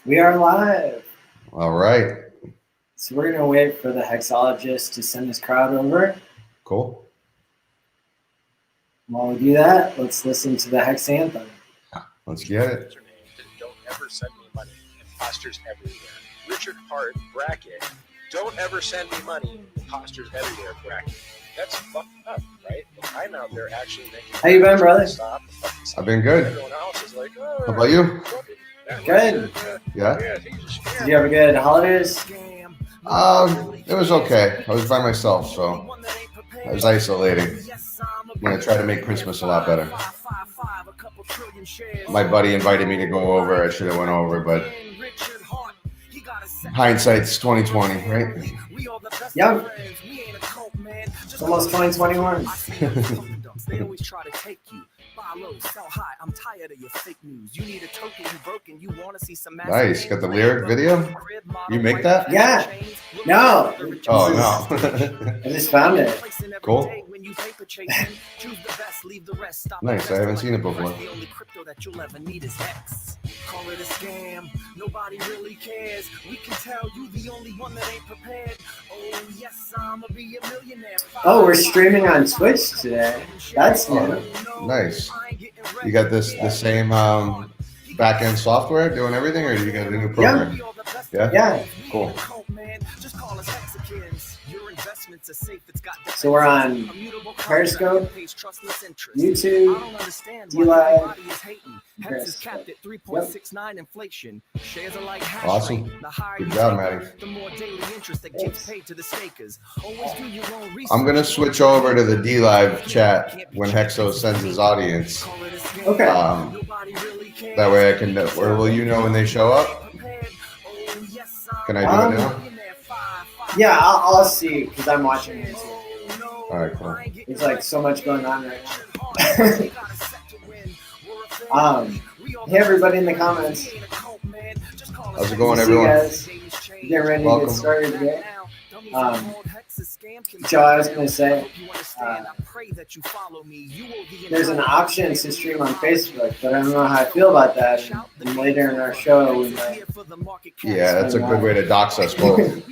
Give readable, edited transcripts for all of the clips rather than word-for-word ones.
We are live. All right. So we're going to wait for the hexologist to send his crowd over. Cool. While we do that, let's listen to the Hex anthem. Let's get it. Don't ever send me money. Imposters everywhere. Richard Hart, bracket. Don't ever send me money. Imposters everywhere, bracket. That's fucked up, right? Like, I'm out there actually making. How you been, brother? I've been good. Everyone else is like, oh, how about you? Good. Yeah? Did you have a good holidays? It was okay. I was by myself, so I was isolating. I'm going to try to make Christmas a lot better. My buddy invited me to go over. I should have went over, but hindsight's 2020, right? Yep. It's almost 2021. They always try to take you. Buy low, sell high. I'm tired of your fake news. You need a token, you broken. You want to see some Nice. Got the lyric video? You make that? Yeah. No. Oh, no. I just found it. Cool. Nice. I haven't seen it before. The only crypto that you'll ever need is HEX. Call it a scam. Nobody really cares. We can tell you the only one that ain't prepared. Oh, yes, I'ma be a millionaire. Oh, we're streaming on Twitch today. That's new. Nice. You got the same back-end software doing everything, or you got a new program? Yeah. Cool. So we're on Periscope, YouTube, D-Live, Periscope. Yep. Awesome. Good job, Maddie. I'm going to switch over to the D-Live chat when Hexo sends his audience. Okay. That way I can know. Or will you know when they show up? Can I do it now? Yeah, I'll see because I'm watching it too. All right, cool. There's like so much going on right now. Hey, everybody in the comments. How's it going, everyone? Getting ready to get started today. Joe, I was going to say, there's an option to stream on Facebook, but I don't know how I feel about that. And later in our show, we might. Yeah, that's a good way to dox us both.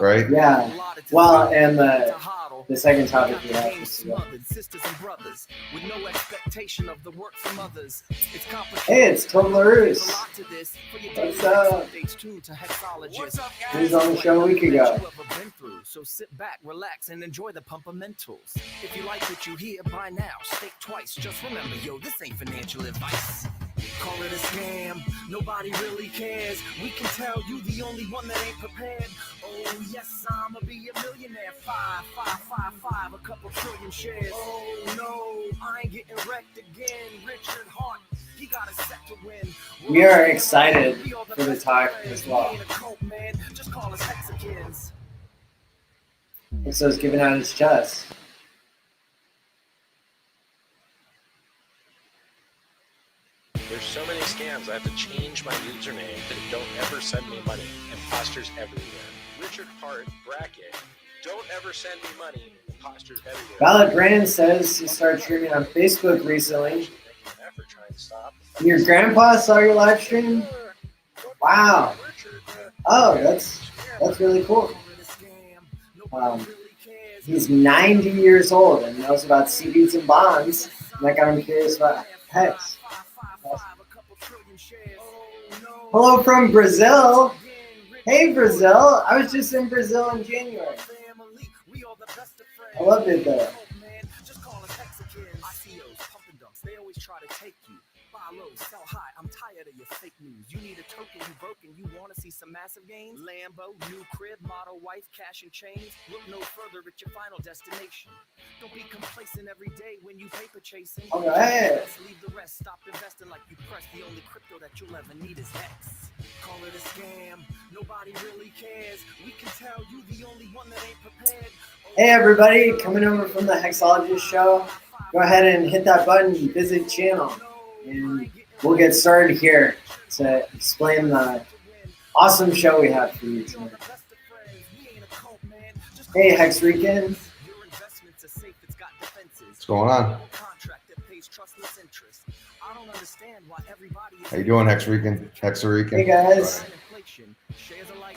Right? Yeah. Well, and the second topic we have is hey, it's Tom LaRousse. What's up? He was on the show a week ago. So sit back, relax, and enjoy the pumpamentals. If you like what you hear by now, think twice. Just remember, yo, this ain't financial advice. Call it a scam. Nobody really cares. We can tell you the only one that ain't prepared. Oh, yes, I'ma be a millionaire. 5, 5, 5, 5, a couple trillion shares. Oh, no, I ain't getting wrecked again. Richard Hart, he got a set to win. We are excited for the talk as well. Just call us HEXChanges. So he's giving out his chest. There's so many scams. I have to change my username. Don't ever send me money. Imposters everywhere. Richard Hart, bracket. Don't ever send me money. Imposters everywhere. Valid Brand says he started streaming on Facebook recently. Your grandpa saw your live stream? Wow. Oh, that's really cool. He's 90 years old and knows about CDs and bonds. And that got him curious about HEX. Hello from Brazil. Hey, Brazil. I was just in Brazil in January. I loved it there. They always try to take you. Buy low, sell high. I'm tired of your fake news. You need a token, you broken. You want to see some massive gains? Lambo, new crib, model wife, cash and chains. Look no further at your final destination. Don't be complacent every day when you paper chasing. All right. Leave the rest. Stop investing like you press. The only crypto that you'll ever need is HEX. Call it a scam. Nobody really cares. We can tell you the only one that ain't prepared. Hey, everybody. Coming over from the Hexologist show. Go ahead and hit that button, visit channel, and we'll get started here to explain the awesome show we have for you tonight. Hey, Hex Weekend. What's going on? How you doing, HEXerican? Hey guys.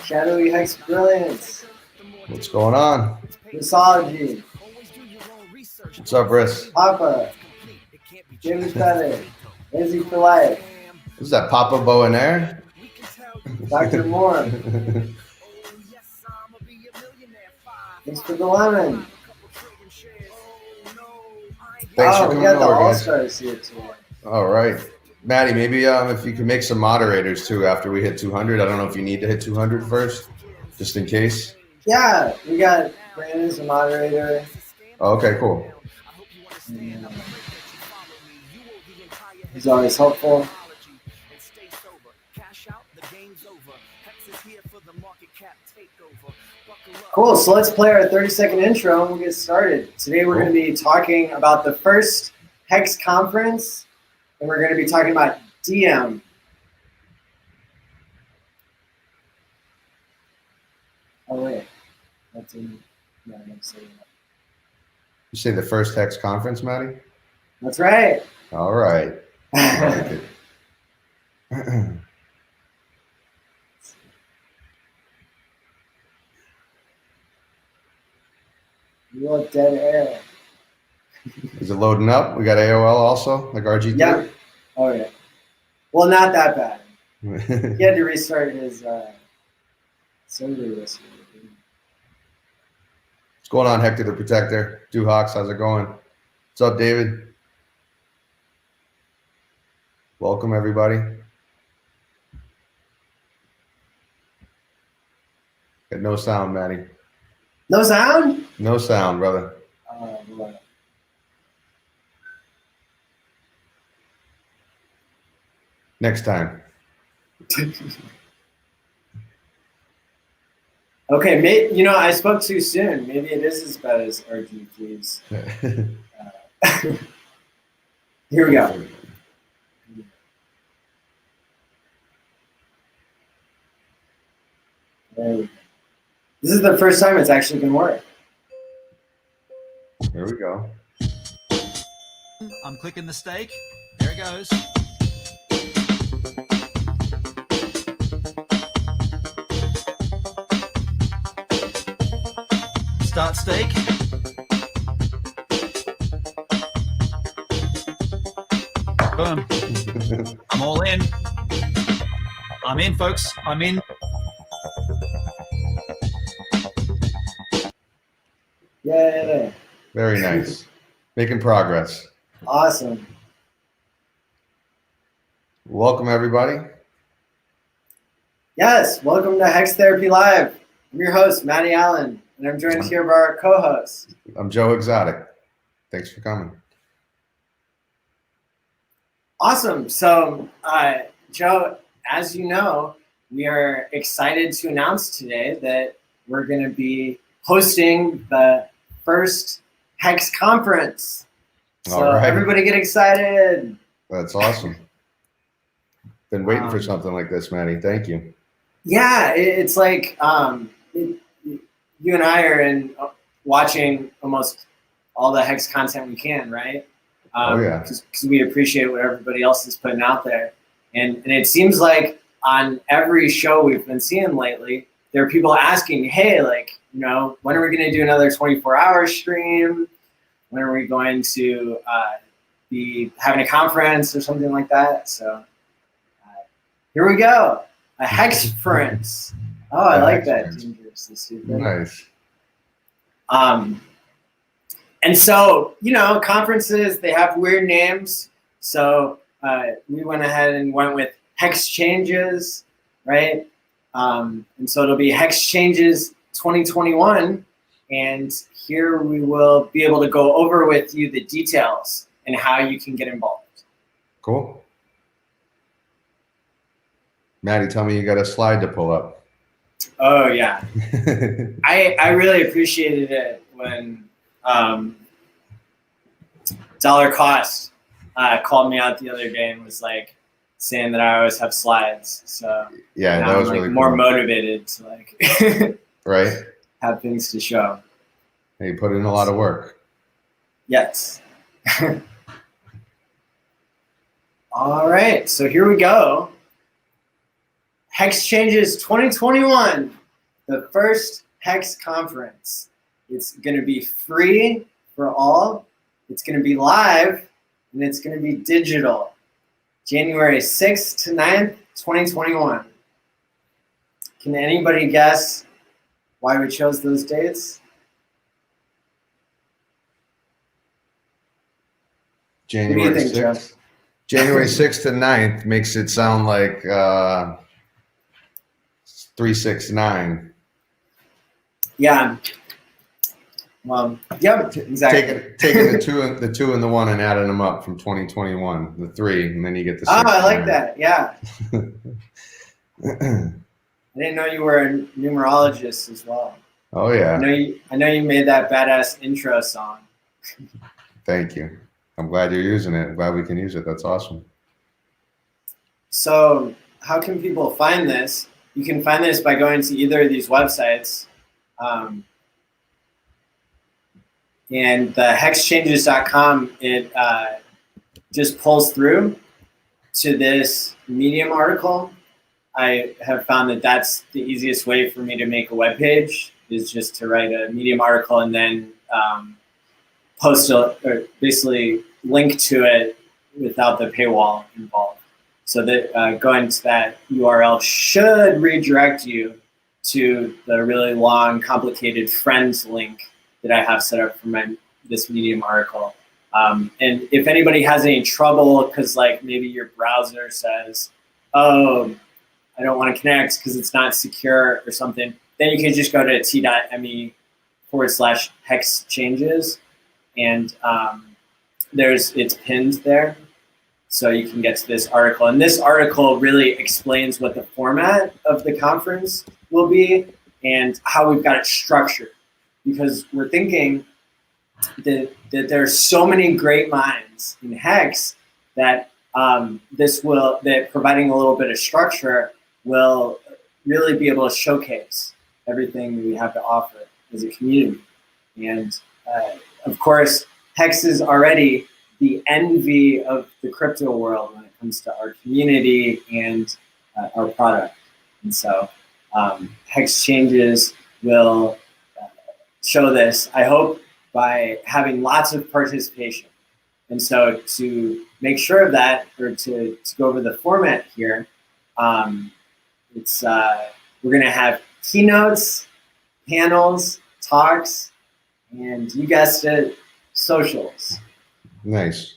Shadowy Hex Brilliance. What's going on? Mixology. What's up, Briss? Papa. James Better. Izzy for life. Is that Papa Bow in there? Dr. Moore. Thanks for the lemon. Thanks for we coming got the over, guys. All-Stars here too. All right. Maddie, maybe if you can make some moderators too after we hit 200. I don't know if you need to hit 200 first, just in case. Yeah, we got Brandon's a moderator. Oh, okay, cool. And, he's always helpful. Cool, so let's play our 30-second intro and we'll get started. Today we're going to be talking about the first HEX Conference, and we're going to be talking about DM. Oh, wait. That's in, no, I'm saying that. You say the first HEX Conference, Maddie? That's right. All right. I like it. You want dead air. Is it loading up? We got AOL also, like RG3? Yeah. Oh, yeah. Well, not that bad. He had to restart his server yesterday. What's going on, Hector the Protector? Duhawks, how's it going? What's up, David? Welcome, everybody. Got no sound, Maddie. No sound? No sound, brother. Boy. Next time. Okay, I spoke too soon. Maybe it is as bad as RG3's. Here we go. This is the first time it's actually going to work. There we go. I'm clicking the stake. There it goes. Start stake. Boom. I'm all in. I'm in, folks. I'm in. Yay. Very nice. Making progress. Awesome. Welcome, everybody. Yes, welcome to HEX Therapy Live. I'm your host, Matty Allen, and I'm joined here by our co-host. I'm Joe Exotic. Thanks for coming. Awesome. So, Joe, as you know, we are excited to announce today that we're going to be hosting the first HEX Conference. So All right. Everybody get excited. That's awesome. Been waiting for something like this, Manny. Thank you. Yeah, it's like you and I are watching almost all the HEX content we can, right? Oh, yeah. Because we appreciate what everybody else is putting out there. And it seems like on every show we've been seeing lately, there are people asking, hey, when are we going to do another 24-hour stream? When are we going to be having a conference or something like that? So here we go, a HEXference. Oh, I like that. Nice. And so, conferences, they have weird names. So we went ahead and went with HEXChanges, right? And so it'll be HEXChanges 2021. And here we will be able to go over with you the details and how you can get involved. Cool. Maddie, tell me you got a slide to pull up. Oh, yeah. I really appreciated it when Dollar Cost called me out the other day and was like saying that I always have slides. So yeah, that was really more cool. motivated to right, have things to show. Hey, you put in a lot of work. Yes. All right, so here we go. HEXChanges 2021, the first HEX conference. It's going to be free for all. It's going to be live, and it's going to be digital. January 6th to 9th, 2021. Can anybody guess why we chose those dates? January What do you think, 6th. January 6th to 9th makes it sound like 369. Yeah. Yep, exactly. Taking the two and the one and adding them up from 2021, the 3, and then you get the 6. Oh, I like that. Yeah. I didn't know you were a numerologist as well. Oh yeah. I know you made that badass intro song. Thank you. I'm glad you're using it. I'm glad we can use it. That's awesome. So how can people find this? You can find this by going to either of these websites. And the HEXChanges.com, it just pulls through to this Medium article. I have found that that's the easiest way for me to make a web page, is just to write a Medium article and then post or basically link to it without the paywall involved. So that going to that URL should redirect you to the really long, complicated friends link that I have set up for this Medium article. And if anybody has any trouble, because like maybe your browser says, oh, I don't want to connect because it's not secure or something, then you can just go to t.me/HEXChanges, and it's pinned there. So you can get to this article. And this article really explains what the format of the conference will be and how we've got it structured. Because we're thinking that there's so many great minds in HEX that that providing a little bit of structure will really be able to showcase everything that we have to offer as a community. And of course, HEX is already the envy of the crypto world when it comes to our community and our product. And so HEXChanges will show this, I hope, by having lots of participation. And so to make sure of that, or to go over the format here, we're gonna have keynotes, panels, talks, and you guessed it, socials. Nice.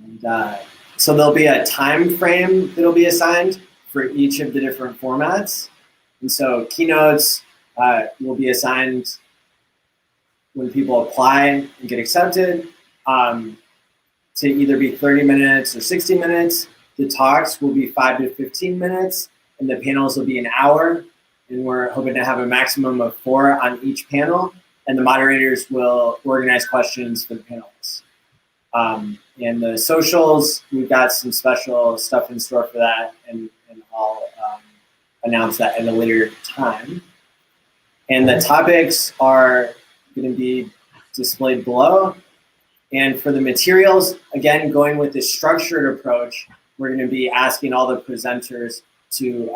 And so there'll be a time frame that'll be assigned for each of the different formats. And so keynotes will be assigned when people apply and get accepted, to either be 30 minutes or 60 minutes. The talks will be 5 to 15 minutes, and the panels will be an hour. And we're hoping to have a maximum of 4 on each panel. And the moderators will organize questions for the panelists. And the socials, we've got some special stuff in store for that, and I'll announce that at a later time. And the topics are going to be displayed below. And for the materials, again, going with this structured approach, we're going to be asking all the presenters to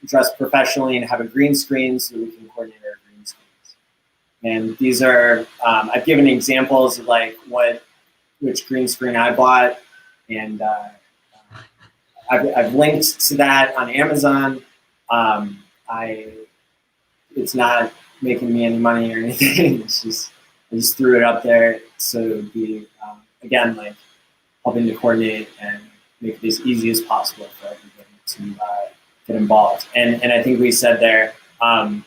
dress professionally and have a green screen so we can coordinate our green screens. And these are, I've given examples of like which green screen I bought, and I've linked to that on Amazon. It's not making me any money or anything. It's just, I just threw it up there so it would be, again, like helping to coordinate and make it as easy as possible for everybody to get involved. And I think we said there,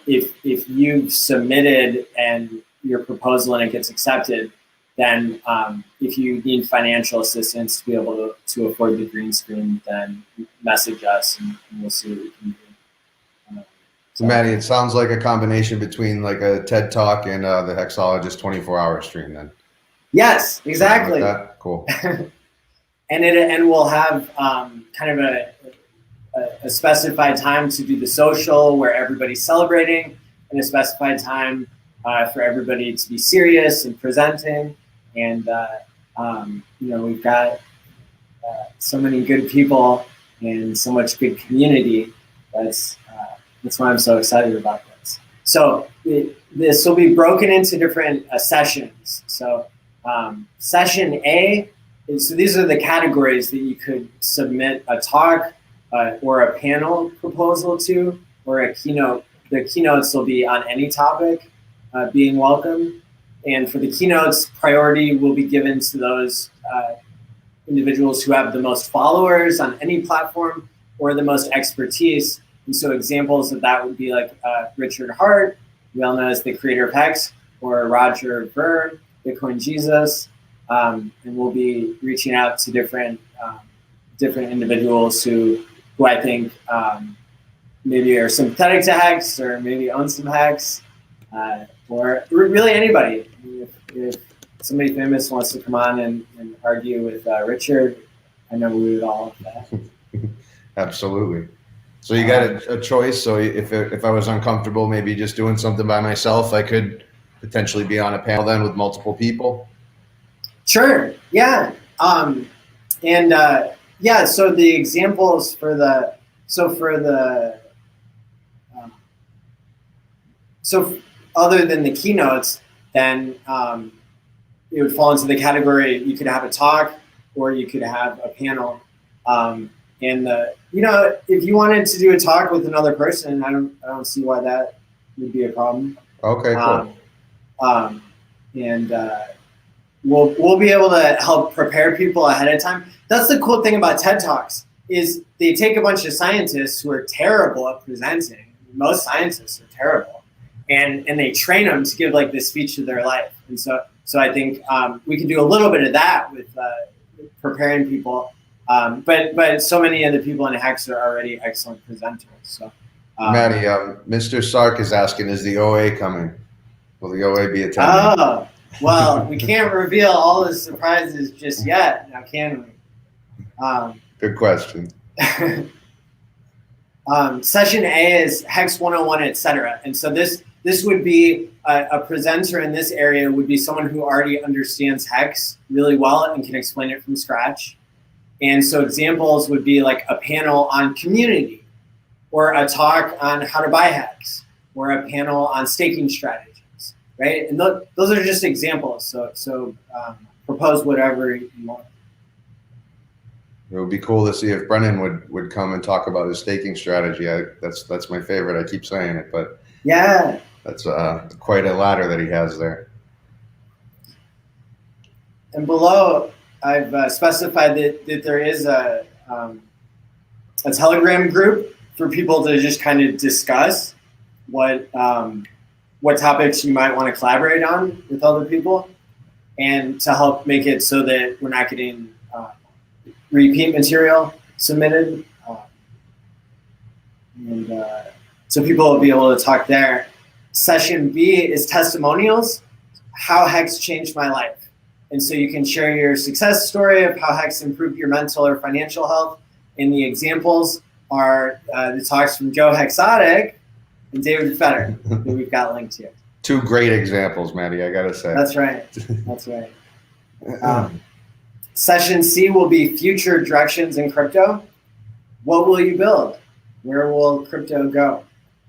if you've submitted and your proposal and it gets accepted, then if you need financial assistance to be able to afford the green screen, then message us and we'll see what we can do. So Maddie, it sounds like a combination between like a TED Talk and the Hexologist 24-hour stream then. Yes, exactly. Like that? Cool. and we'll have kind of a specified time to do the social where everybody's celebrating, and a specified time for everybody to be serious and presenting. And we've got so many good people and so much good community. That's why I'm so excited about this. So this will be broken into different sessions. So session A is, so these are the categories that you could submit a talk or a panel proposal to, or a keynote. The keynotes will be on any topic being welcome. And for the keynotes, priority will be given to those individuals who have the most followers on any platform or the most expertise. And so examples of that would be like Richard Hart, we all know as the creator of HEX, or Roger Ver, Bitcoin Jesus. And we'll be reaching out to different individuals who I think maybe are sympathetic to HEX, or maybe own some HEX, or really anybody. If somebody famous wants to come on and argue with Richard, I know we would all have that. Absolutely. So you got a choice. So if I was uncomfortable, maybe just doing something by myself, I could potentially be on a panel then with multiple people. Sure. Yeah. Yeah. So the examples for the so other than the keynotes, then it would fall into the category. You could have a talk, or you could have a panel. If you wanted to do a talk with another person, I don't see why that would be a problem. Okay, cool. We'll be able to help prepare people ahead of time. That's the cool thing about TED Talks, is they take a bunch of scientists who are terrible at presenting. Most scientists are terrible, and they train them to give like the speech of their life. And so I think we can do a little bit of that with preparing people. But so many of the people in HEX are already excellent presenters. So, Maddie, Mr. Sark is asking, is the OA coming? Will the OA be attending? Oh, well, we can't reveal all the surprises just yet, now can we? Good question. Session A is HEX 101, etc. And so this would be a presenter in this area would be someone who already understands HEX really well and can explain it from scratch. And so examples would be like a panel on community, or a talk on how to buy HEX, or a panel on staking strategies, right? And those are just examples. So propose whatever you want. It would be cool to see if Brennan would come and talk about his staking strategy. That's my favorite. I keep saying it, but yeah, that's quite a ladder that he has there. And below, I've specified that there is a Telegram group for people to just kind of discuss what topics you might want to collaborate on with other people, and to help make it so that we're not getting repeat material submitted. So people will be able to talk there. Session B is testimonials, how HEX changed my life. And so you can share your success story of how HEX improved your mental or financial health. And the examples are the talks from Joe Hexotic and David Fetter that we've got linked here. Two great examples, Maddie, I gotta say. That's right, that's right. Session C will be future directions in crypto. What will you build? Where will crypto go?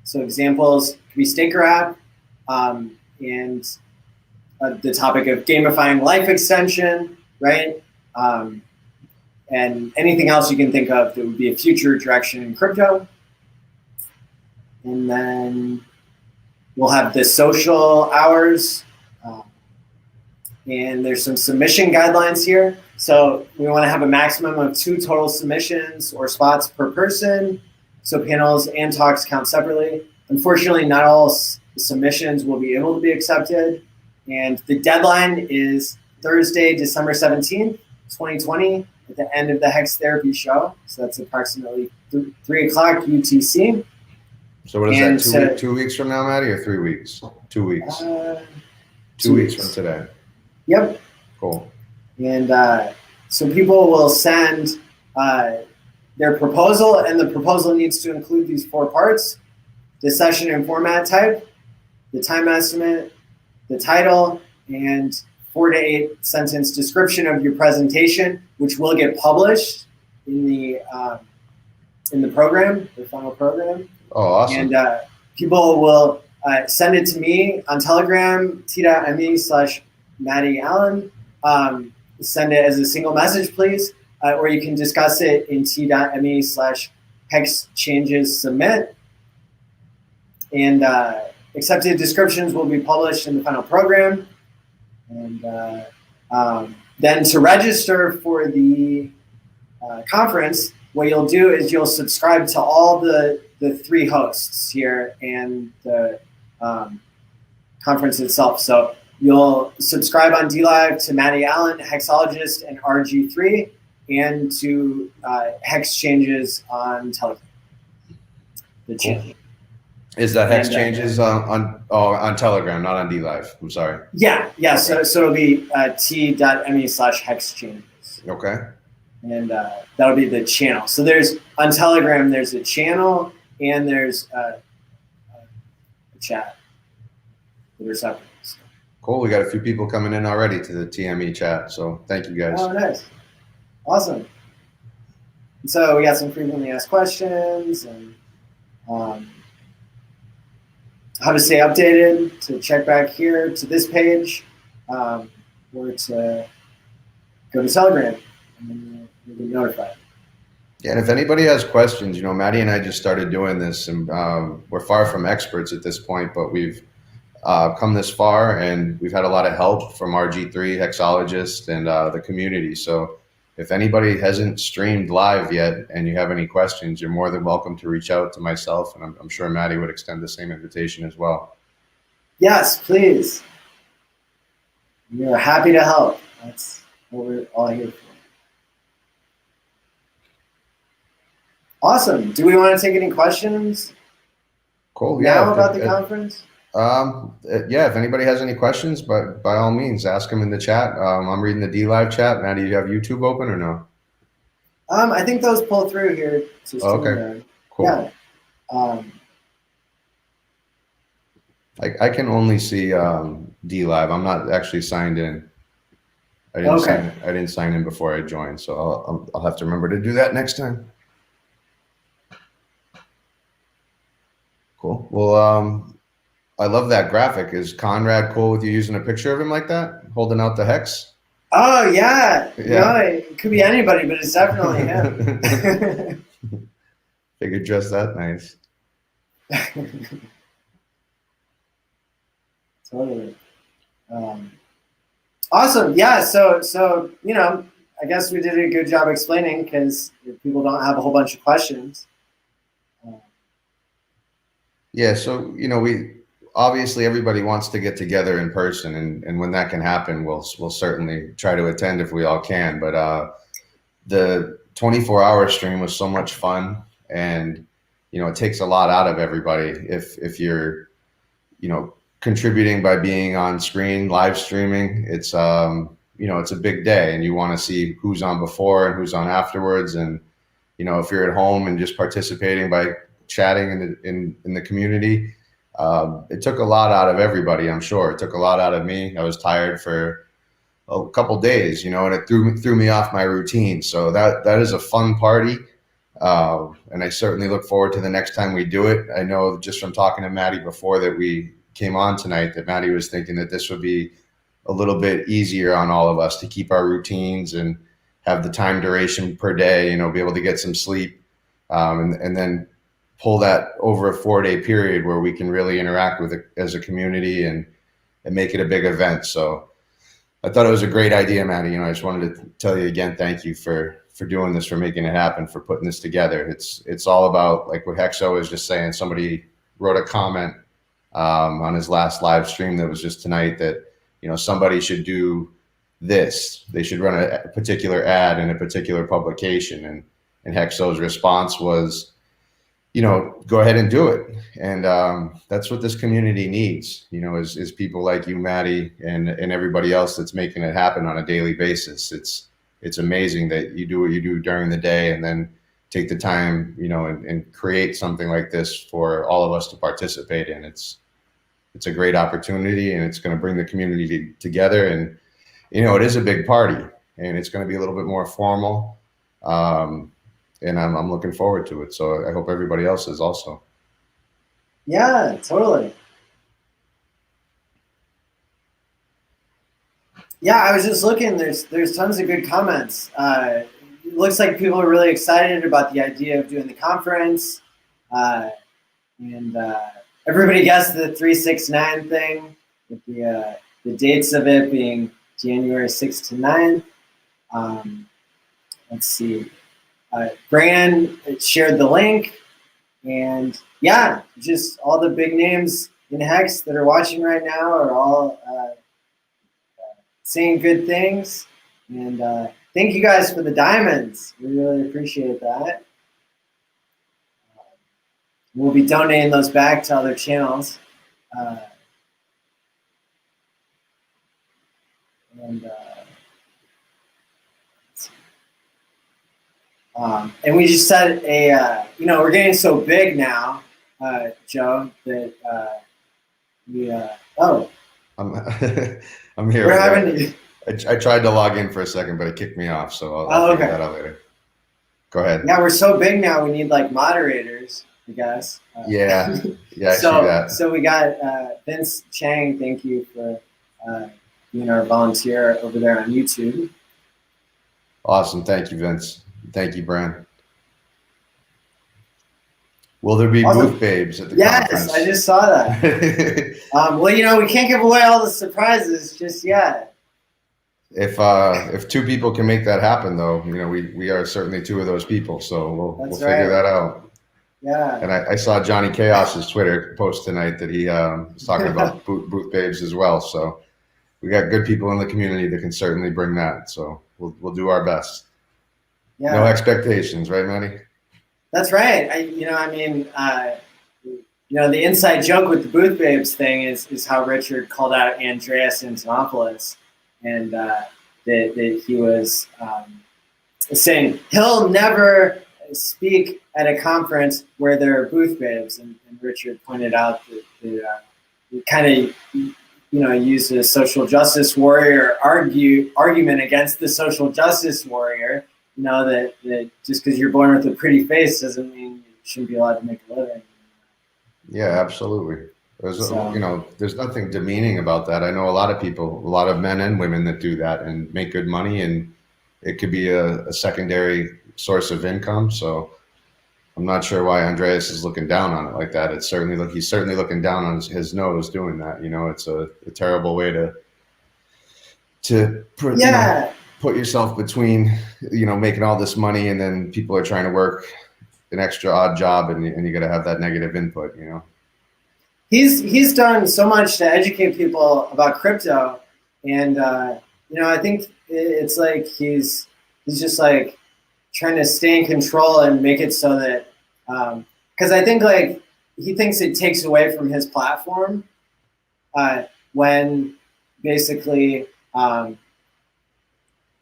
So examples could be Staker app, and the topic of gamifying life extension, right? And anything else you can think of that would be a future direction in crypto. And then we'll have the social hours, and there's some submission guidelines here. So we want to have a maximum of 2 total submissions or spots per person. So panels and talks count separately. Unfortunately, not all submissions will be able to be accepted. And the deadline is Thursday, December 17th, 2020, at the end of the HEX Therapy show. So that's approximately 3 o'clock UTC. So what is that, 2 weeks from now, Maddie, or 3 weeks? 2 weeks. 2 weeks from today. Yep. Cool. And so people will send their proposal, and the proposal needs to include these 4 parts: the session and format type, the time estimate, the title, and 4 to 8 sentence description of your presentation, which will get published in the program, the final program. Oh, awesome. And people will send it to me on Telegram, t.me/Maddie Allen. Send it as a single message, please. Or you can discuss it in t.me/HEXChanges submit. And accepted descriptions will be published in the final program. And then to register for the conference, what you'll do is you'll subscribe to all the 3 hosts here and the conference itself. So you'll subscribe on D-Live to Maddie Allen, Hexologist, and RG3, and to HEXChanges on Telegram. The channel. Is that HEXChanges on Telegram, not on D-Live? I'm sorry. Yeah. Okay. So it'll be t.me/HEXChanges. Okay. And that'll be the channel. So there's on Telegram, there's a channel and there's a chat that are separate. Cool. We got a few people coming in already to the TME chat. So thank you guys. Oh, nice. Awesome. So we got some frequently asked questions and how to stay updated, to check back here to this page, or to go to Telegram and you'll be notified. Yeah, and if anybody has questions, Maddie and I just started doing this, and we're far from experts at this point, but we've come this far, and we've had a lot of help from RG3, Hexologist, and the community. So if anybody hasn't streamed live yet and you have any questions, you're more than welcome to reach out to myself, and I'm sure Maddie would extend the same invitation as well. Yes, please. We're happy to help. That's what we're all here for. Awesome. Do we want to take any questions Cool. now about the conference? Yeah, if anybody has any questions, but by all means, ask them in the chat. I'm reading the D-Live chat. Maddie, do you have YouTube open or no? I think those pull through here. Okay, cool. Yeah. I can only see D-Live. I'm not actually signed in. I didn't sign in before I joined, so I'll have to remember to do that next time. Cool. Well, I love that graphic. Is Conrad cool with you using a picture of him like that, holding out the hex? Oh, yeah. No, it could be anybody, but it's definitely him. Figured just that nice. Totally. Awesome. Yeah. So I guess we did a good job explaining, because people don't have a whole bunch of questions. Yeah. So, we obviously everybody wants to get together in person, and when that can happen, we'll certainly try to attend if we all can. But the 24-hour stream was so much fun, and it takes a lot out of everybody if you're contributing by being on screen, live streaming. It's it's a big day, and you want to see who's on before and who's on afterwards. And if you're at home and just participating by chatting in the community, it took a lot out of everybody. I'm sure it took a lot out of me. I was tired for a couple days, and it threw me off my routine. So that is a fun party, and I certainly look forward to the next time we do it. I know just from talking to Maddie before that we came on tonight, that Maddie was thinking that this would be a little bit easier on all of us to keep our routines and have the time duration per day, be able to get some sleep, and then pull that over a 4-day period where we can really interact with it as a community and make it a big event. So I thought it was a great idea, Maddie. I just wanted to tell you again, thank you for doing this, for making it happen, for putting this together. It's all about, like what Hexo was just saying. Somebody wrote a comment on his last live stream that was just tonight that, somebody should do this. They should run a particular ad in a particular publication. And Hexo's response was, go ahead and do it. And that's what this community needs, is people like you, Maddie, and everybody else that's making it happen on a daily basis. It's amazing that you do what you do during the day and then take the time, and create something like this for all of us to participate in. It's a great opportunity, and it's going to bring the community together. And it is a big party, and it's going to be a little bit more formal. And I'm looking forward to it. So I hope everybody else is also. Yeah, totally. Yeah, I was just looking. There's tons of good comments. It looks like people are really excited about the idea of doing the conference, and everybody guessed the 369 thing, with the dates of it being January 6th to 9th. Let's see. Brand shared the link, and yeah, just all the big names in HEX that are watching right now are all saying good things. And thank you guys for the diamonds. We really appreciate that. We'll be donating those back to other channels. And we just said we're getting so big now, Joe, that I'm here. We're having. I tried to log in for a second, but it kicked me off, so I'll figure that out later. Go ahead. Yeah, we're so big now. We need like moderators, I guess. Yeah, I see that. So we got Vince Chang. Thank you for being our volunteer over there on YouTube. Awesome. Thank you, Vince. Thank you, Bran. Will there be booth babes at the conference? Yes, I just saw that. Well, we can't give away all the surprises just yet. If two people can make that happen, though, we are certainly two of those people. So we'll figure that out. Yeah. And I saw Johnny Chaos's Twitter post tonight that he was talking about booth babes as well. So we got good people in the community that can certainly bring that. So we'll do our best. Yeah. No expectations, right, Manny? That's right. The inside joke with the booth babes thing is how Richard called out Andreas Antonopoulos, and that he was saying he'll never speak at a conference where there are booth babes, and Richard pointed out that he kind of used a social justice warrior argument against the social justice warrior. That just because you're born with a pretty face doesn't mean you shouldn't be allowed to make a living. Yeah, absolutely. There's nothing demeaning about that. I know a lot of men and women that do that and make good money, and it could be a secondary source of income. So I'm not sure why Andreas is looking down on it like that. He's certainly looking down on his nose doing that. It's a terrible way to put yourself between, making all this money, and then people are trying to work an extra odd job, and you got to have that negative input. He's done so much to educate people about crypto, and I think it's like he's just like trying to stay in control and make it so that because I think like he thinks it takes away from his platform when basically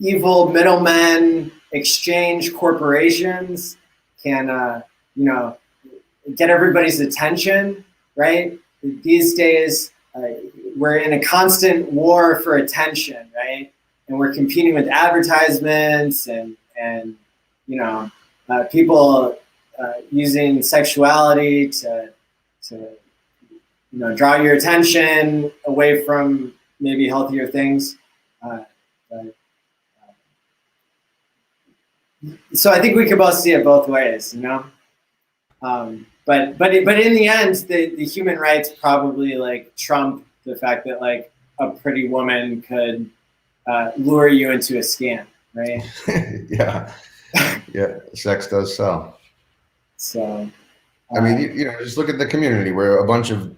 evil middlemen, exchange corporations can get everybody's attention, right? These days we're in a constant war for attention, right? And we're competing with advertisements and people using sexuality to draw your attention away from maybe healthier things. So I think we could both see it both ways, But in the end, the human rights probably like trump the fact that like a pretty woman could lure you into a scam, right? Yeah, sex does sell. So, just look at the community where a bunch of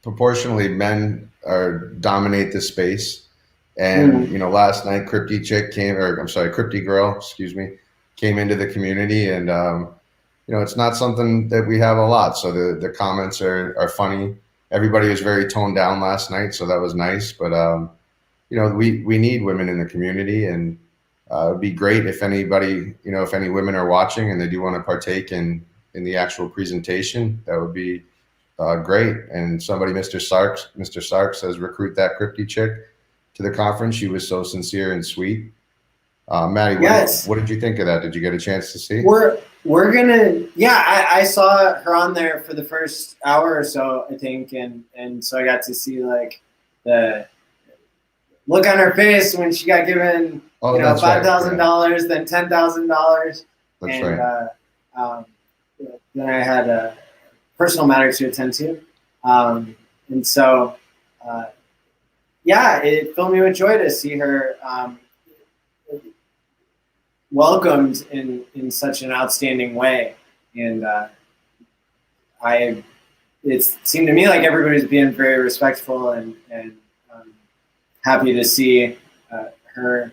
proportionally men dominate the space. And last night, Crypty Girl, came into the community, and it's not something that we have a lot. So the comments are funny. Everybody was very toned down last night, so that was nice. But we need women in the community, and it'd be great if anybody, if any women are watching and they do want to partake in the actual presentation, that would be great. And somebody, Mr. Sark says, recruit that Crypty chick. to the conference. She was so sincere and sweet. Maddie, Yes. what did you think of that? Did you get a chance to see? We're gonna, yeah, I saw her on there for the first hour or so, I think, and so I got to see like the look on her face when she got given $5,000, then $10,000, and right. Then I had a personal matter to attend to, and so yeah, it filled me with joy to see her welcomed in such an outstanding way, and it seemed to me like everybody was being very respectful and happy to see her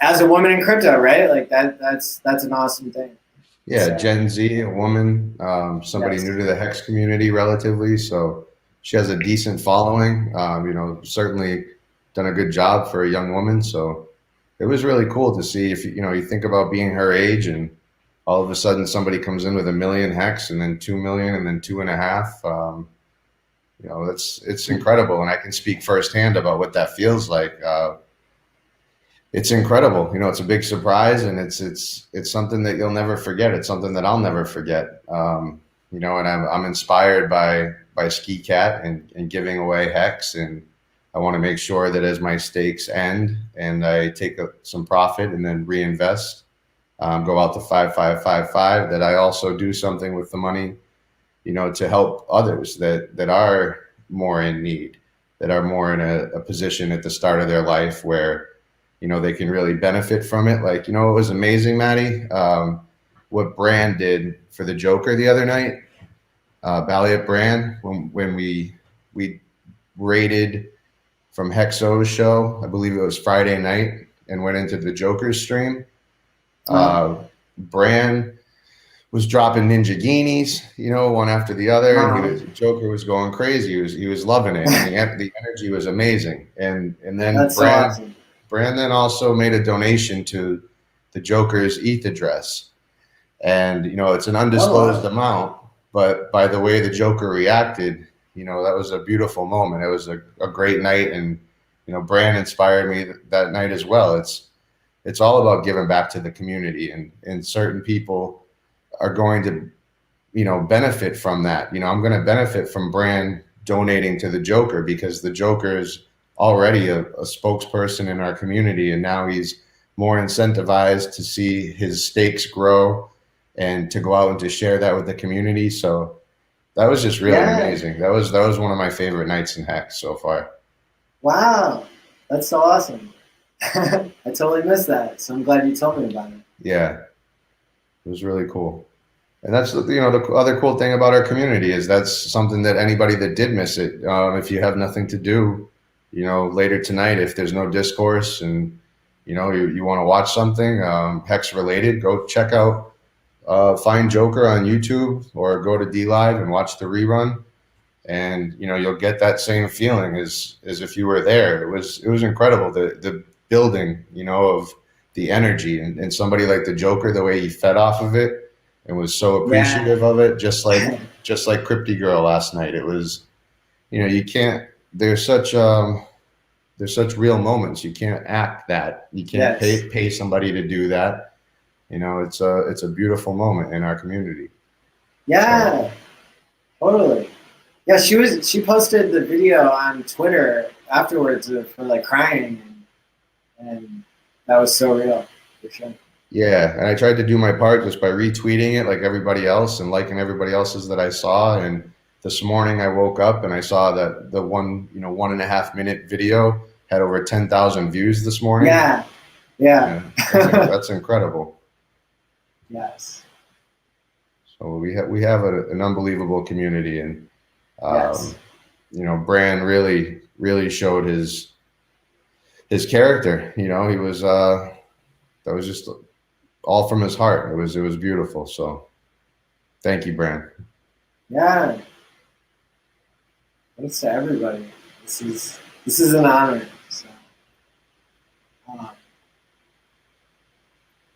as a woman in crypto, right? Like that's an awesome thing. Yeah, so, Gen Z, a woman, somebody yes. new to the HEX community relatively, so she has a decent following. Certainly done a good job for a young woman, so it was really cool to see. If you think about being her age, and all of a sudden somebody comes in with 1 million HEX, and then 2 million, and then 2.5. It's incredible, and I can speak firsthand about what that feels like. It's incredible. It's a big surprise, and it's something that you'll never forget. It's something that I'll never forget. And I'm inspired by Ski Cat and giving away HEX, and I want to make sure that as my stakes end and I take some profit and then reinvest, go out to 5555, that I also do something with the money, to help others that are more in need, that are more in a position at the start of their life where, they can really benefit from it. Like, it was amazing, Maddie, what Brand did for the Joker the other night, Balliet Brand, when we rated from Hexo's show, I believe it was Friday night, and went into the Joker's stream. Brand was dropping ninja guineas, one after the other. And Joker was going crazy. He was loving it. And the energy was amazing. And then That's Brand, so awesome. Brand then also made a donation to the Joker's ETH address. And, it's an undisclosed amount, but by the way the Joker reacted, that was a beautiful moment. It was a great night. And, Brand inspired me that night as well. It's all about giving back to the community, and certain people are going to, benefit from that. I'm going to benefit from Brand donating to the Joker, because the Joker is already a spokesperson in our community, and now he's more incentivized to see his stakes grow and to go out and to share that with the community. So that was just really amazing. That was one of my favorite nights in HEX so far. Wow, that's so awesome. I totally missed that, so I'm glad you told me about it. Yeah, it was really cool. And that's, the other cool thing about our community is that's something that anybody that did miss it, if you have nothing to do, later tonight, if there's no discourse and, you want to watch something HEX related, go check out Find Joker on YouTube, or go to D-Live and watch the rerun. And, you'll get that same feeling as if you were there. It was incredible. The building, of the energy, and somebody like the Joker, the way he fed off of it and was so appreciative of it, just like Crypty Girl last night. It was, you can't, there's such real moments. You can't act that. You can't pay somebody to do that. It's a beautiful moment in our community. Yeah, so. Totally. Yeah, she posted the video on Twitter afterwards for like crying, and that was so real, for sure. Yeah, and I tried to do my part just by retweeting it like everybody else and liking everybody else's that I saw. And this morning I woke up and I saw that the 1.5 minute video had over 10,000 views this morning. Yeah. That's incredible. Yes. So we have an unbelievable community, and Brand really showed his character. He was that was just all from his heart. It was beautiful. So thank you, Brand. Yeah. Thanks to everybody. This is an honor. So,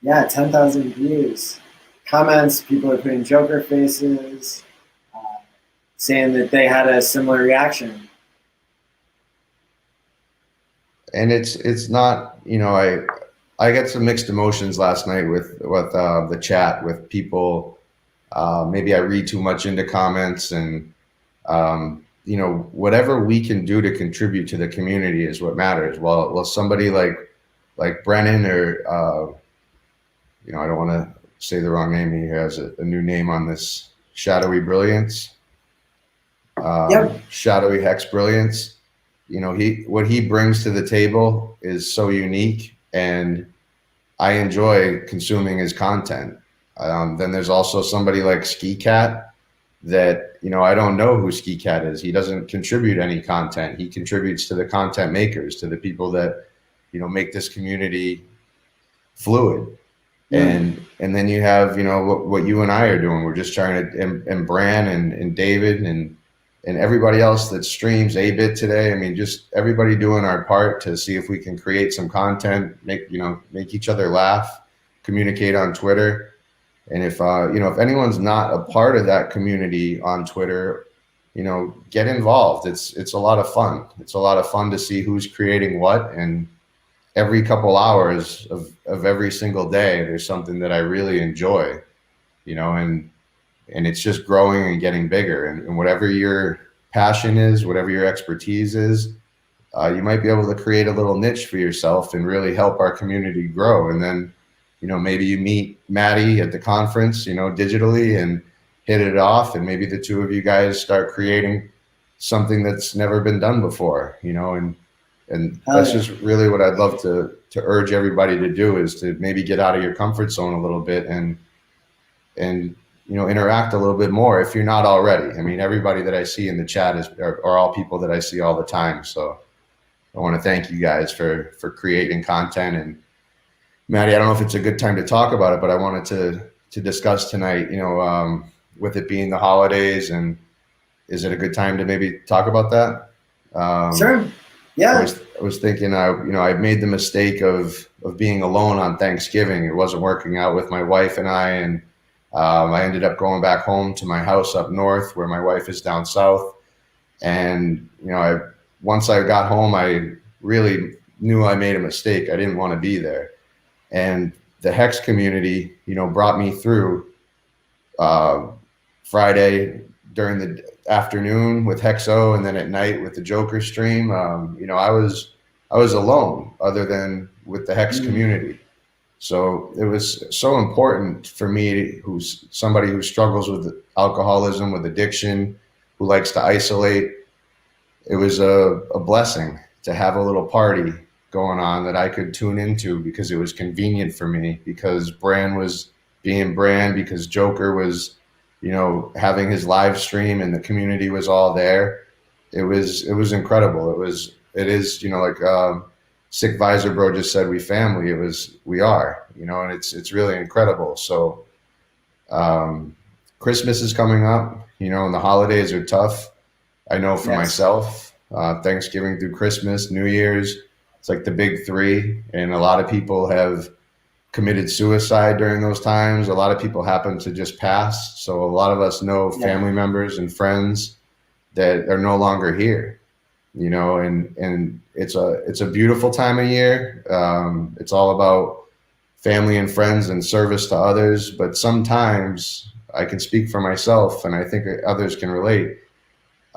10,000 views. Comments, people are putting Joker faces, saying that they had a similar reaction. And it's not, I get some mixed emotions last night with the chat with people. Maybe I read too much into comments, and whatever we can do to contribute to the community is what matters. Well, somebody like Brennan, or I don't want to say the wrong name. He has a new name on this, Shadowy Brilliance, Shadowy Hex Brilliance. What he brings to the table is so unique, and I enjoy consuming his content. Then there's also somebody like Ski Cat that, I don't know who Ski Cat is. He doesn't contribute any content. He contributes to the content makers, to the people that, make this community fluid. And then you have, what you and I are doing. We're just trying to, and Bran and David and everybody else that streams A-Bit today. I mean, just everybody doing our part to see if we can create some content, make each other laugh, communicate on Twitter. And if anyone's not a part of that community on Twitter, get involved. It's a lot of fun. It's a lot of fun to see who's creating what. And every couple hours of every single day, there's something that I really enjoy, and it's just growing and getting bigger. And whatever your passion is, whatever your expertise is, you might be able to create a little niche for yourself and really help our community grow. And then, maybe you meet Maddie at the conference, digitally, and hit it off. And maybe the two of you guys start creating something that's never been done before, and that's just really what I'd love to urge everybody to do, is to maybe get out of your comfort zone a little bit and interact a little bit more if you're not already. I mean, everybody that I see in the chat are all people that I see all the time. So I want to thank you guys for creating content. And Maddie, I don't know if it's a good time to talk about it, but I wanted to discuss tonight, with it being the holidays, and is it a good time to maybe talk about that? Sure. Yeah. I was thinking, I made the mistake of being alone on Thanksgiving. It wasn't working out with my wife and I, and I ended up going back home to my house up north, where my wife is down south. And, once I got home, I really knew I made a mistake. I didn't want to be there. And the Hex community, brought me through Friday during the afternoon with Hexo, and then at night with the Joker stream. I was alone, other than with the Hex community. So it was so important for me, who's somebody who struggles with alcoholism, with addiction, who likes to isolate. It was a blessing to have a little party going on that I could tune into, because it was convenient for me, because Bran was being Bran, because Joker was, having his live stream, and the community was all there. It was incredible. It is, like Sick Visor Bro just said, we family. We are, and it's really incredible. So Christmas is coming up, and the holidays are tough. I know for myself, Thanksgiving through Christmas, New Year's, it's like the big three. And a lot of people have committed suicide during those times. A lot of people happen to just pass. So a lot of us know family members and friends that are no longer here, and it's a beautiful time of year. It's all about family and friends and service to others. But sometimes, I can speak for myself, and I think others can relate,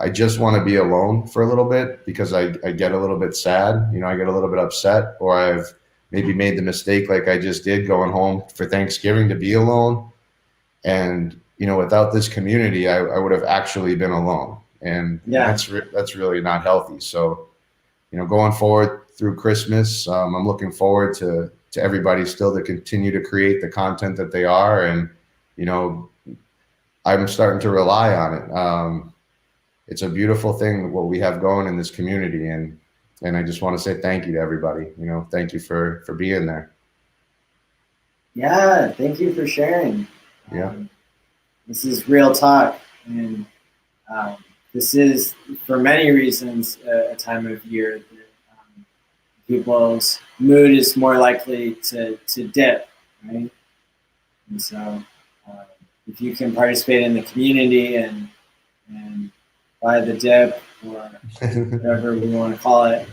I just want to be alone for a little bit, because I get a little bit sad, I get a little bit upset, or I've maybe made the mistake, like I just did, going home for Thanksgiving to be alone. And, without this community, I would have actually been alone. And that's really not healthy. So, going forward through Christmas, I'm looking forward to everybody still to continue to create the content that they are. And, I'm starting to rely on it. It's a beautiful thing, what we have going in this community. And I just want to say thank you to everybody. Thank you for being there. Yeah, thank you for sharing. Yeah. This is real talk, and this is, for many reasons, a time of year that people's mood is more likely to dip, right? And so if you can participate in the community and buy the dip, or whatever we want to call it,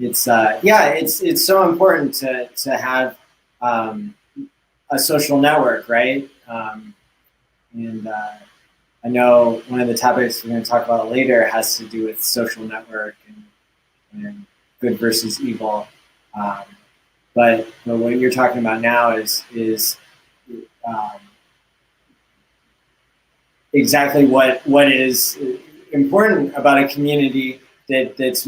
it's so important to have a social network, right? And I know one of the topics we're going to talk about later has to do with social network and good versus evil. But what you're talking about now is exactly what is important about a community that's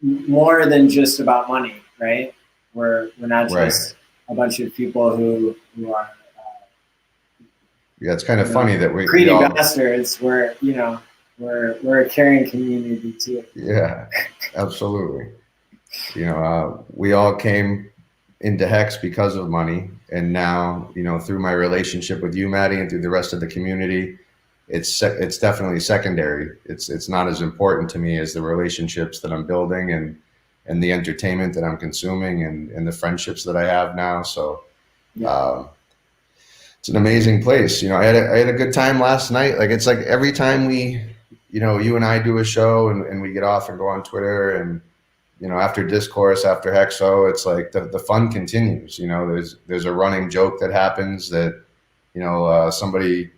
more than just about money, right? We're not just a bunch of people who are it's kind of funny that we greedy all, bastards. We're a caring community too. Yeah, absolutely. We all came into Hex because of money, and now through my relationship with you, Maddie, and through the rest of the community, it's definitely secondary. It's not as important to me as the relationships that I'm building and the entertainment that I'm consuming and the friendships that I have now. So it's an amazing place. I had a good time last night. Like, it's like every time we, you and I do a show and we get off and go on Twitter and, after Discourse, after Hexo, it's like the fun continues. There's a running joke that happens that, somebody,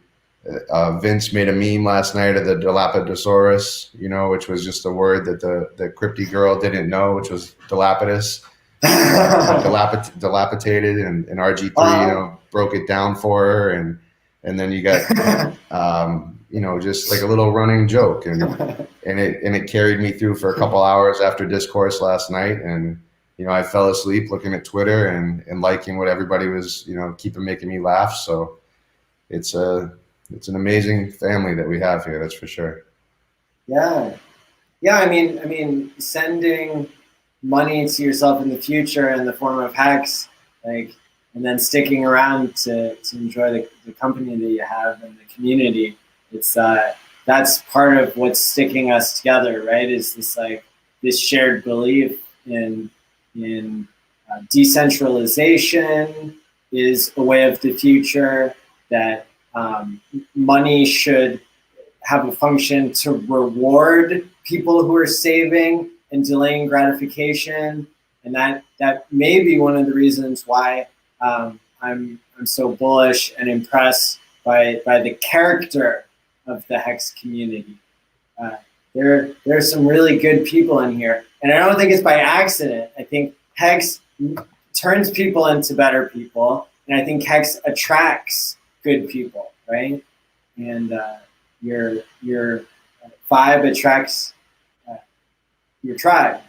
Vince made a meme last night of the Dilapidosaurus, which was just a word that the crypty girl didn't know, which was dilapidus, dilapidated, and RG3, broke it down for her, and then you got, just like a little running joke, and it carried me through for a couple hours after Discourse last night, and I fell asleep looking at Twitter and liking what everybody was, keeping making me laugh. So it's an amazing family that we have here, that's for sure. Yeah. I mean, sending money to yourself in the future in the form of Hex, and then sticking around to enjoy the company that you have and the community. It's that's part of what's sticking us together, right? Is this shared belief in decentralization is a way of the future, that money should have a function to reward people who are saving and delaying gratification, and that may be one of the reasons why I'm so bullish and impressed by the character of the Hex community. There's some really good people in here, and I don't think it's by accident. I think Hex turns people into better people, and I think Hex attracts good people, right? And your vibe attracts your tribe.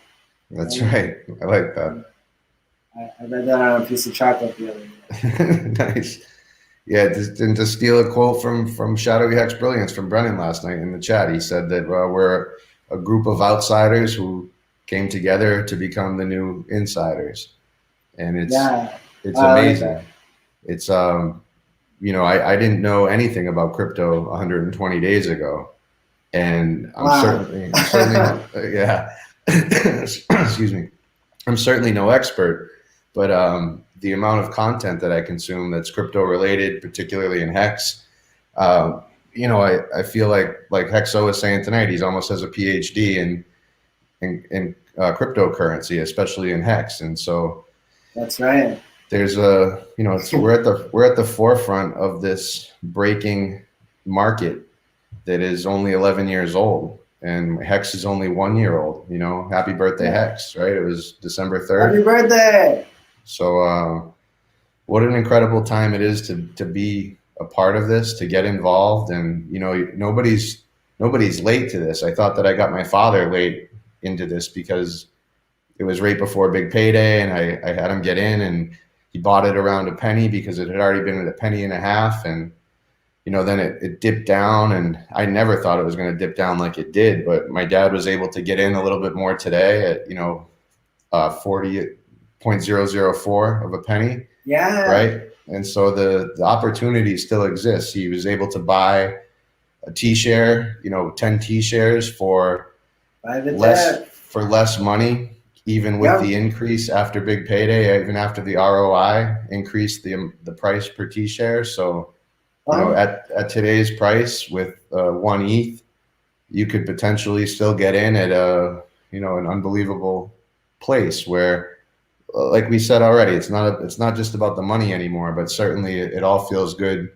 That's right. I like that. I read that on a piece of chocolate the other day. Nice. Yeah, and to steal a quote from Shadowy Hex Brilliance from Brennan last night in the chat, he said that we're a group of outsiders who came together to become the new insiders, and it's amazing. Like, it's I didn't know anything about crypto 120 days ago, and I'm certainly excuse me, I'm certainly no expert, but the amount of content that I consume that's crypto related, particularly in Hex, I feel like Hexo was saying tonight, he's almost has a PhD in cryptocurrency, especially in Hex, and so that's right. There's we're at the forefront of this breaking market that is only 11 years old, and Hex is only 1 year old. Happy birthday, Hex! Right? It was December 3rd. Happy birthday! So, what an incredible time it is to be a part of this, to get involved, and nobody's late to this. I thought that I got my father late into this because it was right before big payday, and I had him get in, and he bought it around a penny because it had already been at $0.015, and then it dipped down, and I never thought it was going to dip down like it did. But my dad was able to get in a little bit more today at 40.004 of a penny. Yeah. Right. And so the opportunity still exists. He was able to buy a T-share, 10 T-shares for less money, even with the increase after big payday, even after the ROI increased the price per T-share. So, at today's price with 1 ETH, you could potentially still get in at an unbelievable place where, like we said already, it's not just about the money anymore, but certainly it all feels good,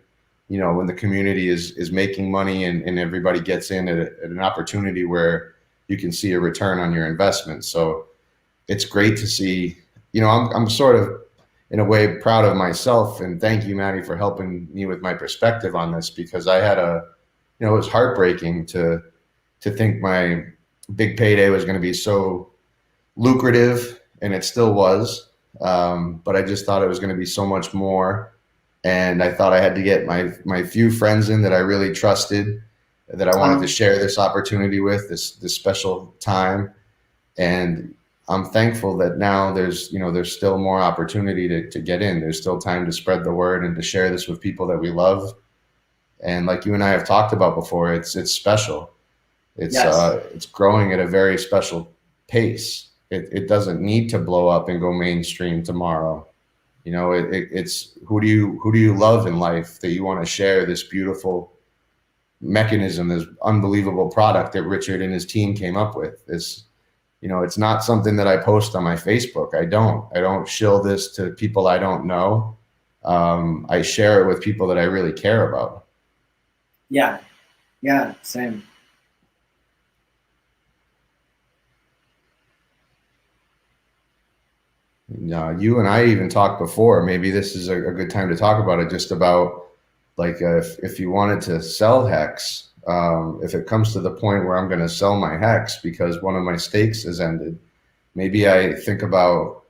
you know, when the community is making money and everybody gets in at an opportunity where you can see a return on your investment. So it's great to see, you know, I'm sort of in a way proud of myself, and thank you, Maddie, for helping me with my perspective on this, because I had you know, it was heartbreaking to think my big payday was going to be so lucrative, and it still was. But I just thought it was going to be so much more. And I thought I had to get my few friends in that I really trusted, that I wanted to share this opportunity with, this special time. And I'm thankful that now there's still more opportunity to get in. There's still time to spread the word and to share this with people that we love. And like you and I have talked about before, it's special. It's growing at a very special pace. It doesn't need to blow up and go mainstream tomorrow. You know, it's who do you love in life that you want to share this beautiful mechanism, this unbelievable product that Richard and his team came up with. This, you know, it's not something that I post on my Facebook. I don't shill this to people I don't know. I share it with people that I really care about. Yeah, same. You and I even talked before. Maybe this is a good time to talk about it. Just about like if you wanted to sell Hex, if it comes to the point where I'm going to sell my Hex because one of my stakes has ended, maybe I think about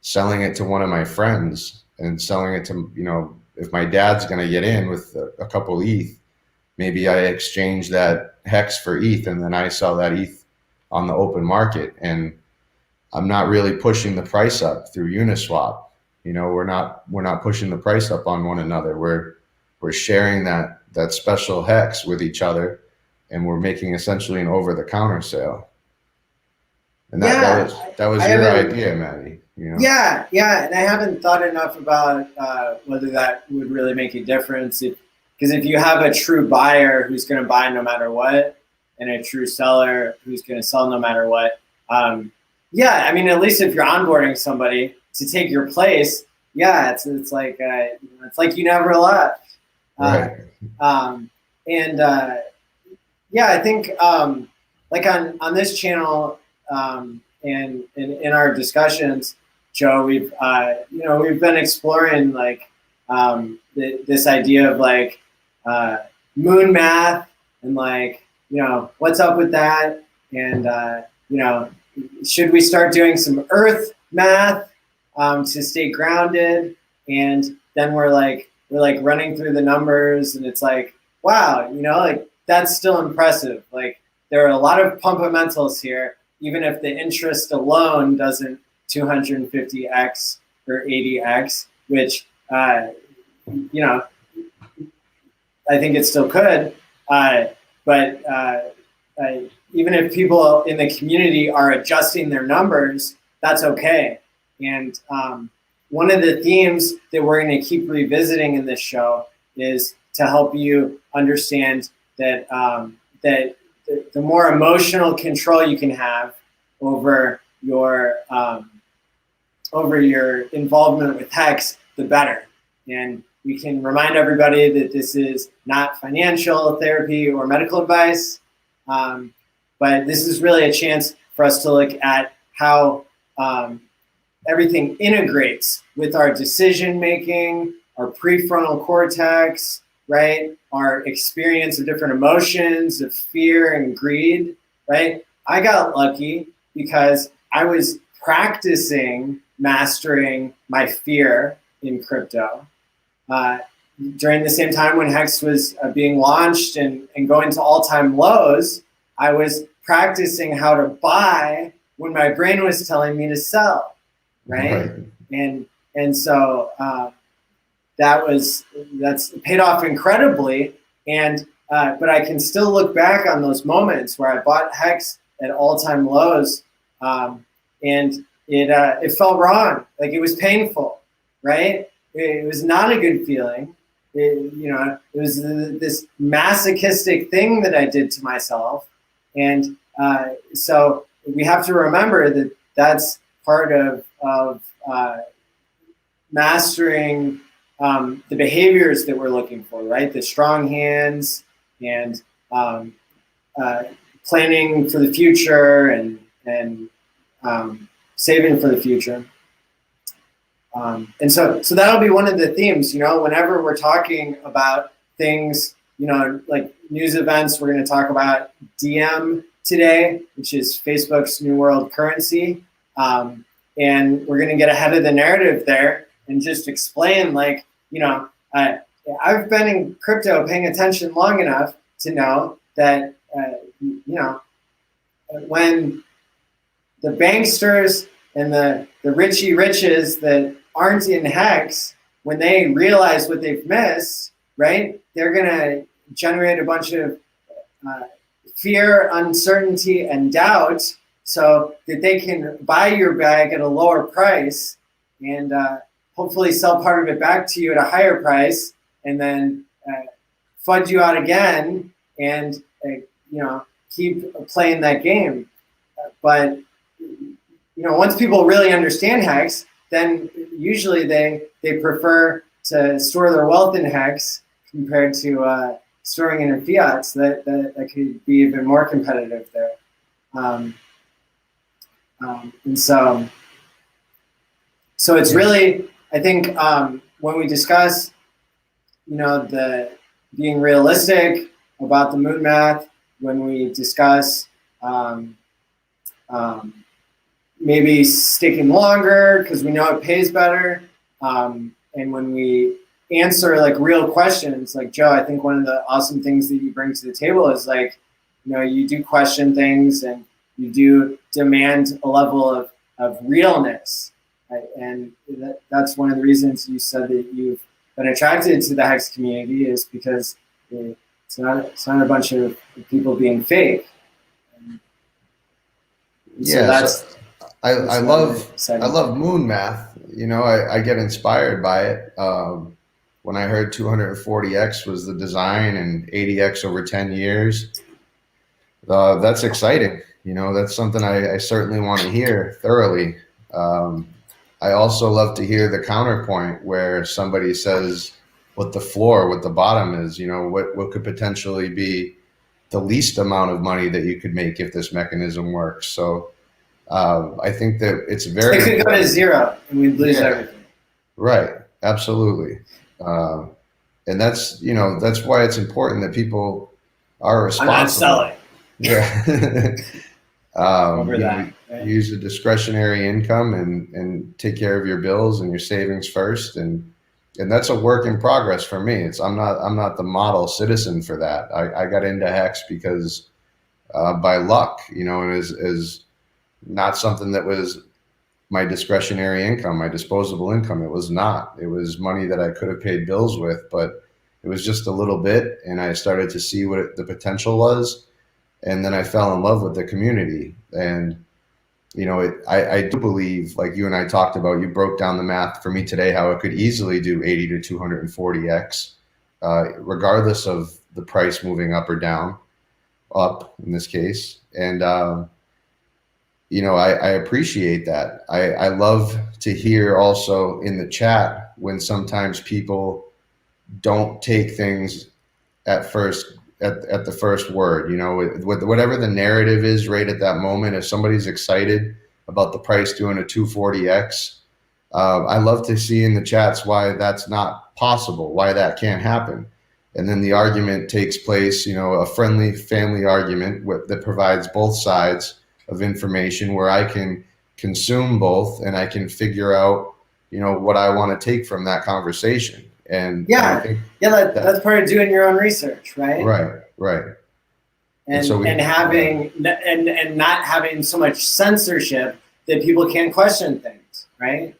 selling it to one of my friends and selling it to, you know, if my dad's going to get in with a couple ETH, maybe I exchange that Hex for ETH and then I sell that ETH on the open market. And I'm not really pushing the price up through Uniswap. You know, we're not pushing the price up on one another. We're sharing that special Hex with each other, and we're making essentially an over-the-counter sale. And that was your idea, Maddie. You know? Yeah, and I haven't thought enough about whether that would really make a difference. Because if you have a true buyer who's going to buy no matter what, and a true seller who's going to sell no matter what, yeah, I mean, at least if you're onboarding somebody to take your place, yeah, it's like you never left. Right. Yeah, I think like on this channel and in our discussions, Joe, we've been exploring like this idea of like moon math and like, you know, what's up with that, and you know, should we start doing some earth math to stay grounded? And then we're like running through the numbers, and it's like, wow, you know, like that's still impressive. Like there are a lot of pumpamentals here, even if the interest alone doesn't 250x or 80x, which you know, I think it still could, but even if people in the community are adjusting their numbers, that's okay. And one of the themes that we're going to keep revisiting in this show is to help you understand that that the more emotional control you can have over your involvement with Hex, the better. And we can remind everybody that this is not financial therapy or medical advice. But this is really a chance for us to look at how everything integrates with our decision making, our prefrontal cortex, right? Our experience of different emotions, of fear and greed, right? I got lucky because I was practicing mastering my fear in crypto during the same time when Hex was being launched and going to all-time lows. I was practicing how to buy when my brain was telling me to sell, right? And so that's paid off incredibly. And but I can still look back on those moments where I bought Hex at all-time lows, and it felt wrong. Like it was painful, right? It was not a good feeling. It was this masochistic thing that I did to myself. And so we have to remember that that's part of mastering the behaviors that we're looking for, right? The strong hands and planning for the future and saving for the future. And so that'll be one of the themes, whenever we're talking about things, like news events, we're going to talk about DM today, which is Facebook's new world currency. And we're going to get ahead of the narrative there and just explain, like, I've been in crypto paying attention long enough to know that, when the banksters and the richie riches that aren't in HEX, when they realize what they've missed, right, they're going to generate a bunch of fear, uncertainty, and doubt so that they can buy your bag at a lower price and hopefully sell part of it back to you at a higher price and then fudge you out again and, keep playing that game. But, once people really understand HEX, then usually they prefer to store their wealth in HEX compared to storing in a fiat, so that could be even more competitive there. And so it's really, I think, when we discuss, the being realistic about the moon math, when we discuss maybe sticking longer because we know it pays better, and when we answer like real questions, like Joe, I think one of the awesome things that you bring to the table is like, you do question things and you do demand a level of realness, right? And that's one of the reasons you said that you've been attracted to the HEX community, is because it's not a bunch of people being fake. And yeah, so I love moon math. I get inspired by it. When I heard 240x was the design and 80x over 10 years, that's exciting. That's something I certainly want to hear thoroughly. I also love to hear the counterpoint where somebody says what the bottom is, what could potentially be the least amount of money that you could make if this mechanism works. So I think that it's very. It could go to zero and we'd lose everything. Right. Absolutely. And that's why it's important that people are responsible. I'm not selling. Yeah. Right? Use a discretionary income and take care of your bills and your savings first. And that's a work in progress for me. I'm not the model citizen for that. I got into HEX because by luck, and is not something that was my discretionary income, my disposable income. It was not. It was money that I could have paid bills with, but it was just a little bit, and I started to see what the potential was, and then I fell in love with the community. And I do believe, like you and I talked about, you broke down the math for me today, how it could easily do 80 to 240x, regardless of the price moving up or down, up in this case. And I appreciate that. I love to hear also in the chat when sometimes people don't take things at the first word, with whatever the narrative is right at that moment. If somebody's excited about the price doing a 240x, I love to see in the chats why that's not possible, why that can't happen. And then the argument takes place, a friendly family argument that provides both sides of information where I can consume both and I can figure out, what I want to take from that conversation. And that's part of doing your own research, right? Right. And having and not having so much censorship that people can't question things, right?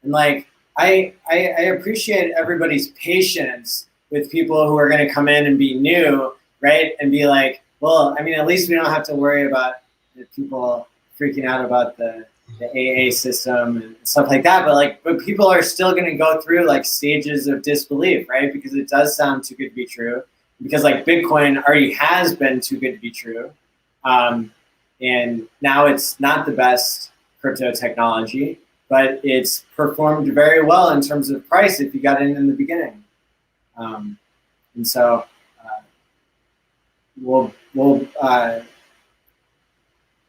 And like I appreciate everybody's patience with people who are going to come in and be new, right? And be like, well, I mean, at least we don't have to worry about the people freaking out about the AA system and stuff like that. But people are still going to go through like stages of disbelief, right? Because it does sound too good to be true. Because like Bitcoin already has been too good to be true. And now it's not the best crypto technology, but it's performed very well in terms of price if you got in the beginning. And so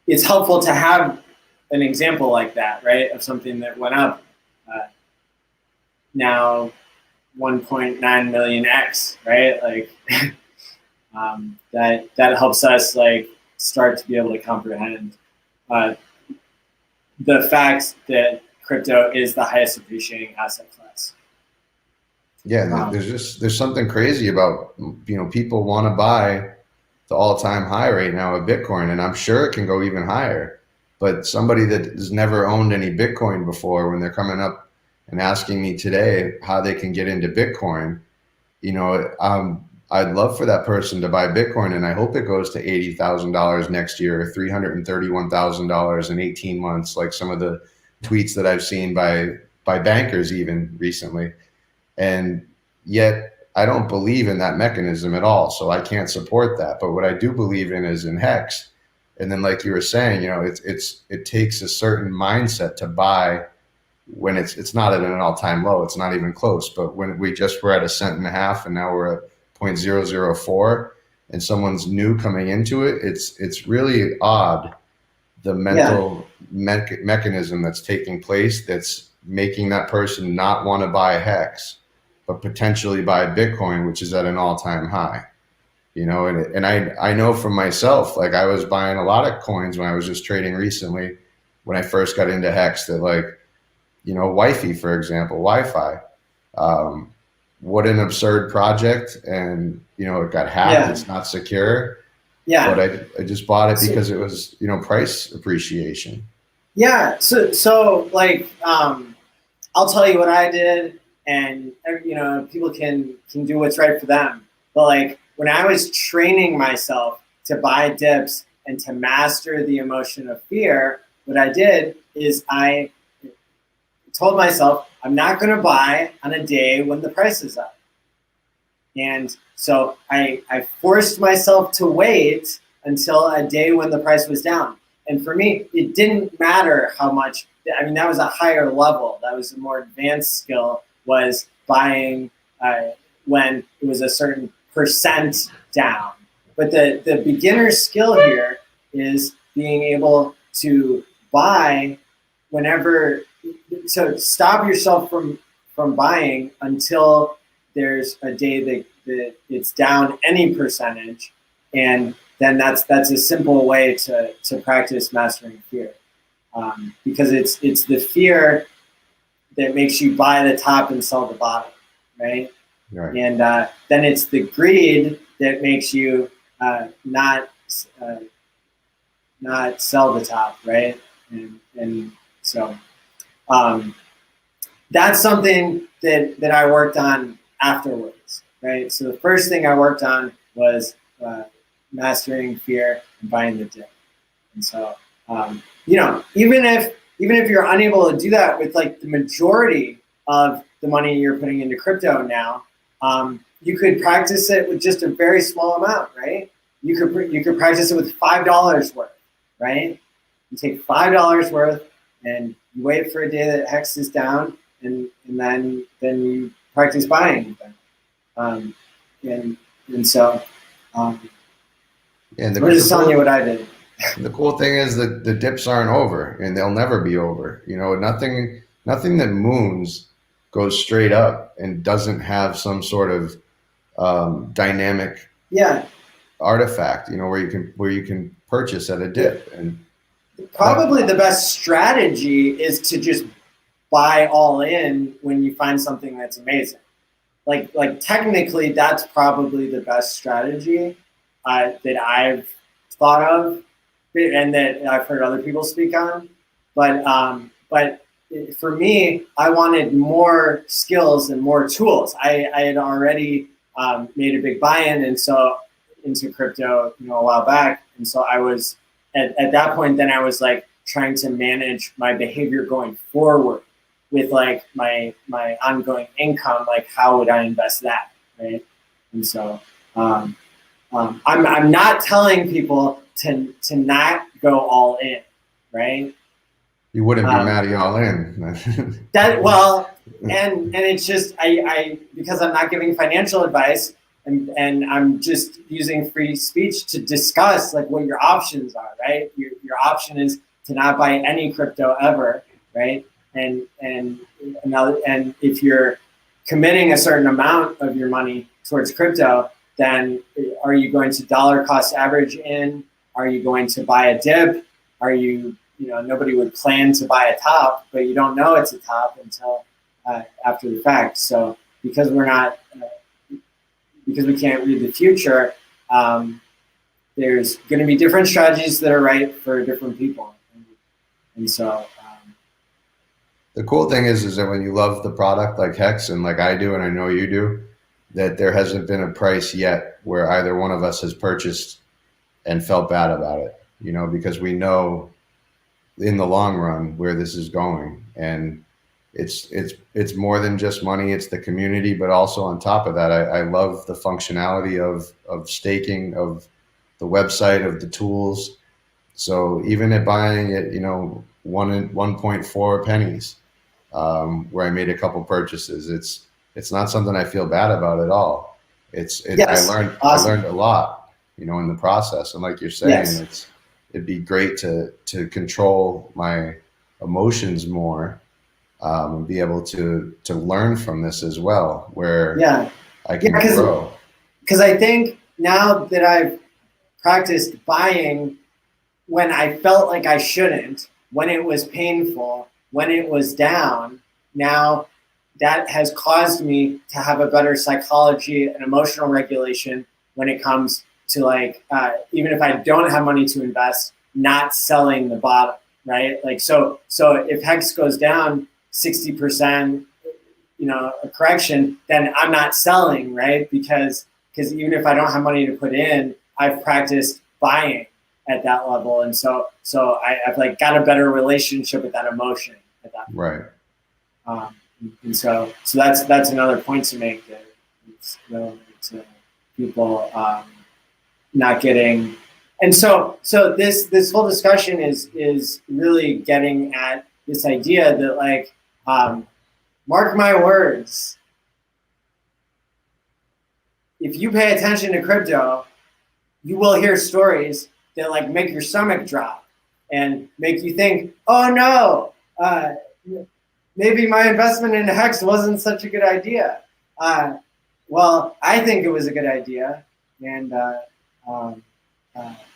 it's helpful to have an example like that, right, of something that went up now 1.9 million X, right? Like that helps us like start to be able to comprehend the fact that crypto is the highest appreciating asset class. Yeah, there's something crazy about, people want to buy the all-time high right now of Bitcoin, and I'm sure it can go even higher. But somebody that has never owned any Bitcoin before, when they're coming up and asking me today how they can get into Bitcoin, I'd love for that person to buy Bitcoin, and I hope it goes to $80,000 next year, or $331,000 in 18 months, like some of the tweets that I've seen by bankers even recently. And yet I don't believe in that mechanism at all, so I can't support that. But what I do believe in is in HEX. And then, like you were saying, it takes a certain mindset to buy when it's not at an all-time low. It's not even close. But when we just were at 1.5 cents and now we're at 0.004, and someone's new coming into it, it's really odd, the mental mechanism that's taking place that's making that person not want to buy HEX, but potentially buy Bitcoin, which is at an all-time high. And I know from myself, like I was buying a lot of coins when I was just trading recently, when I first got into HEX, that like, Wi-Fi, for example, Wi-Fi, what an absurd project. And, it got hacked. Yeah. It's not secure. Yeah. But I just bought it because it was, price appreciation. Yeah. So like, I'll tell you what I did, and people can do what's right for them. But like when I was training myself to buy dips and to master the emotion of fear, what I did is I told myself, I'm not going to buy on a day when the price is up. And so I forced myself to wait until a day when the price was down. And for me, it didn't matter how much. I mean, that was a higher level. That was a more advanced skill, was buying when it was a certain percent down. But the beginner skill here is being able to buy whenever. So stop yourself from buying until there's a day that it's down any percentage, and then that's a simple way to practice mastering fear, because it's the fear that makes you buy the top and sell the bottom, right? Right. And then it's the greed that makes you not sell the top, right? And so that's something that I worked on afterwards, right? So the first thing I worked on was mastering fear and buying the dip. And so, even if you're unable to do that with like the majority of the money you're putting into crypto now, you could practice it with just a very small amount, right? You could practice it with $5 worth, right? You take $5 worth and you wait for a day that HEX is down, and then you practice buying them. And so I'm just telling you what I did. The cool thing is that the dips aren't over, and they'll never be over. Nothing that moons goes straight up and doesn't have some sort of dynamic artifact, where you can purchase at a dip. And probably the best strategy is to just buy all in when you find something that's amazing. Like technically, that's probably the best strategy that I've thought of, and that I've heard other people speak on. But for me, I wanted more skills and more tools. I had already made a big buy-in, and so into crypto, a while back, and so I was at that point. Then I was like trying to manage my behavior going forward with like my ongoing income. Like, how would I invest that, right? And so I'm not telling people to not go all in, right? You wouldn't be Matty all in. That well, and it's just I because I'm not giving financial advice and I'm just using free speech to discuss like what your options are, right? Your option is to not buy any crypto ever, right? And if you're committing a certain amount of your money towards crypto, then are you going to dollar cost average in? Are you going to buy a dip? Are you nobody would plan to buy a top, but you don't know it's a top until after the fact. So because we're not, because we can't read the future, there's going to be different strategies that are right for different people. And so the cool thing is that when you love the product like Hex and like I do, and I know you do, that there hasn't been a price yet where either one of us has purchased and felt bad about it, because we know in the long run where this is going. And it's more than just money, it's the community, but also on top of that, I love the functionality of staking, of the website, of the tools. So even at buying it, 1.4 pennies, where I made a couple purchases, it's not something I feel bad about at all. Yes, I learned a lot, in the process. And like you're saying, yes, it'd be great to control my emotions more, and be able to learn from this as well, where I can grow. Because I think now that I've practiced buying when I felt like I shouldn't, when it was painful, when it was down, now that has caused me to have a better psychology and emotional regulation when it comes to even if I don't have money to invest, not selling the bottom, right? So if Hex goes down 60%, a correction, then I'm not selling, right? Because even if I don't have money to put in, I've practiced buying at that level. And so I've got a better relationship with that emotion at that point. Right. And so that's another point to make, that it's relevant to people not getting. And so this whole discussion is really getting at this idea that mark my words, if you pay attention to crypto, you will hear stories that make your stomach drop and make you think, oh no, maybe my investment in Hex wasn't such a good idea. Well, I think it was a good idea. And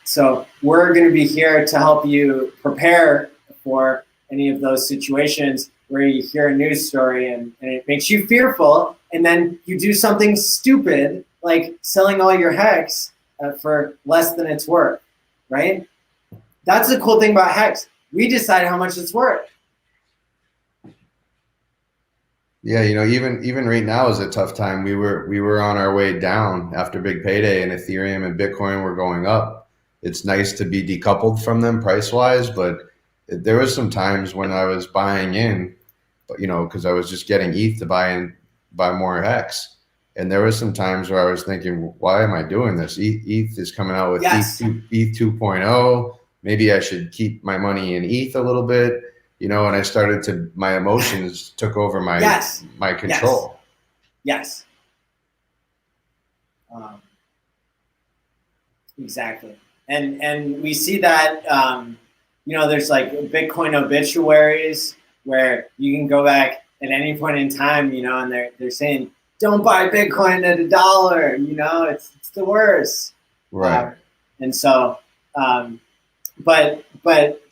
so we're going to be here to help you prepare for any of those situations where you hear a news story and it makes you fearful, and then you do something stupid like selling all your Hex for less than it's worth, right? That's the cool thing about Hex. We decide how much it's worth. Yeah, even right now is a tough time. We were on our way down after big payday, and Ethereum and Bitcoin were going up. It's nice to be decoupled from them price-wise, but there was some times when I was buying in, but because I was just getting ETH to buy more Hex. And there was some times where I was thinking, why am I doing this? ETH is coming out with ETH 2.0. Maybe I should keep my money in ETH a little bit. And I started my emotions took over my control. Yes. Exactly. And we see that, there's Bitcoin obituaries where you can go back at any point in time, and they're saying, don't buy Bitcoin at $1. It's the worst. Right. And so, but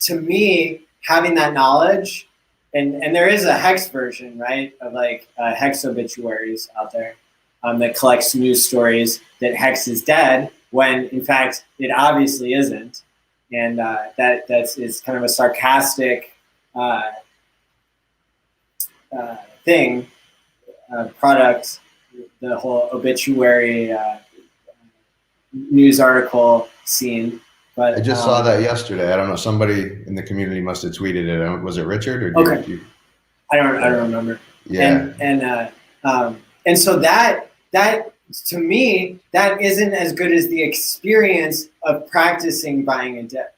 to me, having that knowledge, and there is a Hex version, right, of Hex obituaries out there that collects news stories that Hex is dead when in fact it obviously isn't, and it's kind of a sarcastic thing, product, the whole obituary news article scene. But I just saw that yesterday. I don't know. Somebody in the community must have tweeted it. Was it Richard or? Okay. I don't remember. Yeah. And so that to me, that isn't as good as the experience of practicing buying a dip.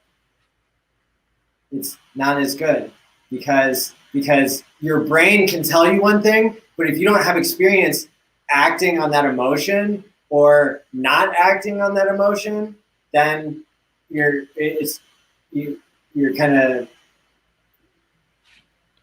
It's not as good. because your brain can tell you one thing, but if you don't have experience acting on that emotion or not acting on that emotion, then you're kind of.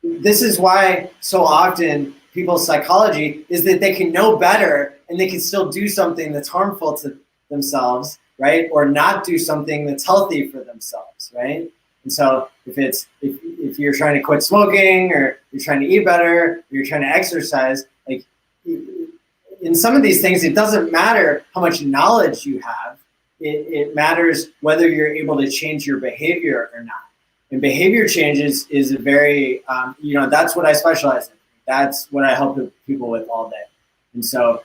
This is why so often people's psychology is that they can know better and they can still do something that's harmful to themselves, right? Or not do something that's healthy for themselves, right? And so if you're trying to quit smoking, or you're trying to eat better, or you're trying to exercise, like in some of these things, it doesn't matter how much knowledge you have. It matters whether you're able to change your behavior or not. And behavior changes is a very, that's what I specialize in. That's what I help people with all day. And so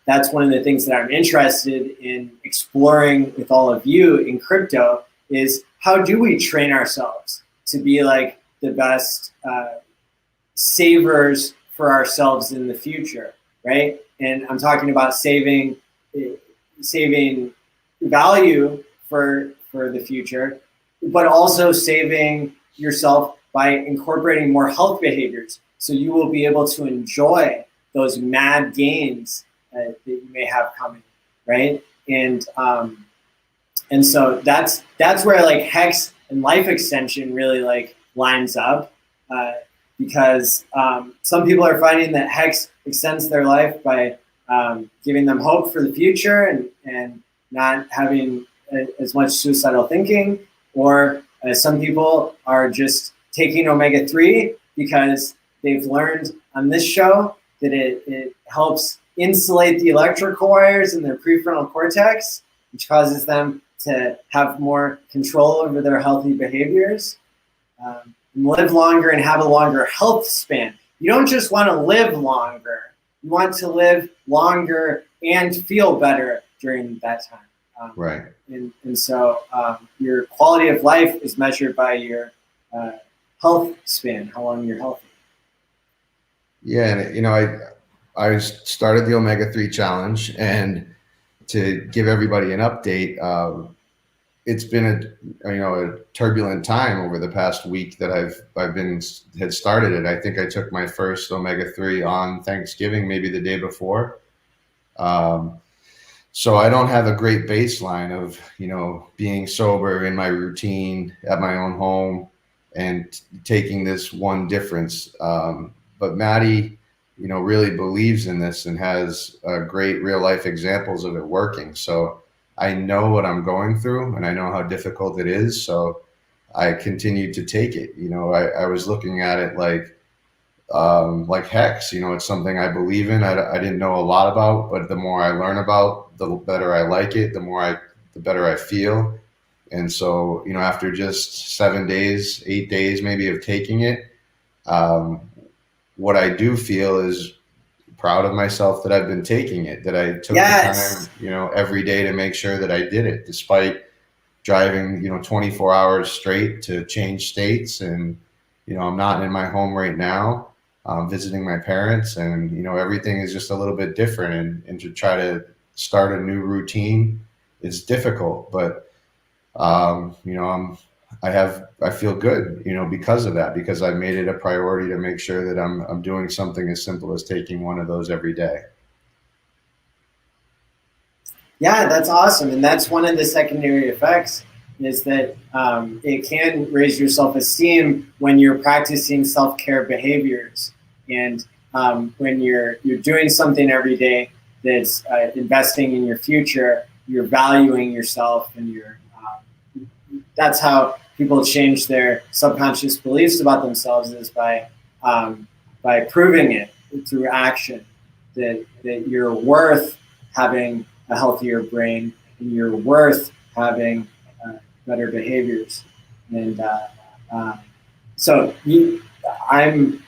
that's one of the things that I'm interested in exploring with all of you in crypto is how do we train ourselves to be like the best savers for ourselves in the future, right? And I'm talking about saving value for the future, but also saving yourself by incorporating more health behaviors. So you will be able to enjoy those mad gains that you may have coming, right? And so that's where like HEX and life extension really like lines up, because some people are finding that HEX extends their life by giving them hope for the future and not having as much suicidal thinking, or some people are just taking omega-3 because they've learned on this show that it helps insulate the electrical wires in their prefrontal cortex, which causes them to have more control over their healthy behaviors, and live longer and have a longer health span. You don't just want to live longer, you want to live longer and feel better during that time. Right. And so your quality of life is measured by your health span, how long you're healthy. Yeah, and I started the omega-3 challenge, and to give everybody an update, it's been a turbulent time over the past week that had started it. I think I took my first omega-3 on Thanksgiving, maybe the day before. So I don't have a great baseline of, being sober in my routine at my own home and taking this one difference. But Maddie, really believes in this and has great real life examples of it working. So I know what I'm going through and I know how difficult it is. So I continue to take it. I was looking at it like HEX, it's something I believe in. I didn't know a lot about, but the more I learn about, the better I like it, the better I feel. And so, after just 7 days, 8 days maybe of taking it, what I do feel is proud of myself that I've been taking it, that I took the time, every day to make sure that I did it, despite driving, 24 hours straight to change states. And, I'm not in my home right now. Visiting my parents, and everything is just a little bit different, and to try to start a new routine is difficult, but I feel good, because of that, because I made it a priority to make sure that I'm doing something as simple as taking one of those every day. Yeah, that's awesome. And that's one of the secondary effects, is that it can raise your self-esteem when you're practicing self-care behaviors. And when you're doing something every day that's investing in your future, you're valuing yourself, and that's how people change their subconscious beliefs about themselves, is by proving it through action, that you're worth having a healthier brain, and you're worth having better behaviors. And so I'm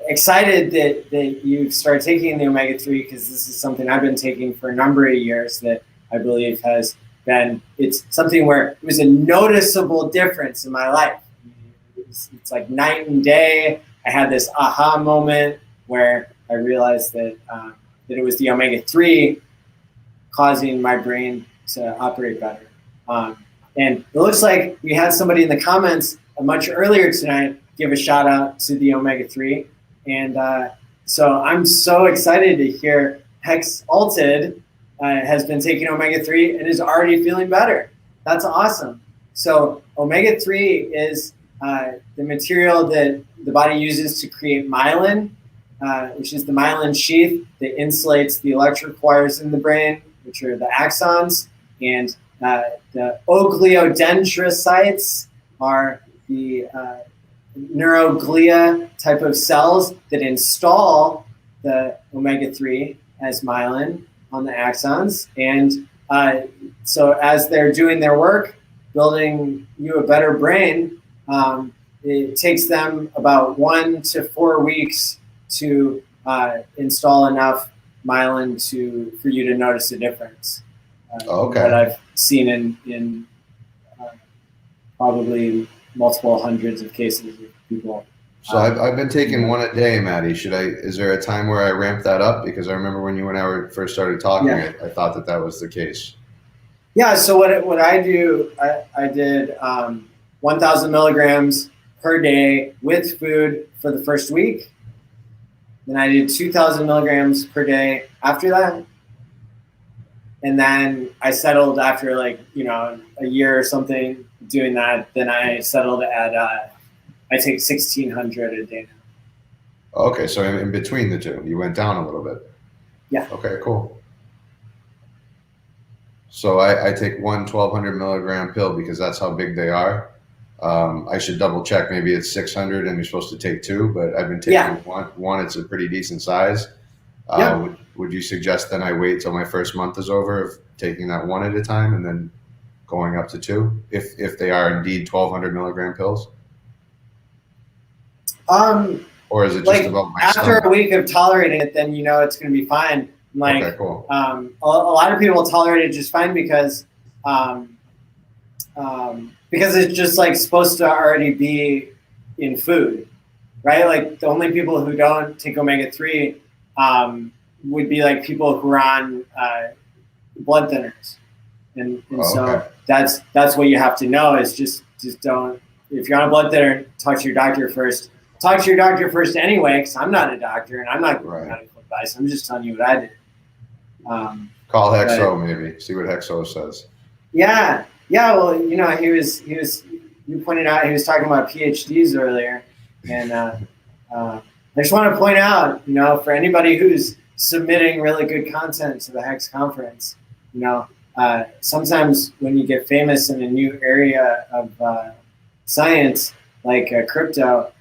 excited that you started taking the omega-3, because this is something I've been taking for a number of years that I believe has been, it's something where it was a noticeable difference in my life. It's like night and day. I had this aha moment where I realized that it was the omega-3 causing my brain to operate better. And it looks like we had somebody in the comments much earlier tonight give a shout out to the omega-3. And so I'm so excited to hear HEXALTED has been taking omega-3 and is already feeling better. That's awesome. So omega-3 is the material that the body uses to create myelin, which is the myelin sheath that insulates the electric wires in the brain, which are the axons. And the oligodendrocytes are the neuroglia type of cells that install the omega-3 as myelin on the axons. And so as they're doing their work, building you a better brain, it takes them about 1 to 4 weeks to install enough myelin for you to notice a difference. Okay. What I've seen in probably multiple hundreds of cases of people. So I've been taking one a day, Maddie. Is there a time where I ramp that up? Because I remember when you and I first started talking, Yeah. I thought that was the case. Yeah, so what I do, I did 1,000 milligrams per day with food for the first week. Then I did 2,000 milligrams per day after that. And then I settled after a year or something doing that. Then I settled at, I take 1,600 a day now. Okay, so in between the two, you went down a little bit. Yeah. Okay, cool. So I take one 1,200 milligram pill because that's how big they are. I should double check. Maybe it's 600 and you're supposed to take 2, but I've been taking one. It's a pretty decent size. Would you suggest then I wait till my first month is over of taking that 1 at a time and then going up to 2 if they are indeed 1,200 milligram pills? Or is it just about my after stomach? a week of tolerating it, then it's going to be fine. Okay, cool. A lot of people tolerate it just fine because it's just supposed to already be in food, right? Like the only people who don't take omega-3 would be people who are on blood thinners, and so that's what you have to know is just don't. If you're on a blood thinner, talk to your doctor first. Talk to your doctor first anyway, because I'm not a doctor and I'm not giving medical advice. I'm just telling you what I did. Call Hexo maybe. See what Hexo says. Yeah. Well, you pointed out he was talking about PhDs earlier, and I just want to point out, for anybody who's submitting really good content to the HEX conference, sometimes when you get famous in a new area of science like crypto,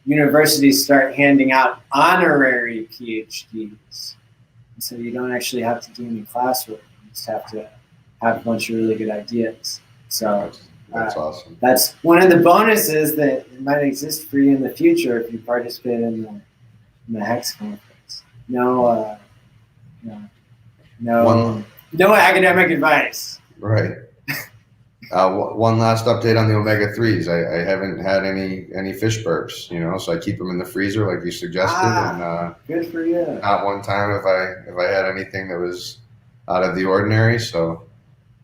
universities start handing out honorary PhDs. So you don't actually have to do any classwork. You just have to have a bunch of really good ideas. So that's awesome. That's one of the bonuses that might exist for you in the future if you participate in the HEX conference. No academic advice. Right. One last update on the omega-3s. I haven't had any fish burps, so I keep them in the freezer like you suggested. And good for you. Not one time if I had anything that was out of the ordinary. So,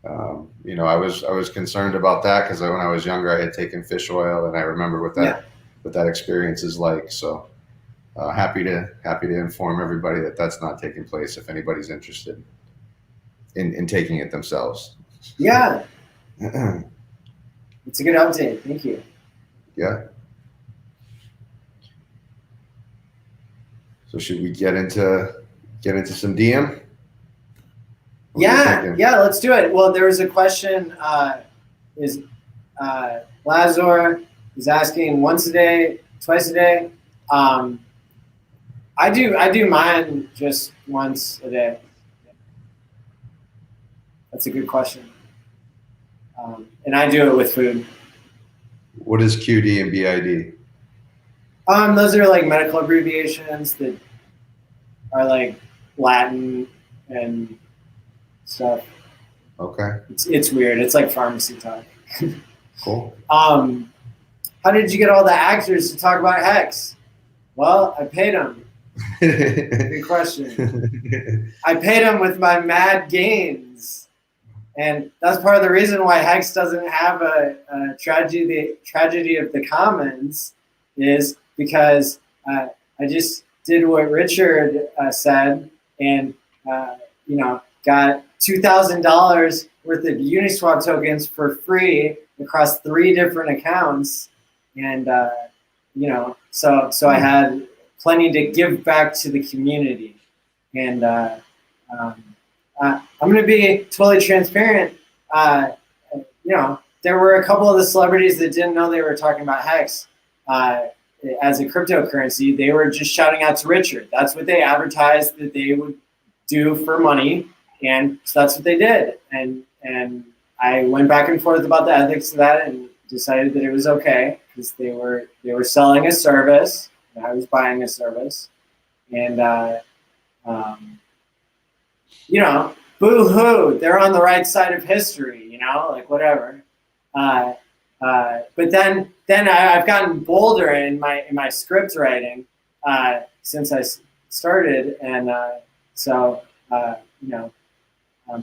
I was concerned about that because when I was younger, I had taken fish oil, and I remember what that experience is like. So, happy to inform everybody that that's not taking place if anybody's interested in taking it themselves. Yeah. It's a good update. Thank you. Yeah. So should we get into some DM? Yeah, let's do it. Well, there was a question. Lazar is asking once a day, twice a day. I do mine just once a day. That's a good question. And I do it with food. What is QD and BID? Those are medical abbreviations that are Latin and stuff. Okay. It's weird. It's like pharmacy talk. Cool. How did you get all the actors to talk about HEX? Well, I paid them. Good question. I paid them with my mad gains. And that's part of the reason why HEX doesn't have a tragedy of the commons, is because I just did what Richard said, and got $2,000 worth of Uniswap tokens for free across 3 different accounts, and so I had plenty to give back to the community, and I'm going to be totally transparent. There were a couple of the celebrities that didn't know they were talking about Hex as a cryptocurrency. They were just shouting out to Richard. That's what they advertised that they would do for money, and so that's what they did. And I went back and forth about the ethics of that and decided that it was okay because they were selling a service and I was buying a service, and boo-hoo, they're on the right side of history, like whatever. But then I've gotten bolder in my script writing since I started, and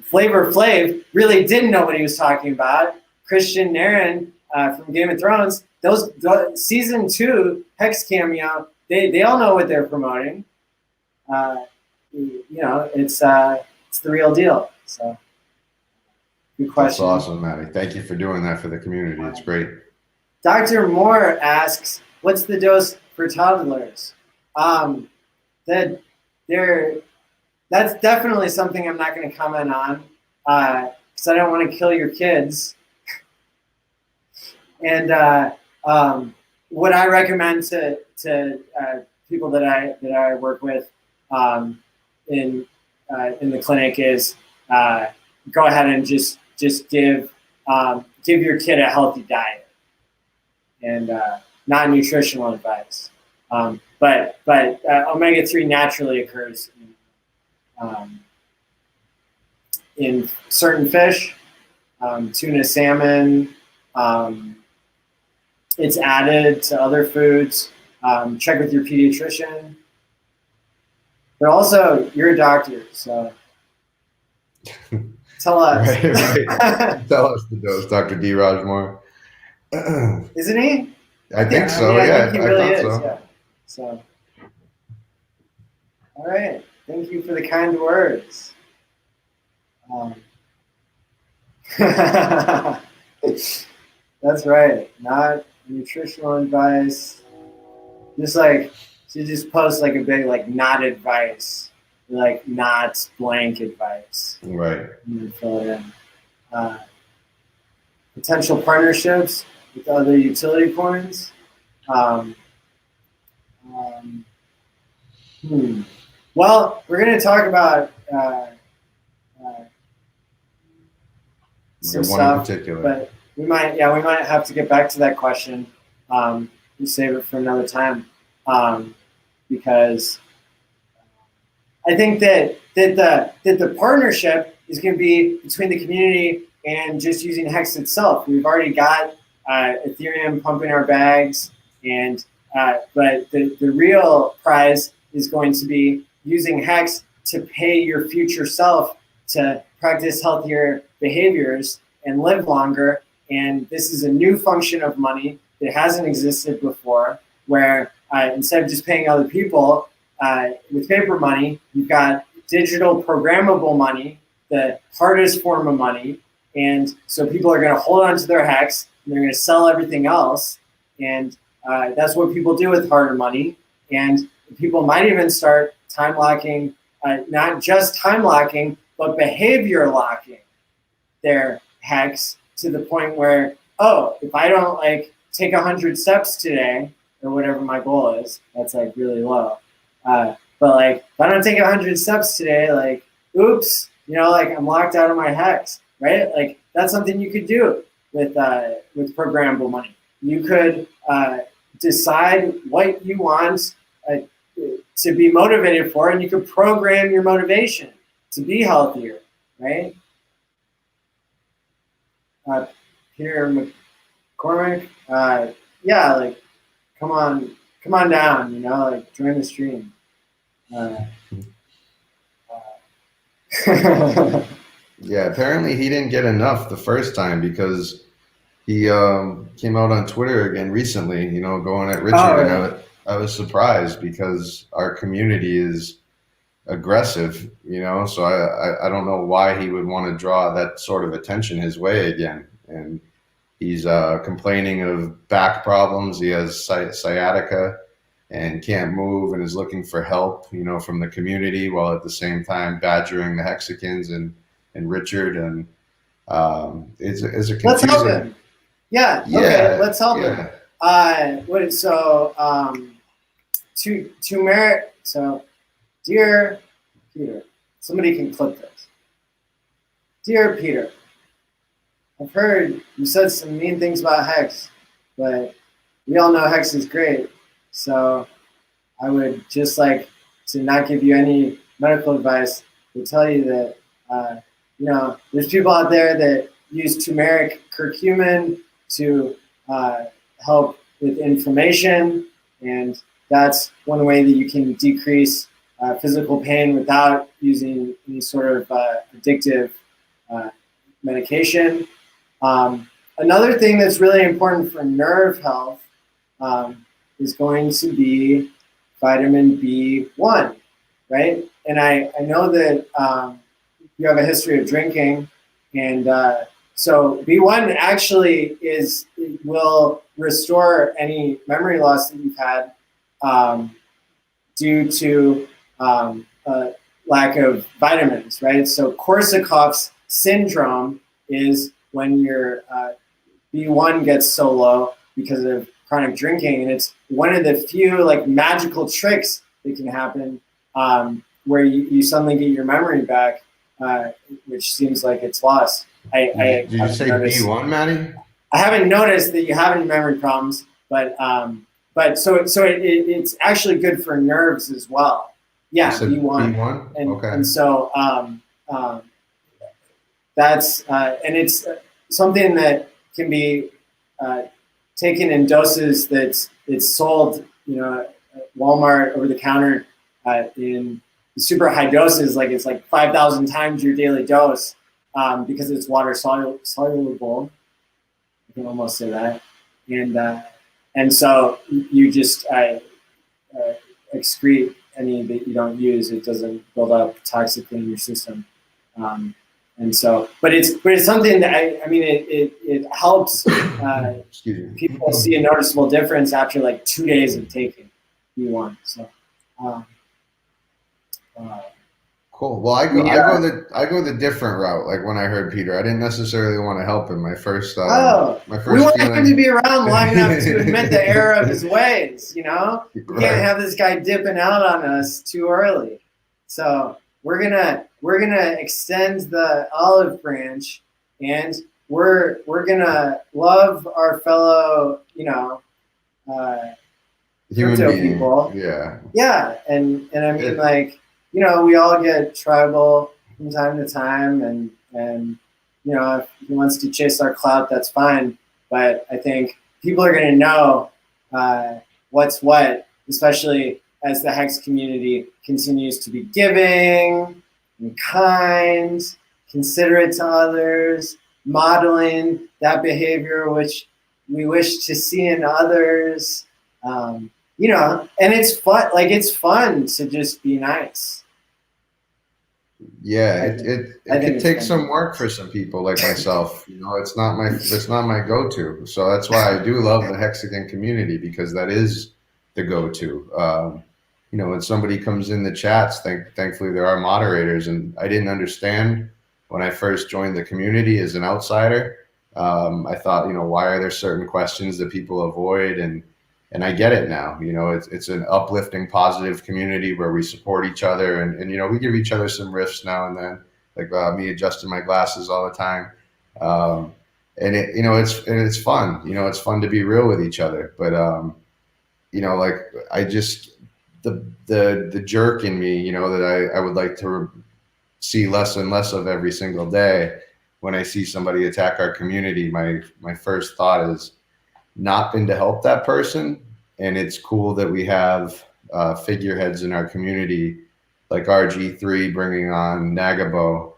Flavor Flav really didn't know what he was talking about. Christian Naren from Game of Thrones, those season 2 Hex cameo, they all know what they're promoting. It's the real deal. So, good question. That's awesome, Maddie. Thank you for doing that for the community. It's great. Dr. Moore asks, "What's the dose for toddlers?" That's definitely something I'm not going to comment on because I don't want to kill your kids. And what I recommend to people that I work with in the clinic is go ahead and just give your kid a healthy diet and not nutritional advice. But omega-3 naturally occurs in certain fish, tuna, salmon. It's added to other foods. Check with your pediatrician. But also, you're a doctor, so tell us. Right. Tell us the dose, Dr. D. Rajmore. Isn't he? I think so. I think he really is. So. Yeah. So, all right. Thank you for the kind words. That's right. Not nutritional advice. Just like she just posts like a big like not advice, like not blank advice. Right. And fill it in. Potential partnerships with other utility coins. Well, we're going to talk about some stuff, in particular. But we might have to get back to that question. We save it for another time because I think that the partnership is going to be between the community and just using Hex itself. We've already got Ethereum pumping our bags, and but the real prize is going to be using Hex to pay your future self to practice healthier behaviors and live longer. And this is a new function of money that hasn't existed before, where instead of just paying other people with paper money, you've got digital programmable money, the hardest form of money. And so people are going to hold on to their Hex, and they're going to sell everything else. And that's what people do with harder money. And people might even start time locking, not just time locking, but behavior locking their Hex to the point where, oh, if I don't like take 100 steps today, or whatever my goal is, that's like really low. But like, if I don't take 100 steps today, like, oops, like I'm locked out of my Hex, right? Like that's something you could do with programmable money. You could decide what you want to be motivated for, and you could program your motivation to be healthier, right? Peter McCormick, yeah, like come on down, like join the stream. Yeah, apparently he didn't get enough the first time because he came out on Twitter again recently, you know, going at Richard. Oh, And really? I was surprised because our community is aggressive, you know, so I don't know why he would want to draw that sort of attention his way again. And he's complaining of back problems. He has sciatica and can't move and is looking for help, you know, from the community, while at the same time badgering the Hexicans and Richard. And it's a Let's help confusing. him. Yeah. Okay. Yeah, Let's help him. To merit. So, dear Peter, somebody can clip this. Dear Peter, I've heard you said some mean things about Hex, but we all know Hex is great. So I would just like to not give you any medical advice, but tell you that, you know, there's people out there that use turmeric curcumin to help with inflammation, and that's one way that you can decrease physical pain without using any sort of addictive medication. Another thing that's really important for nerve health is going to be vitamin B1, right? And I know that you have a history of drinking, and so B1 actually will restore any memory loss that you've had due to lack of vitamins, right? So Korsakoff's syndrome is when your B1 gets so low because of chronic drinking, and it's one of the few like magical tricks that can happen where you suddenly get your memory back, which seems like it's lost. Did you say B1, Maddie? I haven't noticed that you have any memory problems, but so it's actually good for nerves as well. Yeah, B1. B1? And, okay. And so that's and it's something that can be taken in doses it's sold, you know, at Walmart over the counter in super high doses, like it's like 5,000 times your daily dose because it's water soluble. You can almost say that, and so you just excrete any that you don't use. It doesn't build up toxically in your system. And so, but it's something that I mean, it helps people see a noticeable difference after like 2 days of taking B1. So, cool. Well, I go the different route. Like when I heard Peter, I didn't necessarily want to help him. My first we want him to be around long enough to admit the error of his ways. You know, you can't have this guy dipping out on us too early. So we're gonna extend the olive branch, and we're gonna love our fellow, you know, human being. People. Yeah, and I mean, like, you know, we all get tribal from time to time, and you know, if he wants to chase our clout, that's fine. But I think people are gonna know what's what, especially as the Hex community continues to be giving and kind, considerate to others, modeling that behavior which we wish to see in others. You know, and it's fun. Like, it's fun to just be nice. Yeah, it can take some work for some people like myself. You know, it's not my go-to. So that's why I do love the Hexican community, because that is the go-to. You know, when somebody comes in the chats, thankfully there are moderators, and I didn't understand when I first joined the community as an outsider. I thought, you know, why are there certain questions that people avoid? And I get it now. You know, it's an uplifting, positive community where we support each other, and you know, we give each other some riffs now and then, like me adjusting my glasses all the time. And it, you know, it's fun. You know, it's fun to be real with each other. But you know, like I just the jerk in me, you know, that I would like to see less and less of every single day. When I see somebody attack our community, my first thought is not been to help that person. And it's cool that we have figureheads in our community, like RG3 bringing on Nagabo.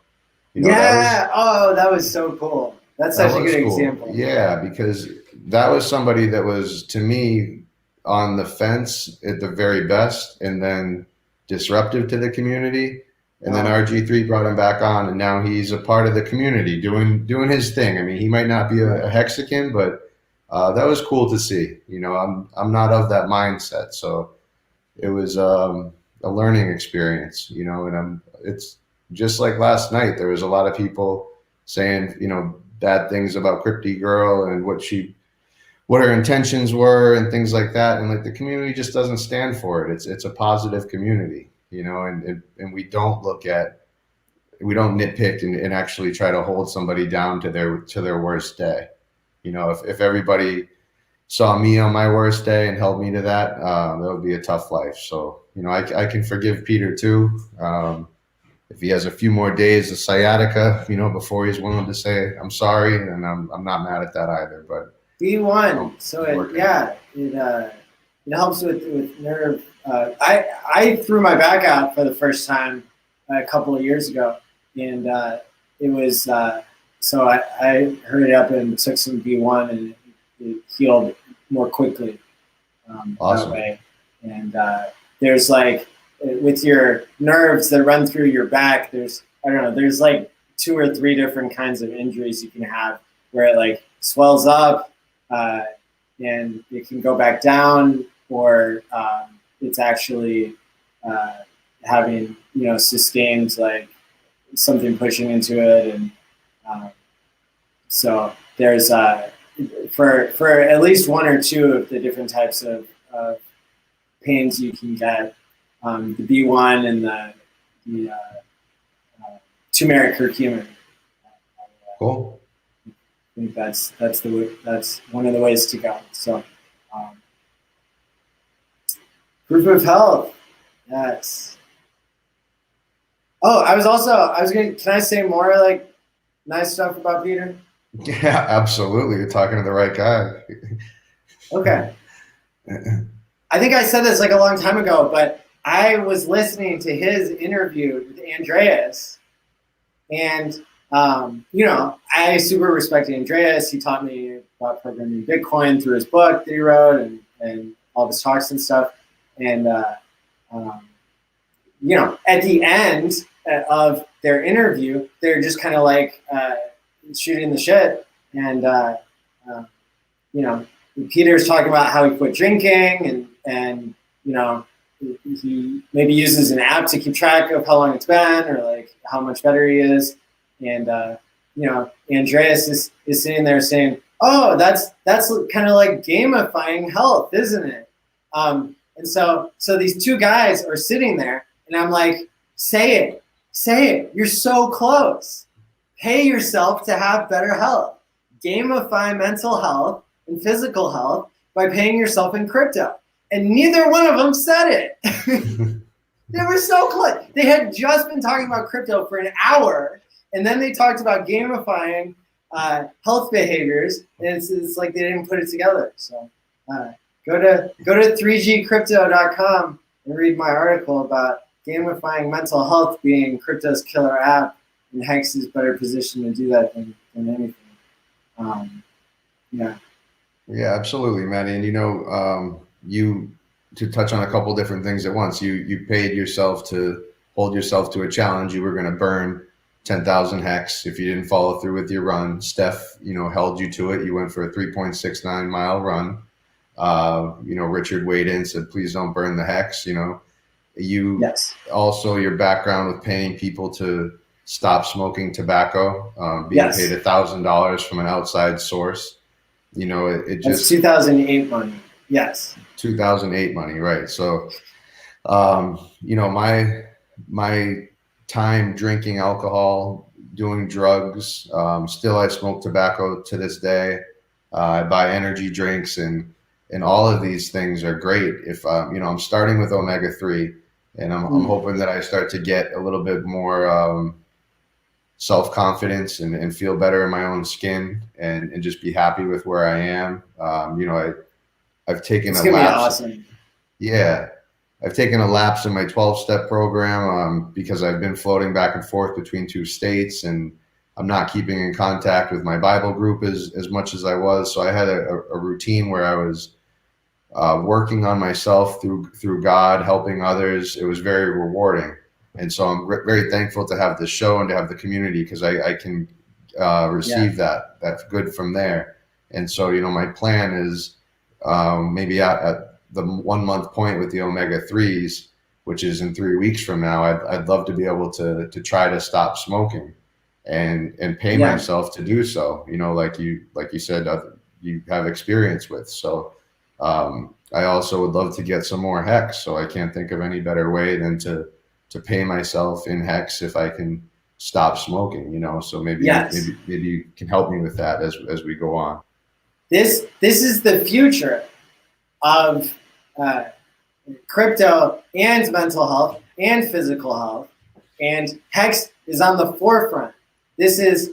You know, yeah. That was so cool. That's That such a was good cool. example. Yeah, because that was somebody that was, to me, on the fence at the very best, and then disruptive to the community. And then RG3 brought him back on, and now he's a part of the community doing his thing. I mean, he might not be a Hexican, but that was cool to see. You know, I'm not of that mindset, so it was a learning experience. You know, and it's just like last night. There was a lot of people saying, you know, bad things about Crypty Girl and what her intentions were and things like that. And like the community just doesn't stand for it. It's a positive community, you know, and we don't nitpick and actually try to hold somebody down to their worst day. You know, if everybody saw me on my worst day and held me to that, that would be a tough life. So, you know, I can forgive Peter too. If he has a few more days of sciatica, you know, before he's willing to say I'm sorry, and I'm not mad at that either. But B1, so it helps with nerve. I threw my back out for the first time a couple of years ago, and it was so I hurried up and took some B1, and it healed more quickly awesome. that way. And there's like with your nerves that run through your back, there's like 2 or 3 different kinds of injuries you can have where it like swells up and it can go back down, or it's actually having, you know, sustained like something pushing into it. And so there's for at least 1 or 2 of the different types of pains you can get, the B1 and the turmeric curcumin. Cool. I think that's one of the ways to go. So, proof of health. Yes. Oh, can I say more like nice stuff about Peter? Yeah, absolutely. You're talking to the right guy. Okay. I think I said this like a long time ago, but I was listening to his interview with Andreas, and you know, I super respect Andreas. He taught me about programming Bitcoin through his book that he wrote, and all of his talks and stuff. And you know, at the end of their interview, they're just kind of like shooting the shit, and you know, Peter's talking about how he quit drinking, and you know, he maybe uses an app to keep track of how long it's been or like how much better he is. And you know, Andreas is sitting there saying, "Oh, that's kind of like gamifying health, isn't it?" And so these 2 guys are sitting there, and I'm like, say it. You're so close. Pay yourself to have better health. Gamify mental health and physical health by paying yourself in crypto. And neither one of them said it. They were so close. They had just been talking about crypto for an hour, and then they talked about gamifying health behaviors, and it's like they didn't put it together. So go to 3gcrypto.com and read my article about gamifying mental health being crypto's killer app, and Hex is better positioned to do that than anything. Yeah, absolutely, man. And you know, to touch on a couple different things at once, you paid yourself to hold yourself to a challenge. You were going to burn 10,000 hex if you didn't follow through with your run. Steph, you know, held you to it. You went for a 3.69 mile run. You know, Richard weighed in, said, please don't burn the hex. You know, also your background with paying people to stop smoking tobacco, being paid $1,000 from an outside source. You know, it just... That's 2008 money. Yes. 2008 money, right. So, you know, my time drinking alcohol, doing drugs, still I smoke tobacco to this day. I buy energy drinks, and all of these things are great. If, you know, I'm starting with omega-3, and I'm hoping that I start to get a little bit more self-confidence and feel better in my own skin, and just be happy with where I am. You know, I've taken a lapse. Awesome. Yeah. I've taken a lapse in my 12-step program because I've been floating back and forth between 2 states, and I'm not keeping in contact with my Bible group as much as I was. So I had a routine where I was working on myself through God, helping others. It was very rewarding. And so I'm very thankful to have the show and to have the community, because I can receive that good from there. And so, my plan is maybe at the 1 month point with the omega-3s, which is in 3 weeks from now, I'd love to be able to try to stop smoking and pay myself to do so, like you said, you have experience with. So I also would love to get some more HEX. So I can't think of any better way than to pay myself in HEX if I can stop smoking, so maybe you can help me with that as we go on. This is the future of crypto and mental health and physical health, and HEX is on the forefront. This is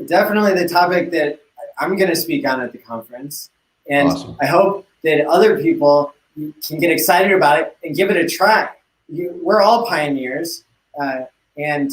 definitely the topic that I'm going to speak on at the conference, and awesome. I hope that other people can get excited about it and give it a try. We're all pioneers, and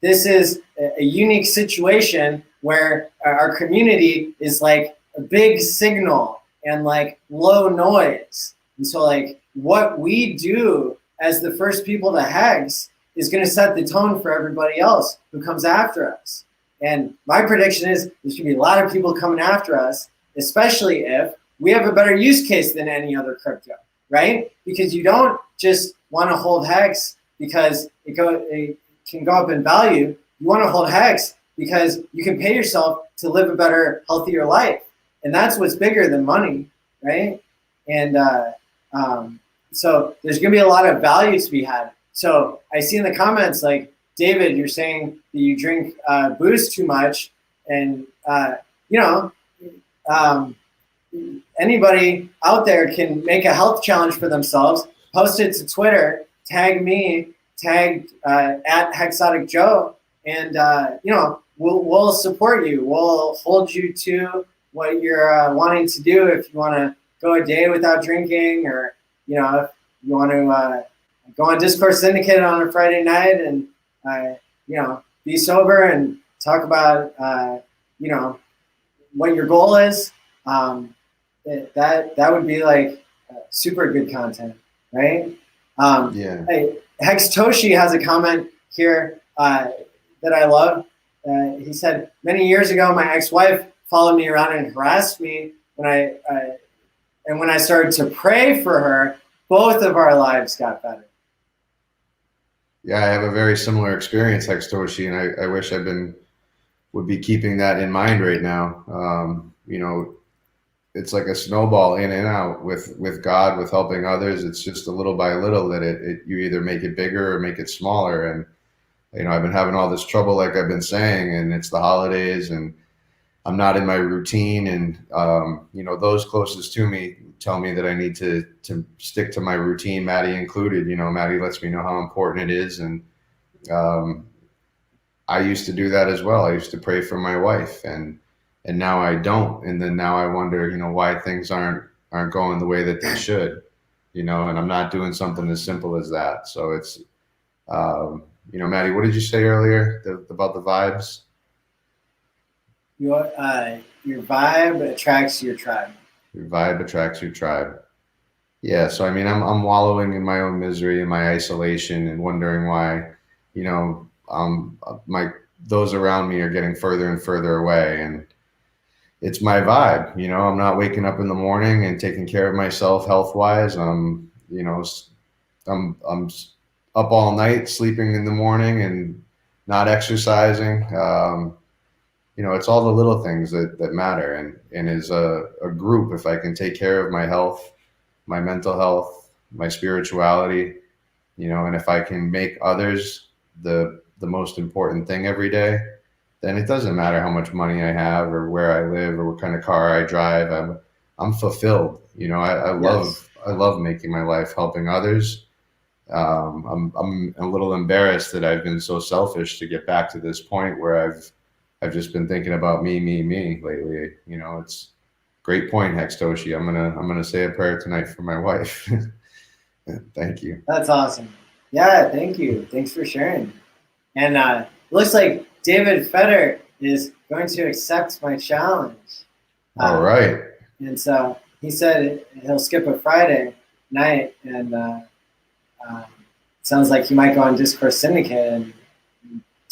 this is a unique situation where our community is like a big signal and like low noise. And so like what we do as the first people to HEX is going to set the tone for everybody else who comes after us. And my prediction is there's going to be a lot of people coming after us, especially if we have a better use case than any other crypto, right? Because you don't just want to hold HEX because it can go up in value. You want to hold HEX because you can pay yourself to live a better, healthier life. And that's what's bigger than money, right? And so there's going to be a lot of value to be had. So I see in the comments, like, David, you're saying that you drink booze too much. And, anybody out there can make a health challenge for themselves, post it to Twitter, tag me, tag at Hexotic Joe, and we'll support you. We'll hold you to what you're wanting to do. If you want to go a day without drinking, or if you want to go on Discourse Syndicate on a Friday night and be sober and talk about what your goal is, that would be like super good content, right? Hey, Hex Toshi has a comment here that I love. He said, many years ago, my ex-wife followed me around and harassed me when I started to pray for her, both of our lives got better. Yeah, I have a very similar experience, Hex Toshi, and I wish would be keeping that in mind right now. It's like a snowball in and out with God, with helping others. It's just a little by little that you either make it bigger or make it smaller. And, I've been having all this trouble, like I've been saying, and it's the holidays and I'm not in my routine. And, those closest to me tell me that I need to stick to my routine, Maddie included. Maddie lets me know how important it is. And I used to do that as well. I used to pray for my wife, and now I don't. And then now I wonder, why things aren't going the way that they should, and I'm not doing something as simple as that. So it's, Maddie, what did you say earlier about the vibes? Your vibe attracts your tribe. Your vibe attracts your tribe. Yeah. So, I'm wallowing in my own misery and my isolation and wondering why, those around me are getting further and further away. And it's my vibe, I'm not waking up in the morning and taking care of myself health-wise. I'm up all night, sleeping in the morning and not exercising. It's all the little things that matter. And as a group, if I can take care of my health, my mental health, my spirituality, and if I can make others the most important thing every day, then it doesn't matter how much money I have or where I live or what kind of car I drive. I'm fulfilled. I love making my life helping others. I'm a little embarrassed that I've been so selfish to get back to this point where I've just been thinking about me lately. It's great point, Hex Toshi. I'm gonna say a prayer tonight for my wife. Thank you. That's awesome. Yeah, thank you. Thanks for sharing. And it looks like David Fetter is going to accept my challenge. All right. And so he said he'll skip a Friday night, and sounds like he might go on Discourse Syndicate and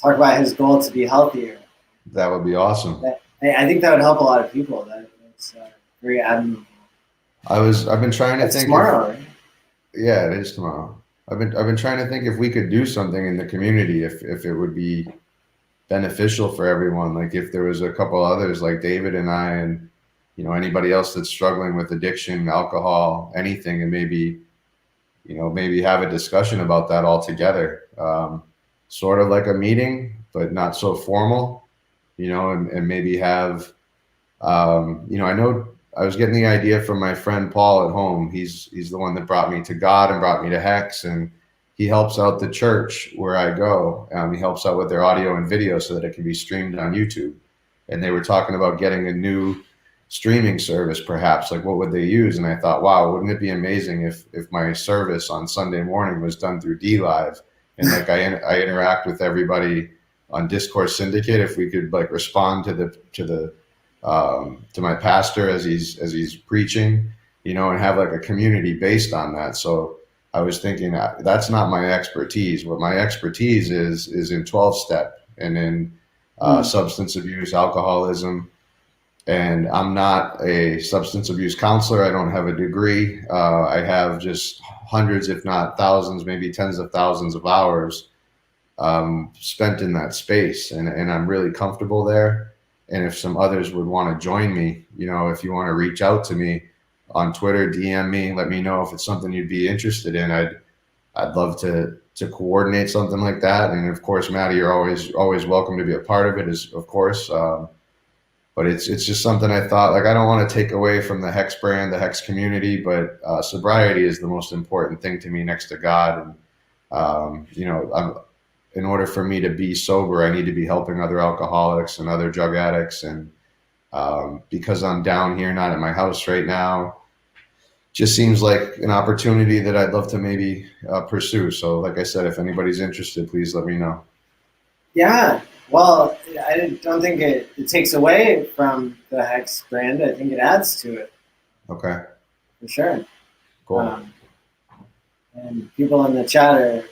talk about his goal to be healthier. That would be awesome. I think that would help a lot of people. That's very admirable. I've been trying to think. Tomorrow, right? Yeah, it is tomorrow. I've been trying to think if we could do something in the community, if it would be beneficial for everyone. Like if there was a couple others like David and I, and anybody else that's struggling with addiction, alcohol, anything, and maybe have a discussion about that all together. Sort of like a meeting, but not so formal, and maybe have, I know I was getting the idea from my friend Paul at home. He's the one that brought me to God and brought me to HEX, and he helps out the church where I go. He helps out with their audio and video so that it can be streamed on YouTube. And they were talking about getting a new streaming service, perhaps. Like, what would they use? And I thought, wow, wouldn't it be amazing if my service on Sunday morning was done through D-Live, and like I interact with everybody on Discourse Syndicate. If we could like respond to my pastor as he's preaching, and have like a community based on that. So I was thinking that's not my expertise. What my expertise is in 12-step and in substance abuse, alcoholism. And I'm not a substance abuse counselor. I don't have a degree. I have just hundreds, if not thousands, maybe tens of thousands of hours spent in that space. And I'm really comfortable there. And if some others would want to join me, if you want to reach out to me on Twitter, DM me, let me know if it's something you'd be interested in. I'd love to coordinate something like that. And of course, Maddie, you're always welcome to be a part of it, of course. But it's just something I thought, like, I don't want to take away from the HEX brand, the HEX community, but sobriety is the most important thing to me next to God. And, in order for me to be sober, I need to be helping other alcoholics and other drug addicts. And because I'm down here, not at my house right now, just seems like an opportunity that I'd love to maybe pursue. So like I said, if anybody's interested, please let me know. Yeah. Well, I don't think it takes away from the HEX brand. I think it adds to it. Okay. For sure. Cool. And people in the chat are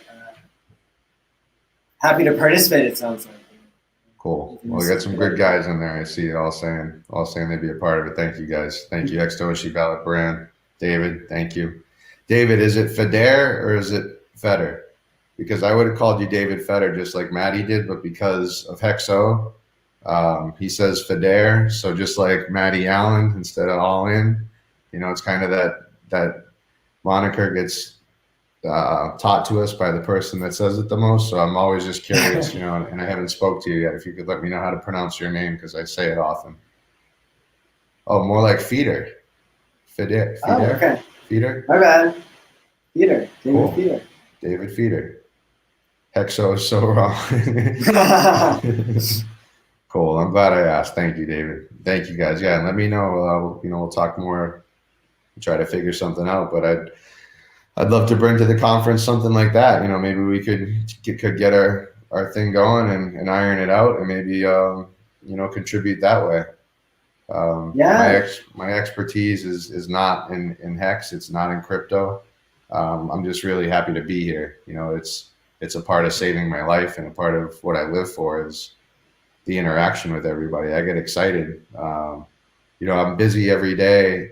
happy to participate, it sounds like. Cool. Well, we got some good guys in there. I see it all saying they'd be a part of it. Thank you, guys. Thank you, HEXToshi Ballot Brand. David, thank you. David, is it Feder or is it Fetter? Because I would have called you David Fetter just like Maddie did, but because of Hexo, he says Feder. So just like Maddie Allen instead of All In, it's kind of that moniker gets taught to us by the person that says it the most. So I'm always just curious, and I haven't spoke to you yet. If you could let me know how to pronounce your name, because I say it often. Oh, more like Feeder. Feeder. Oh, okay. Feeder? My bad. Feeder. David Cool. Feeder. David Feeder. Hexo is so wrong. Cool. I'm glad I asked. Thank you, David. Thank you, guys. Yeah, and let me know. We'll talk more, try to figure something out. But I'd love to bring to the conference something like that. Maybe we could get our thing going and iron it out, and maybe contribute that way. Yeah. My expertise is not in HEX. It's not in crypto. I'm just really happy to be here. It's a part of saving my life, and a part of what I live for is the interaction with everybody. I get excited. I'm busy every day.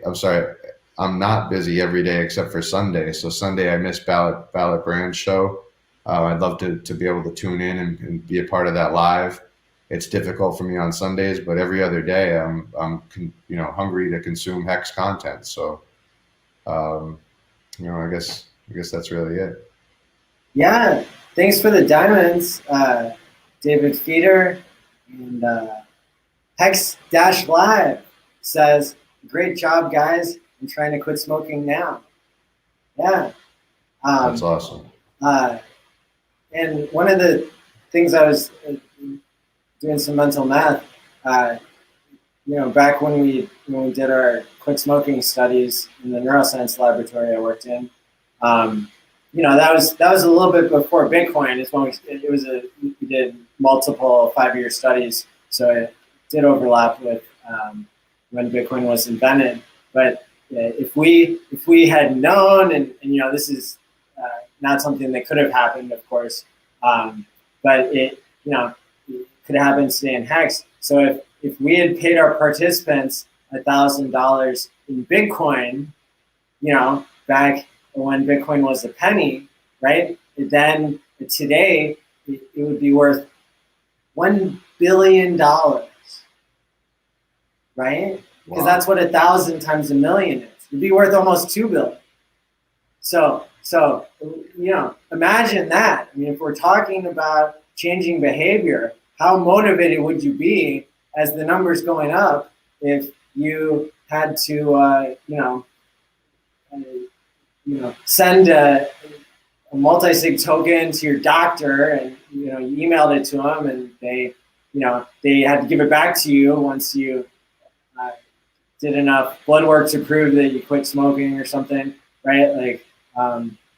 I'm not busy every day except for Sunday. So Sunday I miss Ballot Brand show. I'd love to be able to tune in and be a part of that live. It's difficult for me on Sundays, but every other day I'm hungry to consume HEX content. So, I guess that's really it. Yeah. Thanks for the diamonds, David Feeder. And HEX-Live says, great job, guys. I'm trying to quit smoking now. Yeah. That's awesome. And one of the things I was doing some mental math, back when we did our quit smoking studies in the neuroscience laboratory I worked in, that was a little bit before Bitcoin. It's when we did multiple 5-year studies, so it did overlap with when Bitcoin was invented. But if we had known, and this is not something that could have happened, of course, but it could have happened today in Hex. So if we had paid our participants $1,000 in Bitcoin, back when Bitcoin was a penny, right? Then today it would be worth $1 billion, right? Because that's what 1,000 times a million is. It'd be worth almost $2 billion. So imagine that. I mean, if we're talking about changing behavior, how motivated would you be as the numbers going up if you had to send a multi-sig token to your doctor, and you emailed it to them, and they had to give it back to you once you did enough blood work to prove that you quit smoking or something, right? Like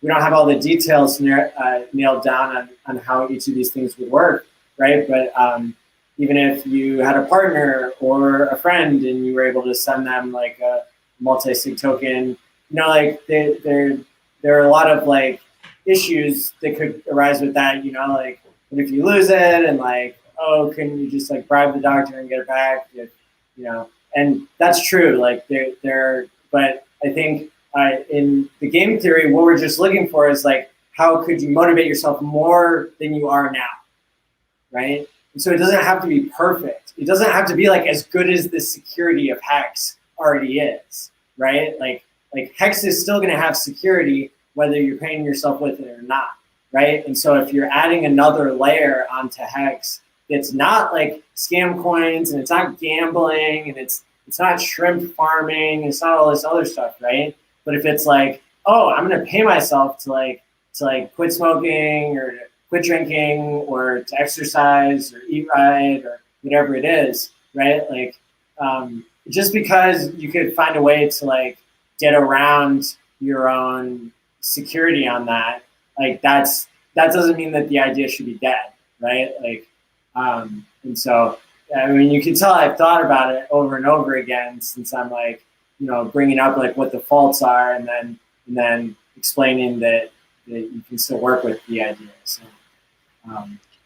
we don't have all the details nailed down on how each of these things would work, right? But even if you had a partner or a friend and you were able to send them like a multi-sig token, like there are a lot of like issues that could arise with that, like what if you lose it, and like, oh, can you just like bribe the doctor and get it back? And that's true. Like but I think in the game theory, what we're just looking for is like, how could you motivate yourself more than you are now, right? And so it doesn't have to be perfect. It doesn't have to be like as good as the security of Hex already is, right? Like Hex is still going to have security whether you're paying yourself with it or not, right? And so if you're adding another layer onto Hex, it's not like scam coins, and it's not gambling, and it's not shrimp farming, it's not all this other stuff, right? But if it's like, oh, I'm going to pay myself to quit smoking or to quit drinking or to exercise or eat right or whatever it is, right? Like just because you could find a way to like get around your own security on that, like that doesn't mean that the idea should be dead, right? Like and so I mean, you can tell I've thought about it over and over again since I'm like bringing up like what the faults are, and then explaining that you can still work with the idea. So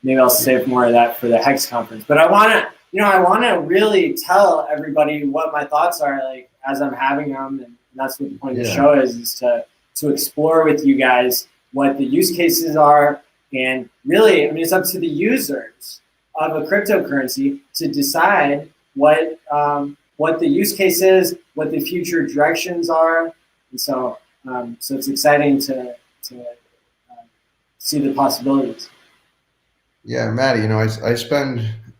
maybe I'll save more of that for the HEX conference. But I want to really tell everybody what my thoughts are like as I'm having them, and that's what the point of the show is to explore with you guys what the use cases are. And really, I mean, it's up to the users of a cryptocurrency to decide what the use case is, what the future directions are. And so it's exciting to see the possibilities. Yeah, Maddie,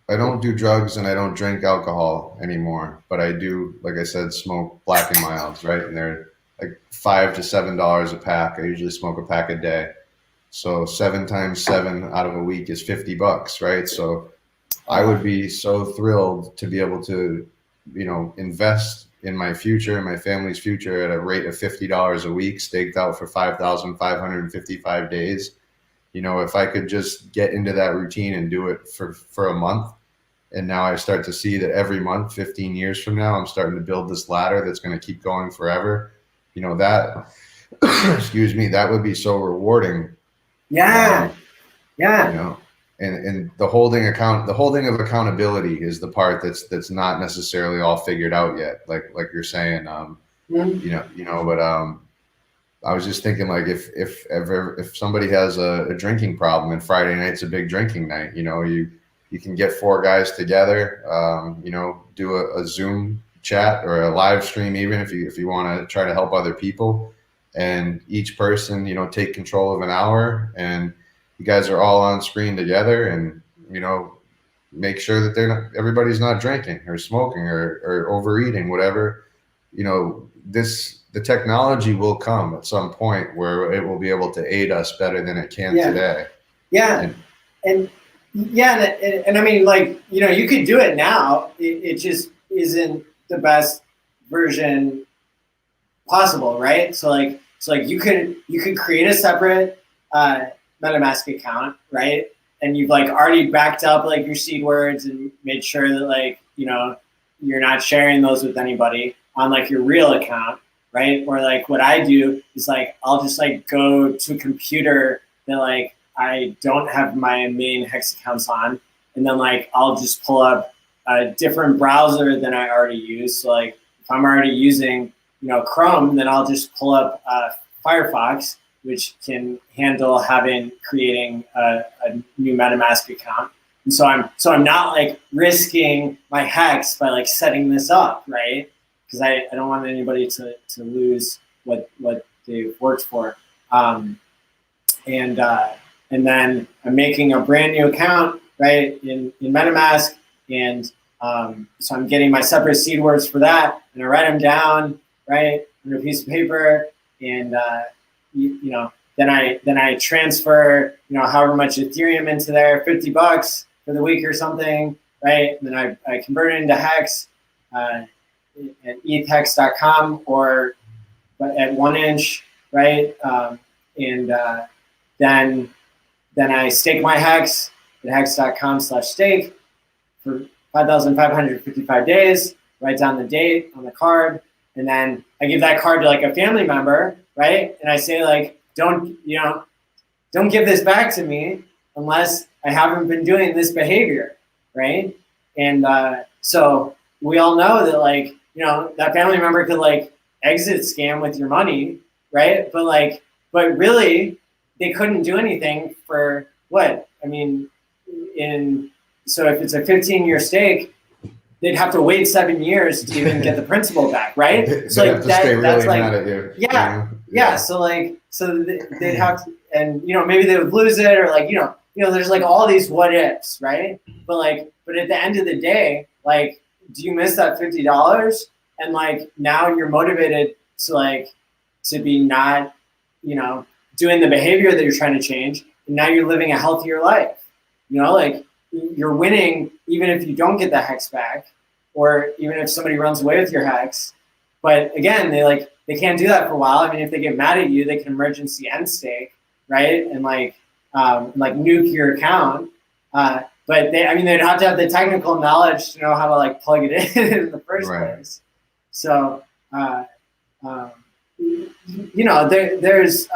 I don't do drugs and I don't drink alcohol anymore, but I do, like I said, smoke Black and Milds, right? And they're like $5 to $7 a pack. I usually smoke a pack a day. So 7 times 7 out of a week is $50, right? So I would be so thrilled to be able to, invest in my future, my family's future at a rate of $50 a week, staked out for 5,555 days. If I could just get into that routine and do it for a month, and now I start to see that every month, 15 years from now, I'm starting to build this ladder that's going to keep going forever. That, excuse me, that would be so rewarding. Yeah. And the holding of accountability is the part that's not necessarily all figured out yet. Like you're saying, but I was just thinking, like, if somebody has a drinking problem and Friday night's a big drinking night, you can get 4 guys together, do a Zoom chat or a live stream, even if you want to try to help other people, and each person, take control of an hour, and you guys are all on screen together, and, make sure that everybody's not drinking or smoking or overeating, whatever. The technology will come at some point where it will be able to aid us better than it can today. Yeah. And I mean, like, you could do it now. It just isn't the best version possible, right? So So like you could create a separate MetaMask account, right? And you've like already backed up like your seed words and made sure that like, you know, you're not sharing those with anybody on like your real account, right? Or like what I do is like, I'll just like go to a computer that like I don't have my main Hex accounts on. And then like, I'll just pull up a different browser than I already use. So like if I'm already using, you know, Chrome, then I'll just pull up Firefox, which can handle creating a new MetaMask account. And so I'm not like risking my Hex by like setting this up, right? Because I don't want anybody to lose what they've worked for. And then I'm making a brand new account, right, in MetaMask, and so I'm getting my separate seed words for that, and I write them down, right, on a piece of paper, and you know, then I transfer, you know, however much Ethereum into there, $50 for the week or something, right, and then I convert it into Hex at ETHEX.com or at 1 inch, right, and then I stake my Hex at hex.com/stake for 5,555 days, write down the date on the card, and then I give that card to like a family member, right? And I say like, don't give this back to me unless I haven't been doing this behavior, right? And so we all know that like, you know, that family member could like exit scam with your money, right? But really, they couldn't do anything for what? I mean, so if it's a 15-year stake, they'd have to wait 7 years to even get the principal back, right? So like that's really like, mad at you. Yeah. So they'd have to, and you know, maybe they would lose it, or like, you know, there's like all these what ifs, right? But at the end of the day, like, do you miss that $50? And like now you're motivated to be not, you know, doing the behavior that you're trying to change, and now you're living a healthier life. You know, like you're winning even if you don't get the Hex back, or even if somebody runs away with your Hex. But again, they can't do that for a while. I mean, if they get mad at you, they can emergency end stake, right? And like nuke your account. But they'd have to have the technical knowledge to know how to like plug it in the first place. So, you know, there's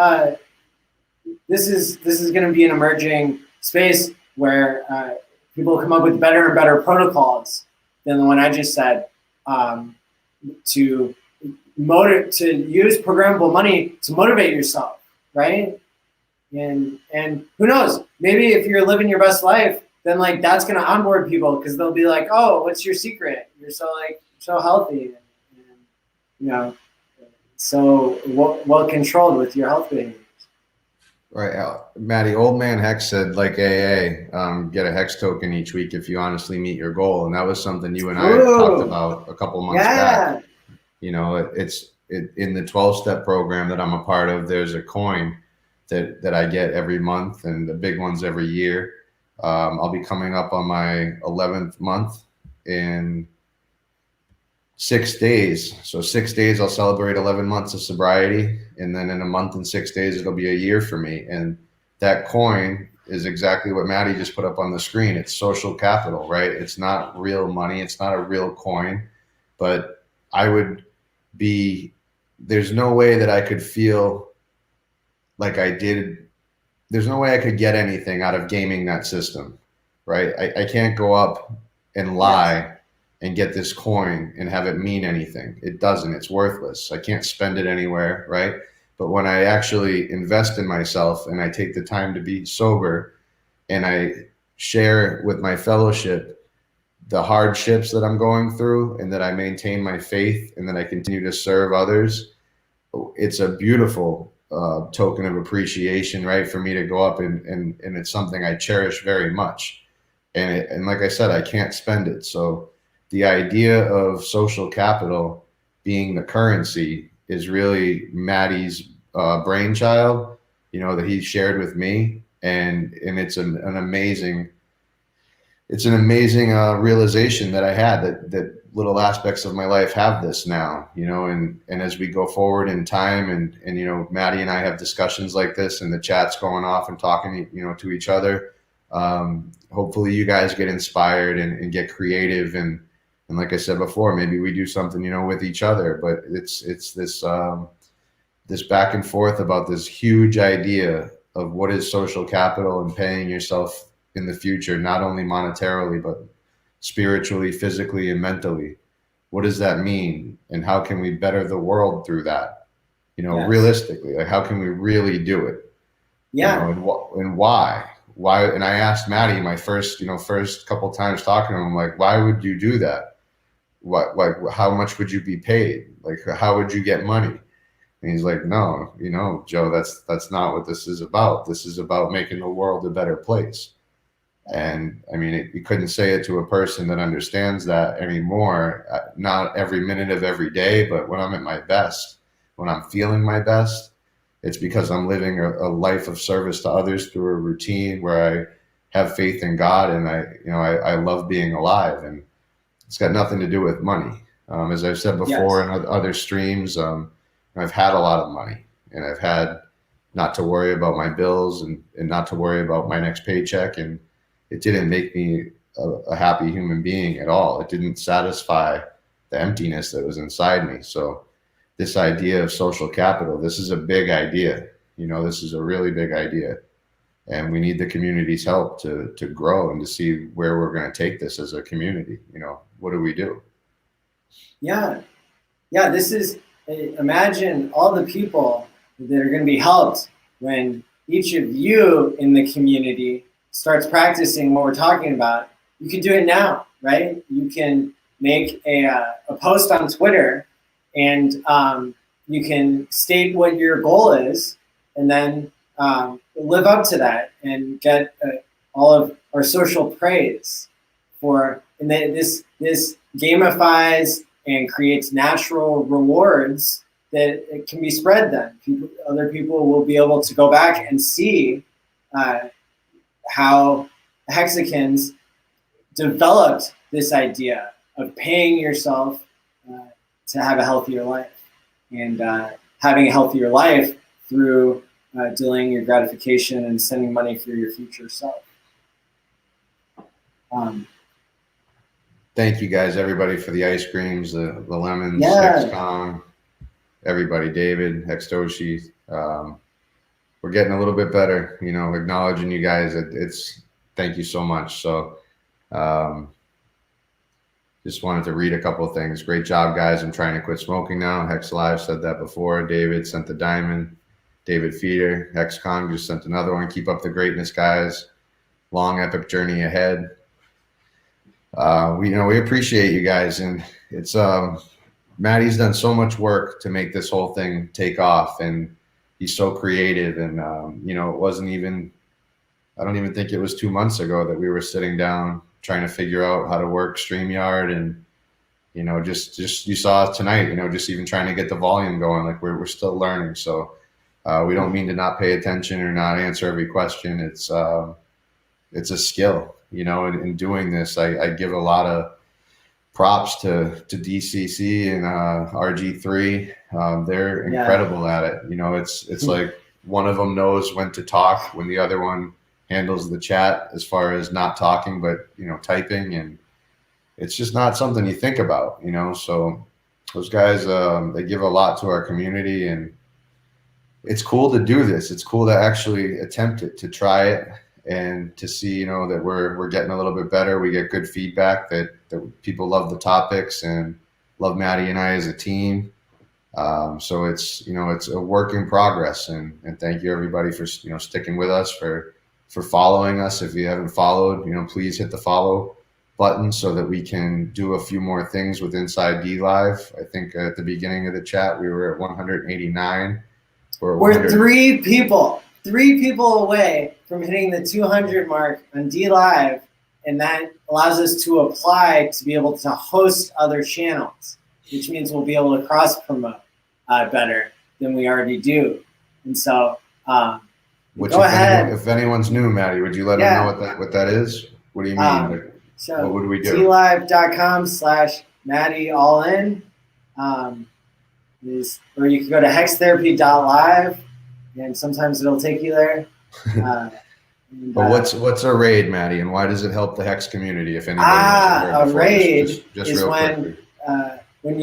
this is going to be an emerging space where people come up with better and better protocols than the one I just said, to use programmable money to motivate yourself, right? And who knows? Maybe if you're living your best life, then like that's going to onboard people, because they'll be like, oh, what's your secret? You're so healthy, and you know, so well controlled with your health behaviors. Right, Maddie, old man Hex said, like AA, get a Hex token each week if you honestly meet your goal, and that was something you and I had talked about a couple months back. You know, it's in the 12-step program that I'm a part of. There's a coin that I get every month, and the big ones every year. I'll be coming up on my 11th month in 6 days. So 6 days, I'll celebrate 11 months of sobriety. And then in a month and 6 days, it'll be a year for me. And that coin is exactly what Maddie just put up on the screen. It's social capital, right? It's not real money. It's not a real coin. But there's no way that I could feel like I did. There's no way I could get anything out of gaming that system, right? I can't go up and lie and get this coin and have it mean anything. It doesn't. It's worthless. I can't spend it anywhere, right? But when I actually invest in myself and I take the time to be sober and I share with my fellowship the hardships that I'm going through, and that I maintain my faith, and that I continue to serve others, it's a beautiful token of appreciation, right? For me to go up and it's something I cherish very much. And like I said, I can't spend it. So the idea of social capital being the currency is really Maddie's brainchild, you know, that he shared with me. And it's an amazing, it's an amazing realization that I had that little aspects of my life have this now, you know, and as we go forward in time and, you know, Maddie and I have discussions like this and the chat's going off and talking, you know, to each other. Hopefully you guys get inspired and get creative. And like I said before, maybe we do something, you know, with each other, but it's this, this back and forth about this huge idea of what is social capital and paying yourself in the future, not only monetarily, but spiritually, physically, and mentally. What does that mean? And how can we better the world through that? You know, realistically, like how can we really do it? Yeah. You know, and why? Why? And I asked Maddie my first couple times talking to him, like, why would you do that? What, like, how much would you be paid? Like, how would you get money? And he's like, no, you know, Joe, that's not what this is about. This is about making the world a better place. And I mean, you couldn't say it to a person that understands that anymore. Not every minute of every day, but when I'm at my best, when I'm feeling my best, it's because I'm living a life of service to others through a routine where I have faith in God, and I love being alive. And it's got nothing to do with money. As I've said before in other streams, I've had a lot of money, and I've had not to worry about my bills and not to worry about my next paycheck. And it didn't make me a happy human being at all. It didn't satisfy the emptiness that was inside me. So this idea of social capital, this is a big idea. You know, this is a really big idea. And we need the community's help to grow and to see where we're going to take this as a community. You know, what do we do? Yeah. Yeah, this is, imagine all the people that are going to be helped when each of you in the community starts practicing what we're talking about. You can do it now, right? You can make a post on Twitter, and you can state what your goal is, and then live up to that and get all of our social praise for. And then this gamifies and creates natural rewards that it can be spread. Then other people will be able to go back and see how Hexicans developed this idea of paying yourself to have a healthier life, and having a healthier life through delaying your gratification and sending money for your future self. Thank you guys, everybody, for the ice creams, the lemons, HEXCon, everybody, David, HEXToshi. We're getting a little bit better, you know, acknowledging you guys. Thank you so much. So just wanted to read a couple of things. Great job, guys. I'm trying to quit smoking now. Hex Live said that before. David sent the diamond. David Feeder, HEXCon just sent another one. Keep up the greatness, guys. Long, epic journey ahead. We appreciate you guys, and it's Maddie's done so much work to make this whole thing take off, and he's so creative. And it wasn't even, I don't even think it was 2 months ago that we were sitting down trying to figure out how to work StreamYard, and just you saw tonight, just even trying to get the volume going. Like we're still learning, so we don't mean to not pay attention or not answer every question. It's a skill. In doing this, I give a lot of props to DCC and RG3. They're incredible at it. It's like one of them knows when to talk when the other one handles the chat as far as not talking, but typing, and it's just not something you think about. So those guys, they give a lot to our community, and it's cool to do this. It's cool to actually attempt it, to try it, and to see, that we're getting a little bit better. We get good feedback that people love the topics and love Maddie and I as a team. So it's a work in progress, and thank you everybody for, sticking with us, for following us. If you haven't followed, please hit the follow button so that we can do a few more things with Inside D-Live. I think at the beginning of the chat, we were at 189. We're three people away from hitting the 200 mark on D-Live, and that allows us to apply to be able to host other channels, which means we'll be able to cross-promote better than we already do. And so go ahead. If anyone's new, Maddie, would you let them know what that is? What do you mean? So what would we do? DLive.com/MattyAllIn. Or you can go to HEXTherapy.Live, and sometimes it'll take you there. But what's a raid, Matty, and why does it help the Hex community? If anybody hasn't heard a before, raid just is real when quickly. when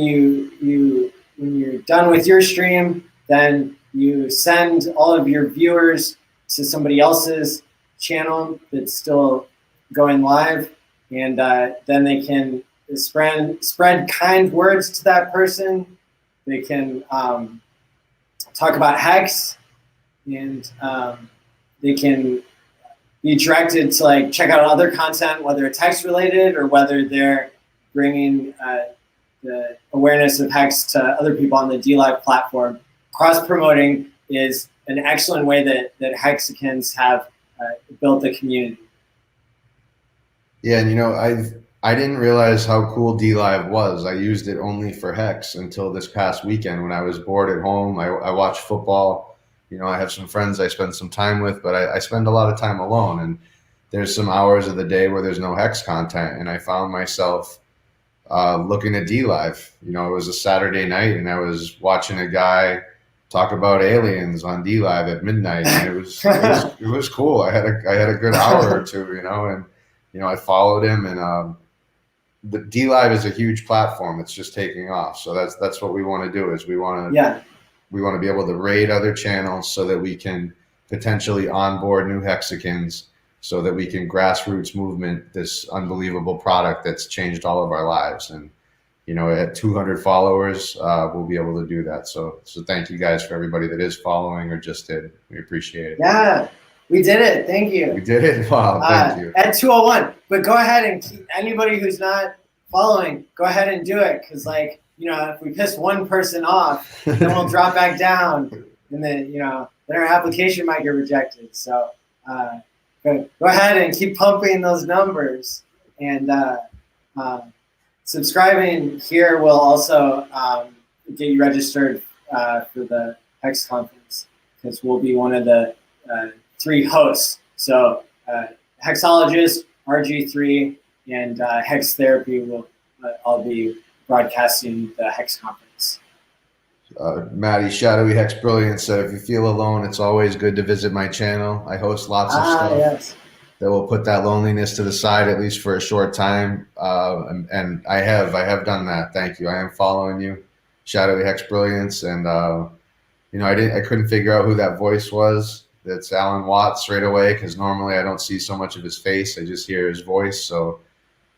you're done with your stream, then you send all of your viewers to somebody else's channel that's still going live, and then they can spread kind words to that person. They can talk about Hex, and they can be directed to like check out other content, whether it's Hex related or whether they're bringing the awareness of Hex to other people on the DLive platform. Cross promoting is an excellent way that Hexicans have built the community. Yeah, and I didn't realize how cool DLive was. I used it only for Hex until this past weekend when I was bored at home. I watch football. I have some friends I spend some time with, but I spend a lot of time alone. And there's some hours of the day where there's no Hex content. And I found myself looking at DLive. It was a Saturday night, and I was watching a guy talk about aliens on DLive at midnight. And it was cool. I had a good hour or two, and I followed him, and the DLive is a huge platform. It's just taking off. So that's what we want to do. Is we want to be able to raid other channels so that we can potentially onboard new Hexicans, so that we can grassroots movement this unbelievable product that's changed all of our lives. And at 200 followers, we'll be able to do that. So thank you guys for everybody that is following or just did. We appreciate it. Yeah. We did it. Thank you. We did it. Wow. Thank you. At 201. But go ahead and anybody who's not following, go ahead and do it. Because, if we piss one person off, then we'll drop back down. And then, then our application might get rejected. So go ahead and keep pumping those numbers. And subscribing here will also get you registered for the HEX Conference, because we'll be one of the 3 hosts. So Hexologist, RG3, and Hex Therapy will all be broadcasting the HEX Conference. Matty, Shadowy Hex Brilliance said, if you feel alone, it's always good to visit my channel. I host lots of stuff that will put that loneliness to the side, at least for a short time. And I have done that. Thank you. I am following you, Shadowy Hex Brilliance. And, I couldn't figure out who that voice was. That's Alan Watts right away, because normally I don't see so much of his face. I just hear his voice. So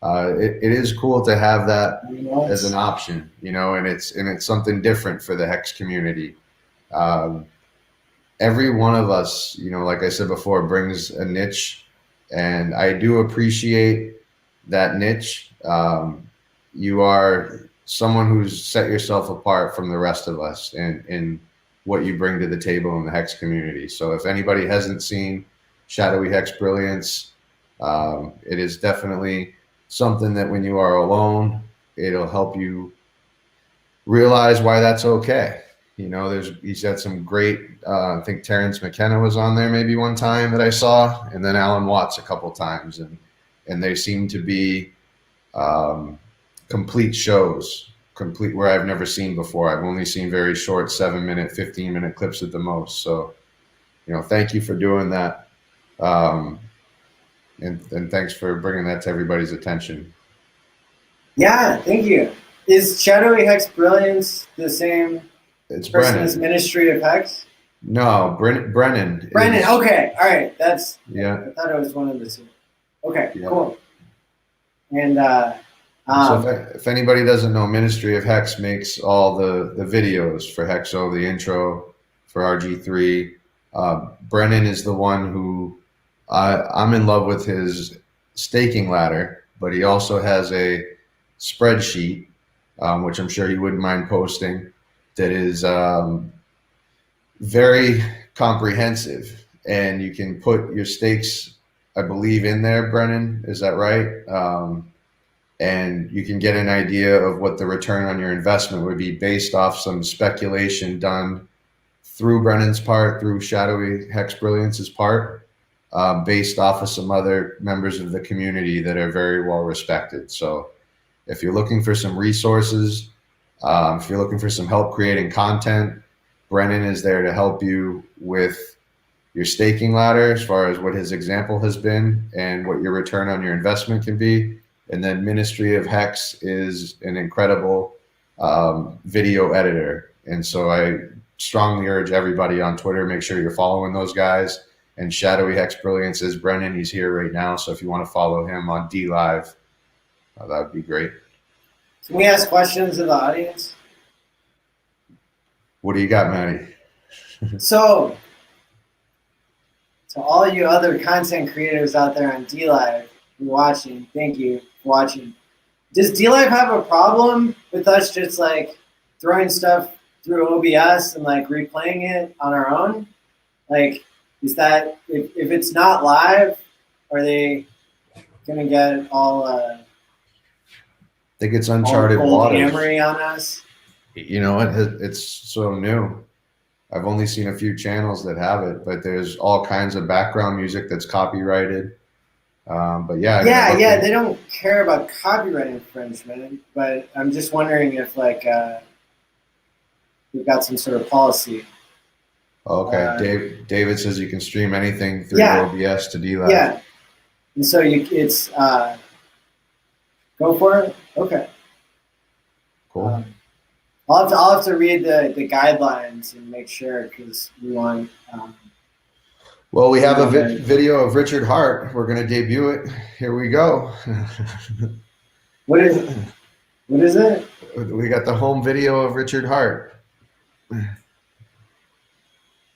it is cool to have that as an option, and it's something different for the Hex community. Every one of us, like I said before, brings a niche, and I do appreciate that niche. You are someone who's set yourself apart from the rest of us in what you bring to the table in the Hex community. So if anybody hasn't seen Shadowy Hex Brilliance, it is definitely something that when you are alone, it'll help you realize why that's okay. He's had some great, I think Terrence McKenna was on there maybe one time that I saw, and then Alan Watts a couple times. And they seem to be complete shows, where I've never seen before. I've only seen very short 7-minute, 15-minute clips at the most. So, thank you for doing that. And thanks for bringing that to everybody's attention. Yeah, thank you. Is Shadowy Hex Brilliance the same It's person Brennan. as Ministry of Hex? No, Brennan. Brennan, okay. All right. I thought it was one of the two. Okay, yeah. Cool. And so if anybody doesn't know, Ministry of Hex makes all the videos for Hexo, the intro for RG3. Brennan is the one who I'm in love with his staking ladder, but he also has a spreadsheet, which I'm sure he wouldn't mind posting, that is very comprehensive. And you can put your stakes, I believe, in there, Brennan. Is that right? And you can get an idea of what the return on your investment would be based off some speculation done through Brennan's part, through Shadowy Hex Brilliance's part. based off of some other members of the community that are very well respected. So if you're looking for some resources, if you're looking for some help creating content, Brennan is there to help you with your staking ladder as far as what his example has been and what your return on your investment can be. And then Ministry of Hex is an incredible video editor. And so I strongly urge everybody on Twitter, make sure you're following those guys. And Shadowy Hex Brilliance is Brennan. He's here right now. So if you want to follow him on D-Live, that would be great. Can we ask questions of the audience? What do you got, Matty? So to all you other content creators out there on D-Live who are watching, thank you for watching. Does D-Live have a problem with us just like throwing stuff through OBS and like replaying it on our own? Like, is that, if it's not live, are they gonna get all I think it's uncharted waters. Hammery on us? You know, it's so new. I've only seen a few channels that have it, but there's all kinds of background music that's copyrighted. But yeah. Yeah, they don't care about copyright infringement, but I'm just wondering if like we've got some sort of policy. Okay, David says you can stream anything through OBS to D-Live. Yeah, and so it's go for it. Okay, cool. I'll have to read the guidelines and make sure because we want. Well, we have a video of Richard Hart. We're going to debut it. Here we go. What is it? What is it? We got the home video of Richard Hart.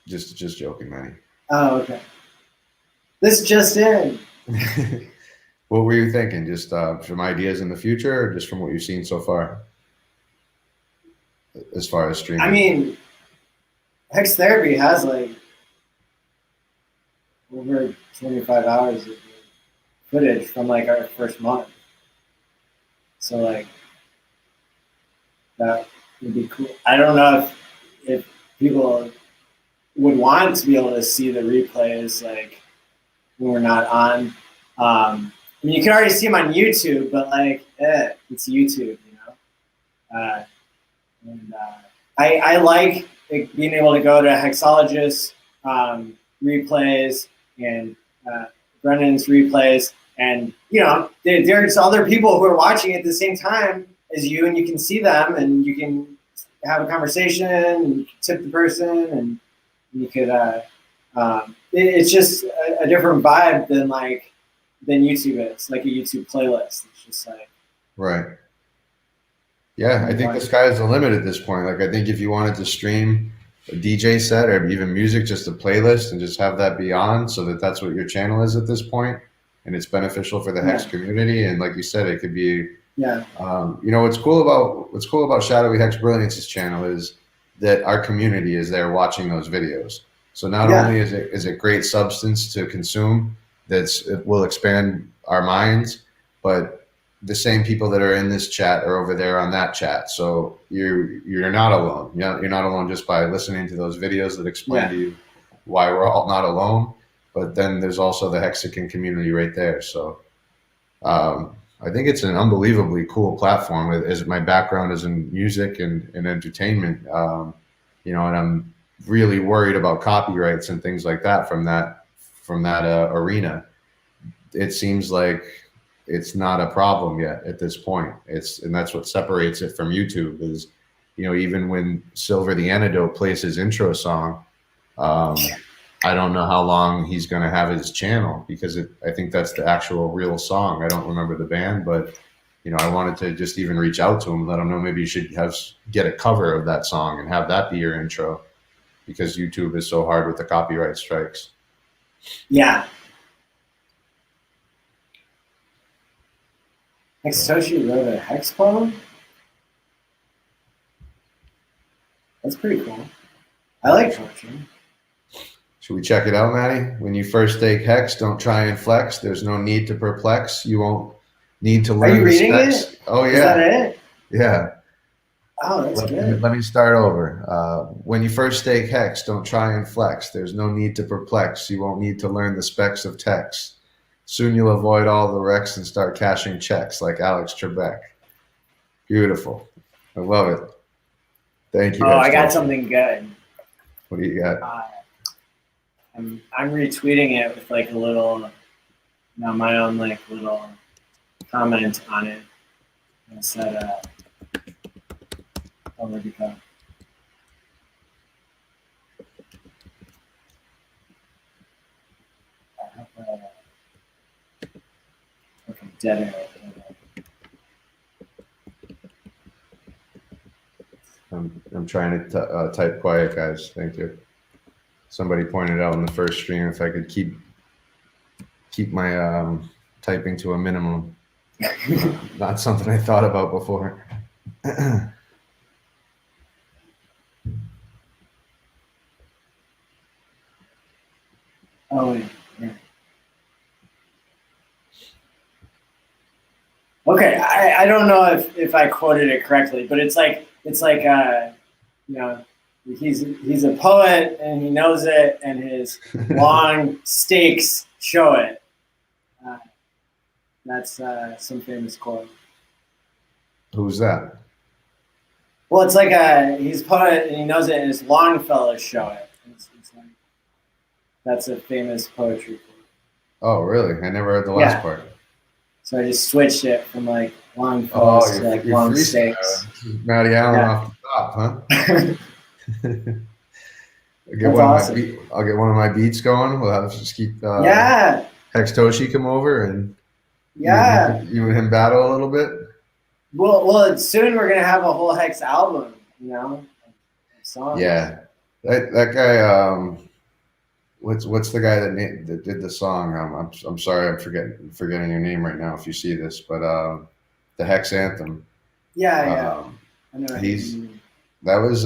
Just joking, Manny. Oh, okay. This just in. What were you thinking? Just some ideas in the future, or just from what you've seen so far? As far as streaming, I mean, Hex Therapy has like over 25 hours of footage from like our first month. So like that would be cool. I don't know if people would want to be able to see the replays like when we're not on. I mean, you can already see them on YouTube, but like, it's YouTube, you know. And I like being able to go to Hexologist replays and Brennan's replays, and you know there's other people who are watching at the same time as you, and you can see them, and you can have a conversation, and you can tip the person, and you could. It's just a different vibe than YouTube is, like a YouTube playlist. It's just like right. Yeah, I think the sky's the limit at this point. Like, I think if you wanted to stream a DJ set or even music, just a playlist, and just have that be on, so that's what your channel is at this point, and it's beneficial for the Hex community. And like you said, it could be. Yeah. You know what's cool about Shadowy Hex Brilliance's channel is that our community is there watching those videos. So not only is it great substance to consume, it will expand our minds, but the same people that are in this chat are over there on that chat. So you're not alone. You're not alone just by listening to those videos that explain to you why we're all not alone. But then there's also the Hexican community right there. So I think it's an unbelievably cool platform. As my background is in music and entertainment, you know, and I'm really worried about copyrights and things like that from that arena. It seems like it's not a problem yet at this point. And that's what separates it from YouTube is, you know, even when Silver the Antidote plays his intro song, I don't know how long he's going to have his channel because I think that's the actual real song. I don't remember the band, but you know, I wanted to just even reach out to him and let him know maybe you should get a cover of that song and have that be your intro because YouTube is so hard with the copyright strikes. Yeah. Hextoshi wrote a Hex poem? That's pretty cool. I like poetry. Should we check it out, Maddie? When you first take Hex, don't try and flex. There's no need to perplex. You won't need to learn Are you the reading specs. it? Oh, yeah. Is that it? Yeah. Oh, that's good. Let me start over. When you first stake hex, don't try and flex. There's no need to perplex. You won't need to learn the specs of text. Soon you'll avoid all the wrecks and start cashing checks like Alex Trebek. Beautiful. I love it. Thank you. Oh, I got Hextherapy. something good. What do you got? I'm retweeting it with like a little, my own like little comment on it. I said, oh, where'd it go? Okay, dead air. I'm trying to type quiet, guys. Thank you. Somebody pointed out in the first stream if I could keep my typing to a minimum. Not something I thought about before. Oh, wait. Yeah. Okay, I don't know if I quoted it correctly, but it's like he's a poet and he knows it, and his long stakes show it. That's some famous quote. Who's that? Well, it's like he's a poet and he knows it, and his Longfellows show it. It's like, that's a famous poetry quote. Oh, really? I never heard the last part. So I just switched it from like Longfellows to like long stakes. Matty Allen off the top, huh? I'll get one of my beats going. We'll have to just keep Hex Toshi come over and you and him battle a little bit. Well, soon we're gonna have a whole Hex album, songs. Yeah, that guy. What's the guy that did the song? I'm sorry, I'm forgetting your name right now. If you see this, but the Hex anthem. Yeah. I know. That was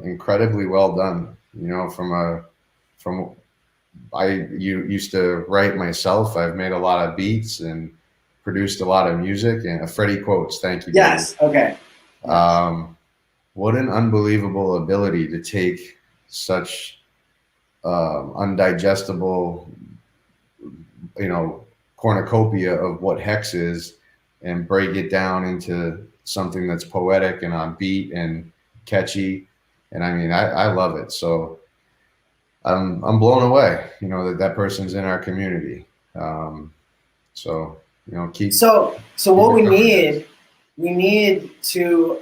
incredibly well done. You used to write myself. I've made a lot of beats and produced a lot of music. And Freddie quotes. Thank you. Yes. Baby. Okay. What an unbelievable ability to take such undigestible, cornucopia of what hex is and break it down into something that's poetic and on beat and catchy. And I mean, I love it. So I'm blown away, that person's in our community. So what we need to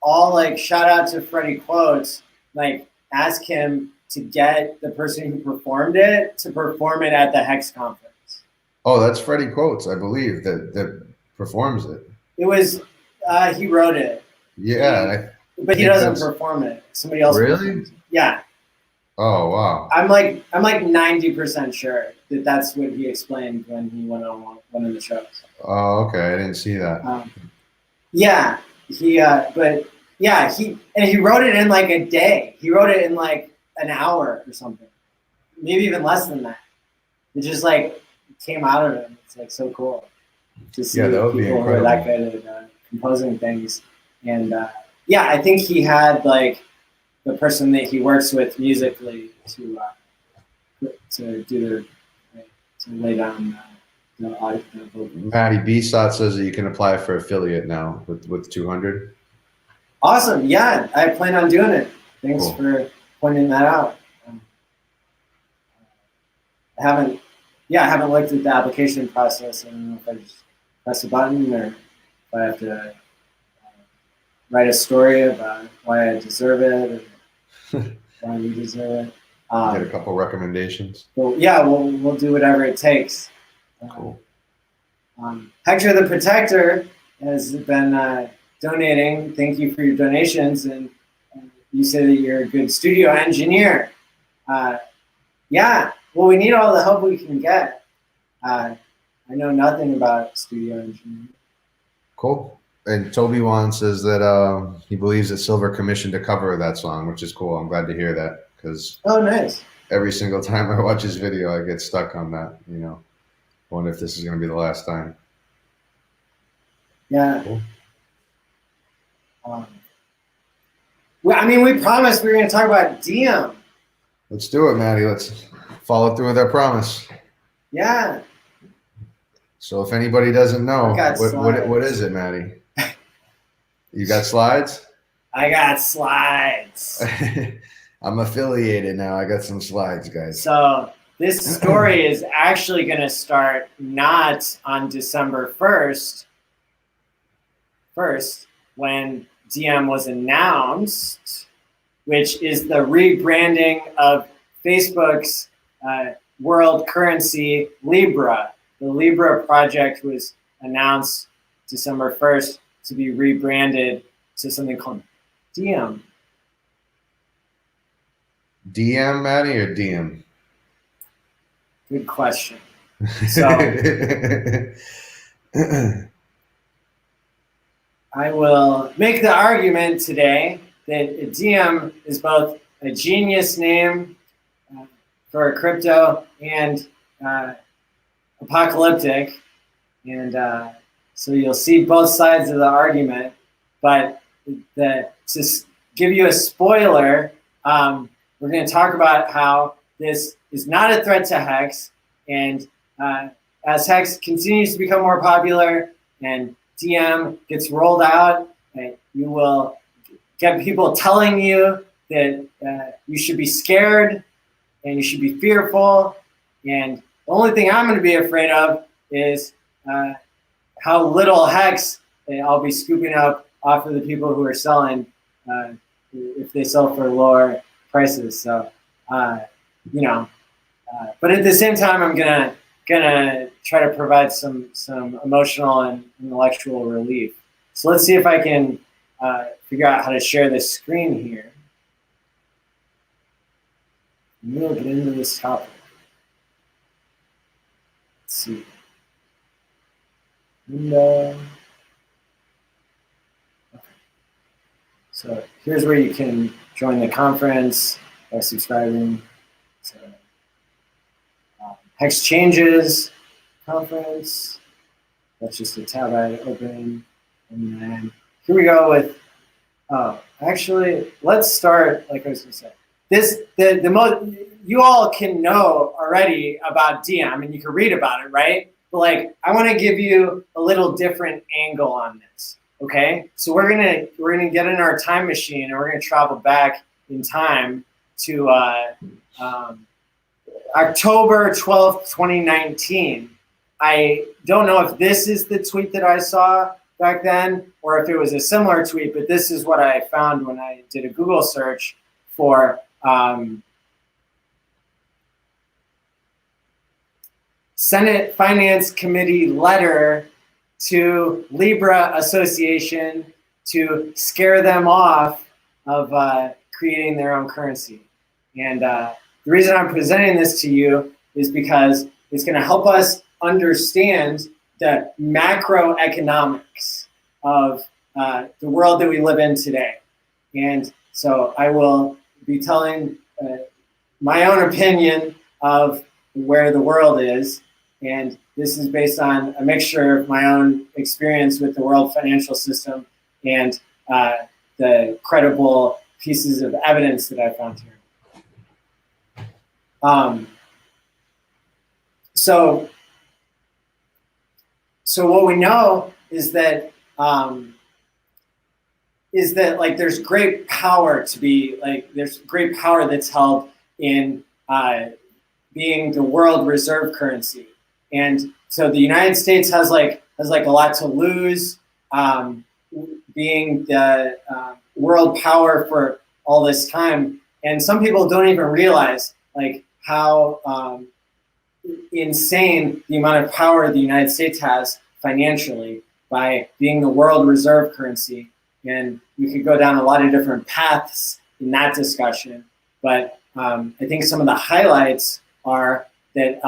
all like shout out to Freddie Quotes, like ask him to get the person who performed it to perform it at the HEX Conference. Oh, that's Freddie Quotes, I believe, that performs it. It was he wrote it. Yeah, but he doesn't perform it. Somebody else. Really? Yeah. Oh wow. I'm like 90% sure that that's what he explained when he went on one of the shows. Oh, okay. I didn't see that. He wrote it in like a day. He wrote it in like an hour or something, maybe even less than that. It just like came out of him. It's like so cool to see people who are that good at composing things. And I think he had like the person that he works with musically to lay down the audio. Matty B-Sot says that you can apply for affiliate now with 200. Awesome. Yeah, I plan on doing it. Thanks for pointing that out. I haven't looked at the application process. I don't know if I just press a button or if I have to write a story about why I deserve it or why we deserve it. Get a couple recommendations. Well, yeah, we'll do whatever it takes. Cool. Hector the Protector has been donating. Thank you for your donations, and you say that you're a good studio engineer. Well, we need all the help we can get. I know nothing about studio engineering. Cool. And Toby Wan says that he believes that Silver commissioned a cover of that song, which is cool. I'm glad to hear that because nice. Every single time I watch his video, I get stuck on that. Wonder if this is going to be the last time. Yeah. Cool. We promised we were going to talk about Diem. Let's do it, Maddie. Let's follow through with our promise. Yeah. So if anybody doesn't know, what is it, Maddie? You got slides? I got slides. I'm affiliated now. I got some slides, guys. So this story is actually going to start not on December 1st, when Diem was announced, which is the rebranding of Facebook's world currency, Libra. The Libra project was announced December 1st to be rebranded to something called Diem. DM, Maddie, or Diem? Good question. So I will make the argument today that Diem is both a genius name for a crypto and apocalyptic. And so you'll see both sides of the argument. But to give you a spoiler, we're going to talk about how this is not a threat to HEX. And as HEX continues to become more popular and Diem gets rolled out, you will get people telling you that you should be scared and you should be fearful. And the only thing I'm going to be afraid of is how little HEX I'll be scooping up off of the people who are selling if they sell for lower prices. So, but at the same time, I'm gonna try to provide some emotional and intellectual relief. So let's see if I can figure out how to share this screen here. We'll get into this topic. Let's see. Window. Okay. So here's where you can join the conference by subscribing to HEXChanges conference. That's just a tab I open. And then here we go with, actually, let's start, like I was going to say. You all can know already about Diem. I mean, you can read about it, right? But I want to give you a little different angle on this. Okay, so we're gonna get in our time machine and we're gonna travel back in time to October 12th, 2019. I don't know if this is the tweet that I saw back then or if it was a similar tweet, but this is what I found when I did a Google search for Senate Finance Committee letter to Libra Association to scare them off of creating their own currency. And the reason I'm presenting this to you is because it's going to help us understand the macroeconomics of the world that we live in today. And so I will be telling my own opinion of where the world is. And this is based on a mixture of my own experience with the world financial system and the credible pieces of evidence that I found here. So what we know is that there's great power there's great power that's held in being the world reserve currency. And so the United States has a lot to lose, being the world power for all this time. And some people don't even realize how insane the amount of power the United States has financially by being the world reserve currency. And we could go down a lot of different paths in that discussion. But I think some of the highlights are that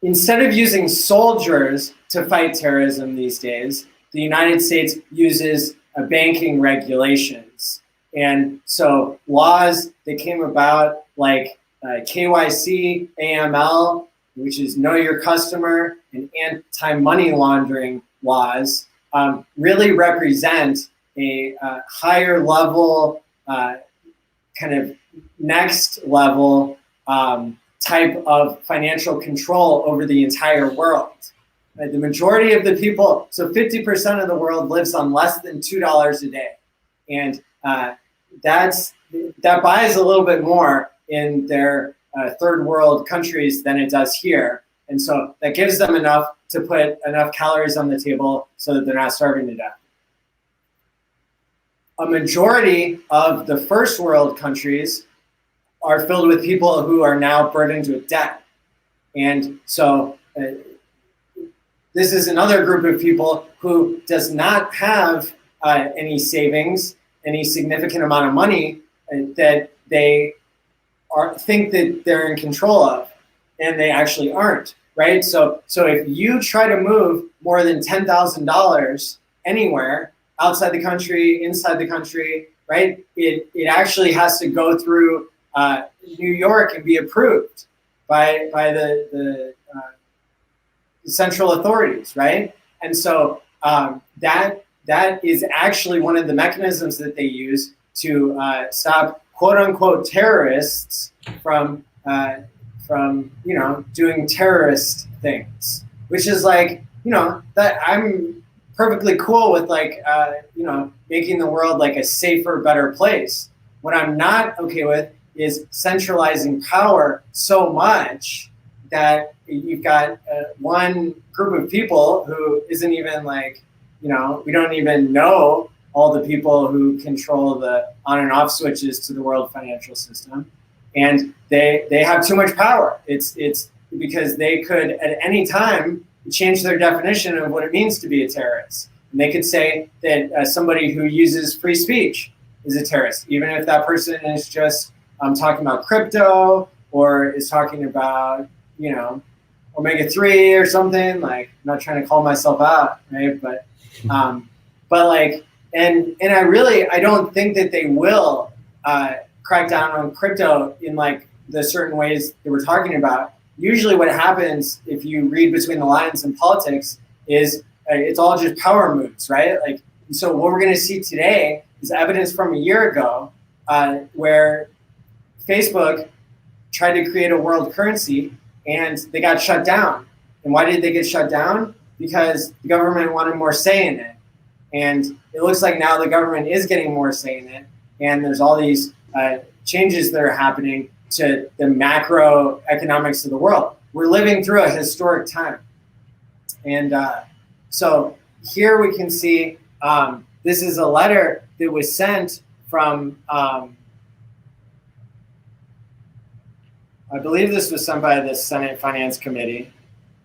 instead of using soldiers to fight terrorism these days, the United States uses banking regulations. And so laws that came about like KYC, AML, which is know your customer and anti-money laundering laws, really represent a higher level, kind of next level type of financial control over the entire world. Right? The majority of the people, so 50% of the world lives on less than $2 a day. And that buys a little bit more in their third world countries than it does here. And so that gives them enough to put enough calories on the table so that they're not starving to death. A majority of the first world countries are filled with people who are now burdened with debt. And so this is another group of people who does not have any savings, any significant amount of money that they think that they're in control of, and they actually aren't, right? So if you try to move more than $10,000 anywhere, outside the country, inside the country, right? It actually has to go through New York and be approved by the central authorities, right? And so that is actually one of the mechanisms that they use to stop quote unquote terrorists from doing terrorist things, which is like, that I'm perfectly cool with, like, making the world like a safer, better place. What I'm not okay with is centralizing power so much that you've got one group of people who isn't even like, we don't even know all the people who control the on and off switches to the world financial system. And they have too much power. It's because they could at any time change their definition of what it means to be a terrorist. And they could say that somebody who uses free speech is a terrorist, even if that person is just talking about crypto or is talking about, omega-3 or something. Like, I'm not trying to call myself out, right? But like, and I don't think that they will crack down on crypto in like the certain ways that we're talking about. Usually what happens if you read between the lines in politics is it's all just power moves, right? Like, so what we're going to see today is evidence from a year ago where Facebook tried to create a world currency and they got shut down. And why did they get shut down? Because the government wanted more say in it. And it looks like now the government is getting more say in it. And there's all these changes that are happening to the macroeconomics of the world. We're living through a historic time. And so here we can see this is a letter that was sent from, I believe this was sent by the Senate Finance Committee.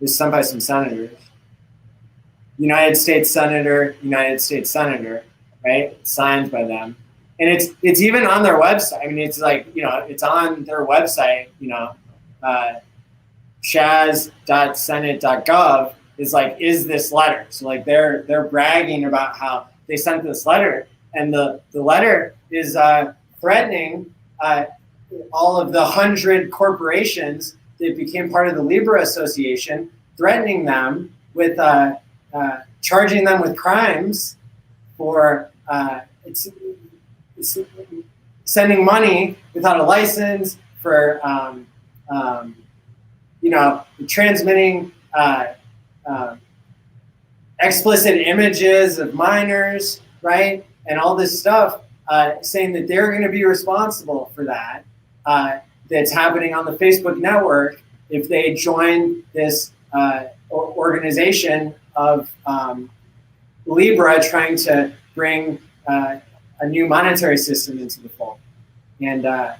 It was sent by some senators. United States Senator, right? It's signed by them. And it's even on their website. I mean, it's like, it's on their website, shaz.senate.gov is this letter. So like they're bragging about how they sent this letter. And the letter is threatening all of the 100 corporations that became part of the Libra Association, threatening them with charging them with crimes for sending money without a license, for transmitting explicit images of minors, right? And all this stuff, saying that they're going to be responsible for that. That's happening on the Facebook network if they join this organization of Libra trying to bring a new monetary system into the fold. And the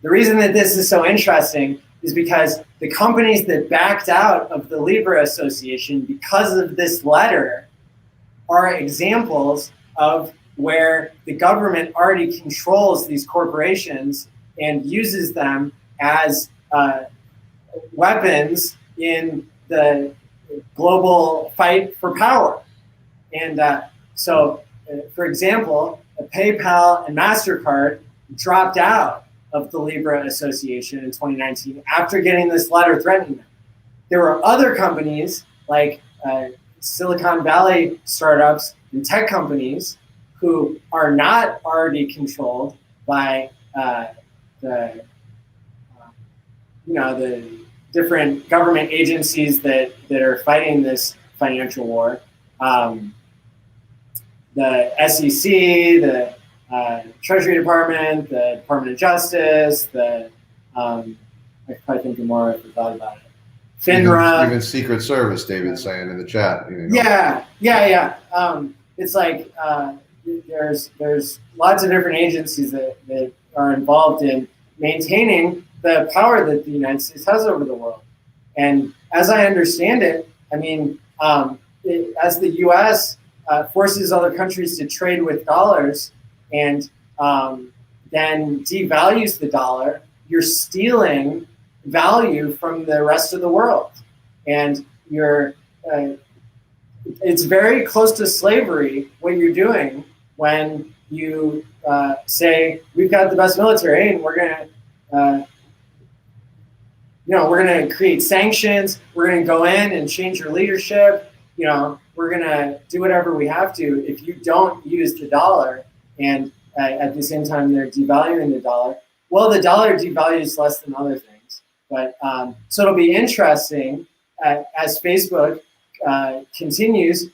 reason that this is so interesting is because the companies that backed out of the Libra Association because of this letter are examples of where the government already controls these corporations and uses them as weapons in the global fight for power. And so, for example, PayPal and MasterCard dropped out of the Libra Association in 2019 after getting this letter threatening them. There were other companies like Silicon Valley startups and tech companies who are not already controlled by the different government agencies that are fighting this financial war. The SEC, the Treasury Department, the Department of Justice, I probably think of more if I thought about it. FINRA. Even Secret Service, David's saying in the chat. Yeah. It's like there's lots of different agencies that are involved in maintaining the power that the United States has over the world. And as I understand it, I mean, as the U.S. Forces other countries to trade with dollars and then devalues the dollar, you're stealing value from the rest of the world. And it's very close to slavery what you're doing when you say, we've got the best military and we're going to create sanctions, we're going to go in and change your leadership, we're going to do whatever we have to if you don't use the dollar. And at the same time, they're devaluing the dollar. Well, the dollar devalues less than other things. But so it'll be interesting as Facebook continues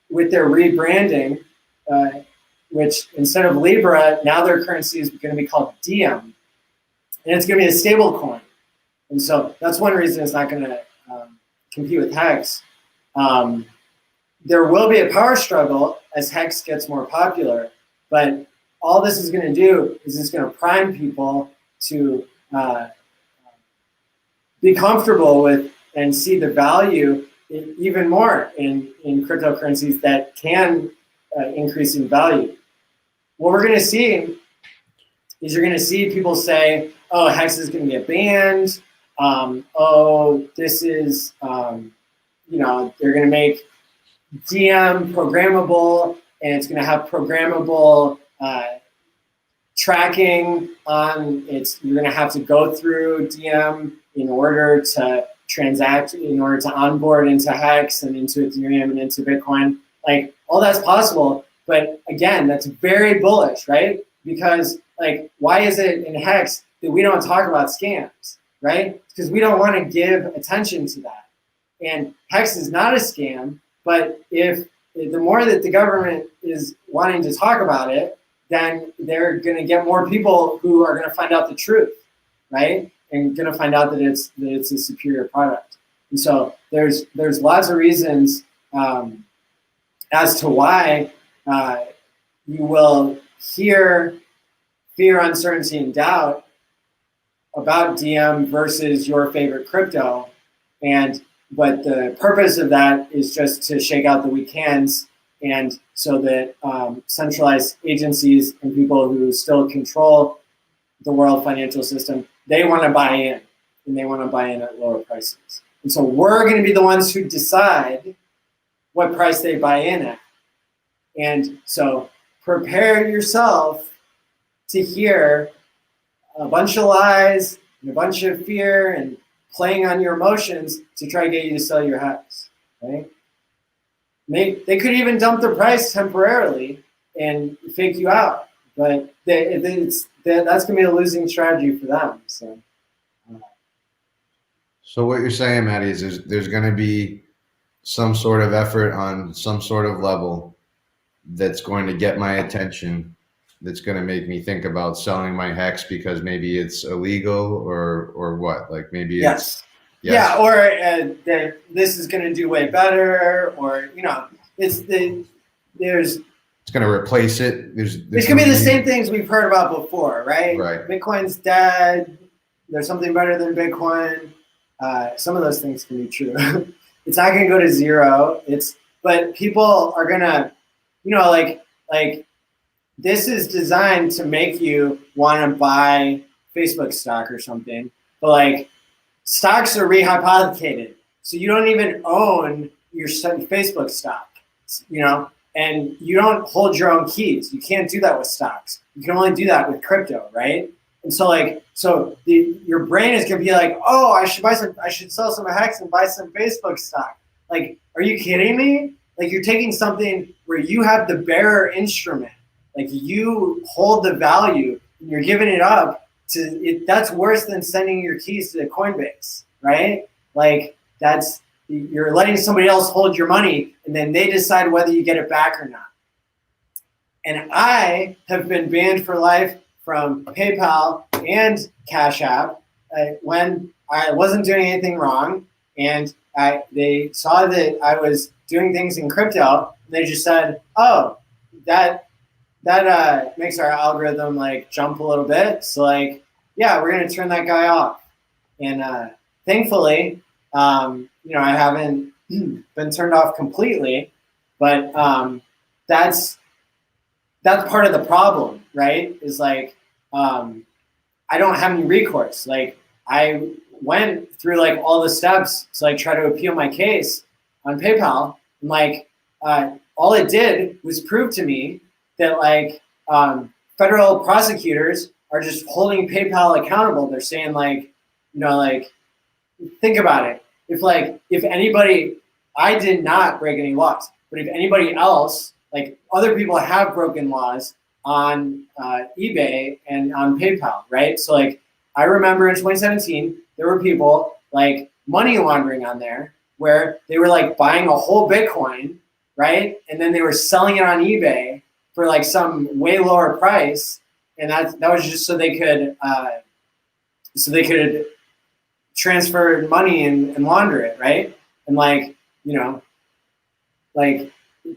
with their rebranding, which instead of Libra, now their currency is going to be called Diem. And it's going to be a stable coin. And so that's one reason it's not going to compete with HEX. There will be a power struggle as HEX gets more popular, but all this is going to do is it's going to prime people to be comfortable with and see the value even more in cryptocurrencies that can increase in value. What we're going to see is you're going to see people say, oh, HEX is going to get banned. This is, they're going to make DM programmable, and it's going to have programmable tracking on it. You're going to have to go through DM in order to transact, in order to onboard into HEX and into Ethereum and into Bitcoin. Like, all that's possible. But again, that's very bullish, right? Because why is it in HEX that we don't talk about scams, right? Because we don't want to give attention to that. And HEX is not a scam, but if the more that the government is wanting to talk about it, then they're going to get more people who are going to find out the truth, right? And going to find out that it's a superior product. And so there's lots of reasons as to why you will hear fear, uncertainty, and doubt about DM versus your favorite crypto. But the purpose of that is just to shake out the weak hands, and so that centralized agencies and people who still control the world financial system, they want to buy in, and they want to buy in at lower prices. And so we're going to be the ones who decide what price they buy in at. And so prepare yourself to hear a bunch of lies and a bunch of fear and playing on your emotions to try to get you to sell your house, right? They could even dump the price temporarily and fake you out, but that's going to be a losing strategy for them. So what you're saying, Maddie, is there's going to be some sort of effort on some sort of level that's going to get my attention, that's going to make me think about selling my HEX because maybe it's illegal or what? Like maybe yes. Yes. Yeah, or this is going to do way better, or it's going to replace it. There's going to be the same things we've heard about before, right? Right. Bitcoin's dead. There's something better than Bitcoin. Some of those things can be true. It's not going to go to zero. But people are going to, like this is designed to make you want to buy Facebook stock or something, but stocks are rehypothecated, so you don't even own your Facebook stock, and you don't hold your own keys. You can't do that with stocks. You can only do that with crypto, right? And so like, your brain is gonna be like, oh, I should sell some Hex and buy some Facebook stock. Like, are you kidding me? Like, you're taking something where you have the bearer instrument, like you hold the value, and you're giving it up to it. That's worse than sending your keys to Coinbase, right? Like, you're letting somebody else hold your money, and then they decide whether you get it back or not. And I have been banned for life from PayPal and Cash App when I wasn't doing anything wrong, and they saw that I was doing things in crypto. And they just said, "Oh, that makes our algorithm like jump a little bit. So like, yeah, we're gonna turn that guy off." And thankfully, I haven't been turned off completely, but that's part of the problem, right? Is like, I don't have any recourse. Like, I went through like all the steps to like try to appeal my case on PayPal, and like all it did was prove to me that like federal prosecutors are just holding PayPal accountable. They're saying like, like, think about it. If anybody, I did not break any laws, but if anybody else, like other people have broken laws on eBay and on PayPal, right? So like, I remember in 2017, there were people like money laundering on there where they were like buying a whole Bitcoin, right? And then they were selling it on eBay for like some way lower price. And that was just so they could transfer money and launder it, right? And like, like,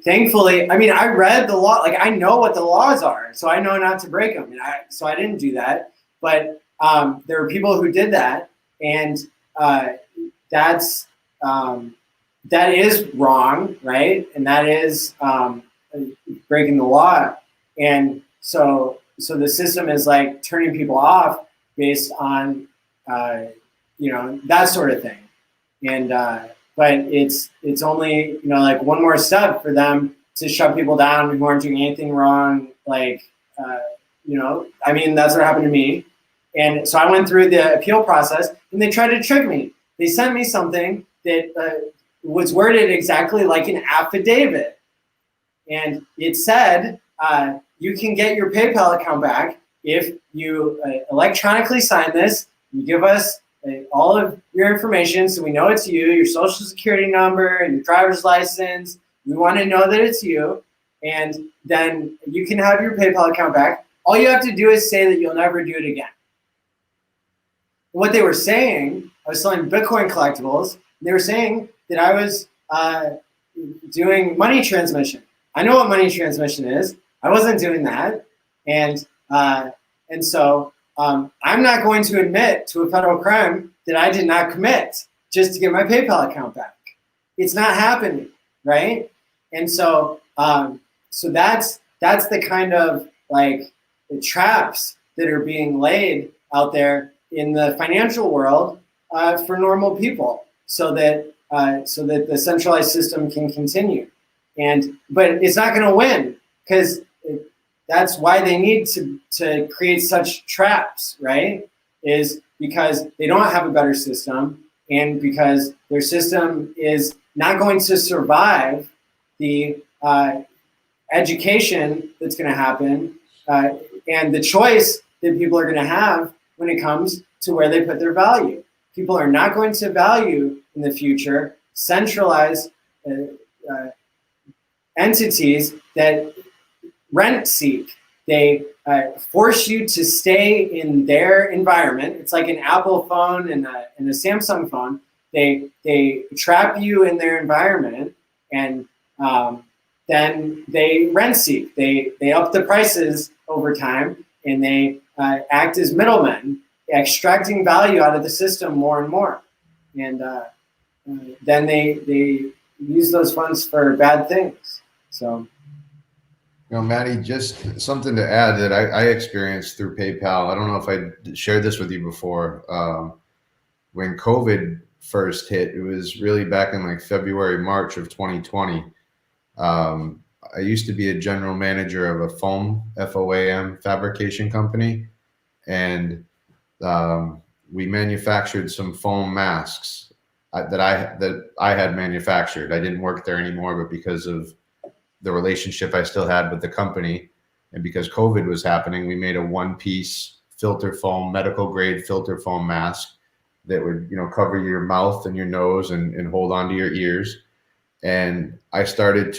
thankfully, I mean, I read the law, like I know what the laws are, so I know not to break them. And so I didn't do that, but there were people who did that, and that is wrong, right? And that is breaking the law. And so the system is like turning people off based on that sort of thing. And but it's only like one more step for them to shut people down who aren't doing anything wrong. Like I mean, that's what happened to me. And so I went through the appeal process, and they tried to trick me. They sent me something that was worded exactly like an affidavit, and it said you can get your PayPal account back if you electronically sign this. You give us all of your information so we know it's you, your social security number and your driver's license. We want to know that it's you, and then you can have your PayPal account back. All you have to do is say that you'll never do it again. What they were saying, I was selling Bitcoin collectibles. They were saying that I was doing money transmission. I know what money transmission is. I wasn't doing that, and so I'm not going to admit to a federal crime that I did not commit just to get my PayPal account back. It's not happening, right? And so that's the kind of like the traps that are being laid out there in the financial world for normal people, so that the centralized system can continue. But it's not going to win, because that's why they need to create such traps, right? Is because they don't have a better system, and because their system is not going to survive the education that's going to happen and the choice that people are going to have when it comes to where they put their value. People are not going to value in the future centralized entities that rent seek. They force you to stay in their environment. It's like an Apple phone and a Samsung phone. They trap you in their environment, and then they rent seek. They up the prices over time, and they act as middlemen, extracting value out of the system more and more. And then they use those funds for bad things. So. Maddie, just something to add that I experienced through PayPal. I don't know if I shared this with you before. When COVID first hit, it was really back in like February, March of 2020. I used to be a general manager of a foam, FOAM, fabrication company. and we manufactured some foam masks that I had manufactured. I didn't work there anymore, but because of the relationship I still had with the company, and because COVID was happening, we made a one-piece filter foam, medical grade filter foam mask that would, cover your mouth and your nose and hold onto your ears. And I started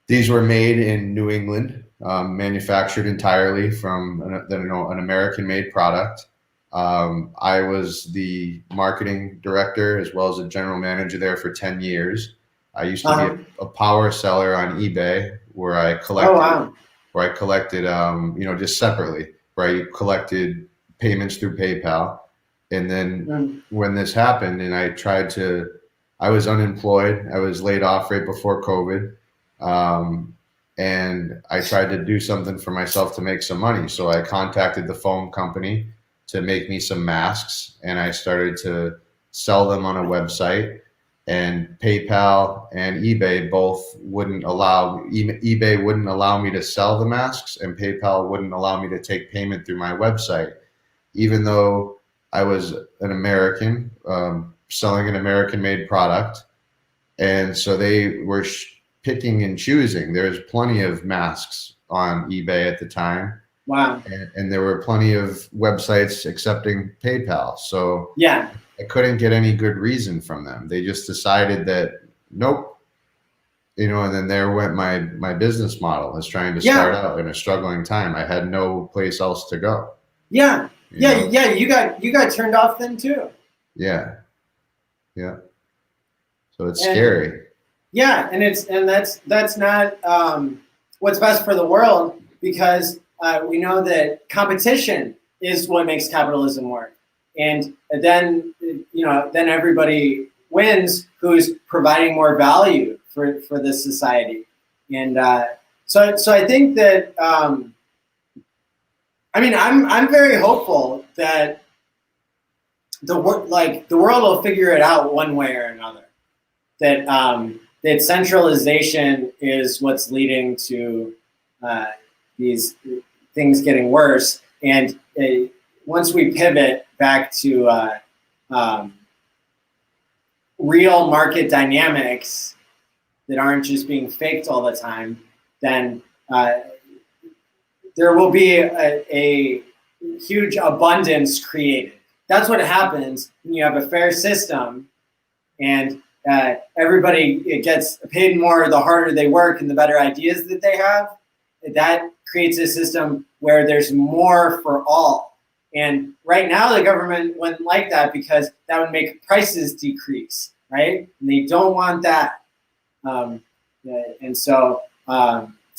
these were made in New England, manufactured entirely from an American-made product. I was the marketing director as well as a general manager there for 10 years. I used to be a power seller on eBay where I collected, just separately, where I collected payments through PayPal. And then when this happened and I was unemployed, I was laid off right before COVID. And I tried to do something for myself to make some money. So I contacted the foam company to make me some masks, and I started to sell them on a website. And PayPal and eBay both wouldn't allow, eBay wouldn't allow me to sell the masks, and PayPal wouldn't allow me to take payment through my website, even though I was an American selling an American-made product. And so they were picking and choosing. There's plenty of masks on eBay at the time. Wow. And there were plenty of websites accepting PayPal. So yeah, I couldn't get any good reason from them. They just decided that, nope. And then there went my business model as trying to start out in a struggling time. I had no place else to go. Yeah. You got turned off then too. Yeah. Yeah. So it's scary. Yeah. And that's not what's best for the world, because we know that competition is what makes capitalism work. And then, then everybody wins who's providing more value for this society. And so I think that, I'm very hopeful that the world will figure it out one way or another. That centralization is what's leading to these things getting worse. And once we pivot back to real market dynamics that aren't just being faked all the time, then there will be a huge abundance created. That's what happens when you have a fair system, and everybody gets paid more the harder they work and the better ideas that they have. That creates a system where there's more for all. And right now the government wouldn't like that, because that would make prices decrease, right? And they don't want that.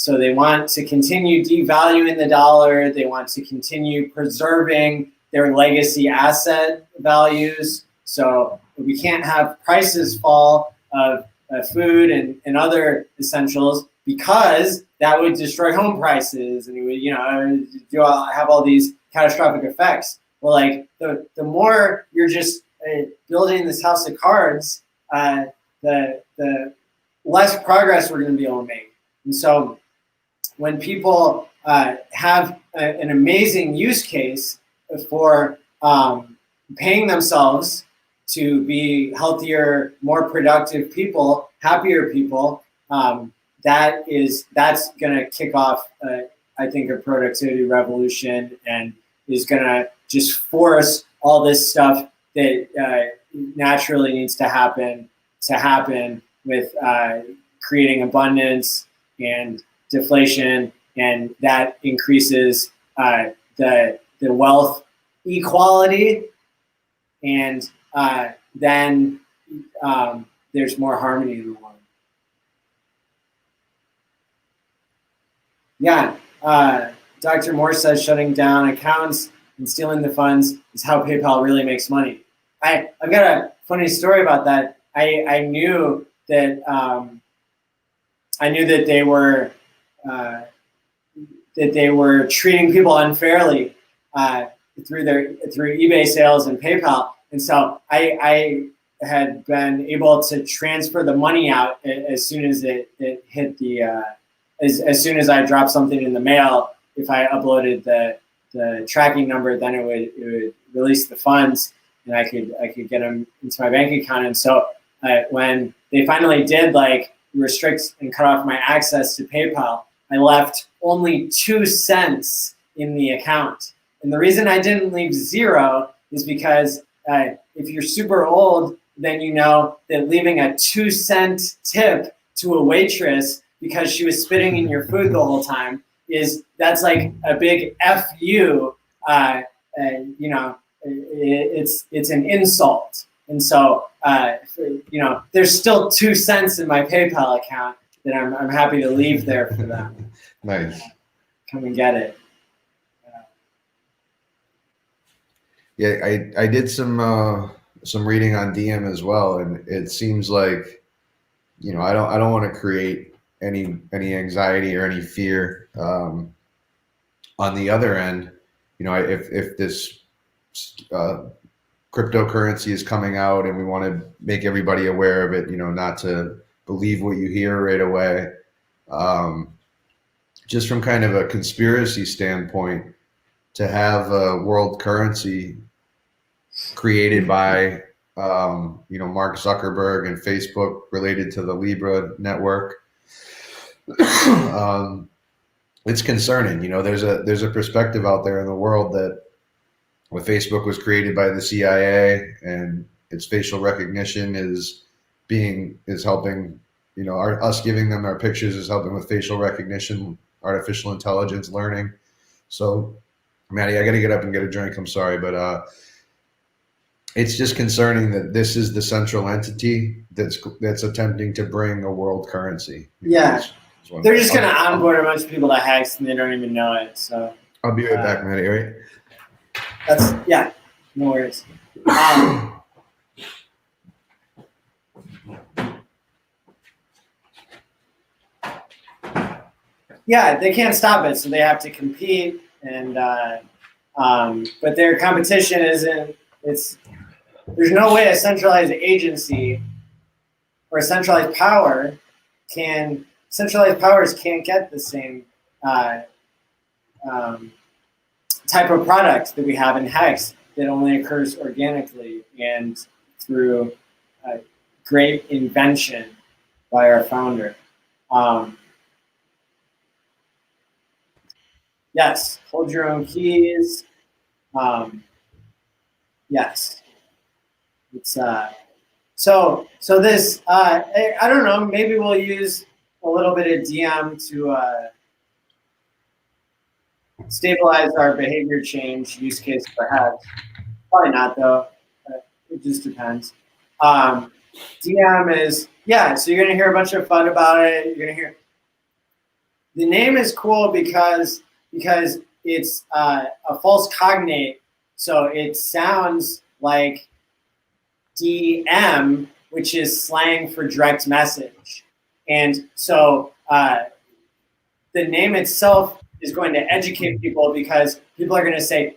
So they want to continue devaluing the dollar. They want to continue preserving their legacy asset values. So we can't have prices fall of food and other essentials, because that would destroy home prices, and it would, have all these catastrophic effects. Well, like the more you're just building this house of cards, the less progress we're going to be able to make. And so when people have an amazing use case for paying themselves to be healthier, more productive people, happier people, that's going to kick off, I think, a productivity revolution, and is going to just force all this stuff that naturally needs to happen with creating abundance and deflation, and that increases the wealth equality, and then there's more harmony in the world. Yeah, Dr. Moore says shutting down accounts and stealing the funds is how PayPal really makes money. I've got a funny story about that. I knew that they were treating people unfairly through eBay sales and PayPal, and so I had been able to transfer the money out as soon as it hit the as soon as I dropped something in the mail. If I uploaded the tracking number, then it would release the funds, and I could get them into my bank account. And so when they finally did like restrict and cut off my access to PayPal, I left only 2 cents in the account. And the reason I didn't leave 0 is because if you're super old, then you know that leaving a 2-cent tip to a waitress because she was spitting in your food the whole time that's like a big F you. You know, it's an insult. And so you know, there's still 2 cents in my PayPal account that I'm happy to leave there for them. Nice. Come and get it. Yeah, I did some reading on DM as well, and it seems like, you know, I don't want to create any anxiety or any fear. On the other end, you know, if this cryptocurrency is coming out and we want to make everybody aware of it, you know, not to believe what you hear right away. Just from kind of a conspiracy standpoint, to have a world currency created by, you know, Mark Zuckerberg and Facebook related to the Libra network, it's concerning. You know, there's a perspective out there in the world that what Facebook was created by the CIA and its facial recognition is helping, you know, us giving them our pictures is helping with facial recognition, artificial intelligence learning. So, Maddie, I got to get up and get a drink. I'm sorry, but it's just concerning that this is the central entity that's attempting to bring a world currency. Yeah. They're just going to onboard a bunch of people to HEX and they don't even know it. So I'll be right back, Maddie, right? Yeah, no worries. Yeah, they can't stop it, so they have to compete. And but their competition there's no way a centralized agency or a centralized powers can't get the same type of product that we have in HEX that only occurs organically and through great invention by our founder. Yes, hold your own keys. Yes, it's so this I don't know, maybe we'll use a little bit of DM to stabilize our behavior change use case perhaps. Probably not though. It just depends. DM is, yeah, so you're gonna hear a bunch of fun about it. You're gonna hear the name is cool because it's a false cognate, so it sounds like DM, which is slang for direct message. And so the name itself is going to educate people because people are going to say,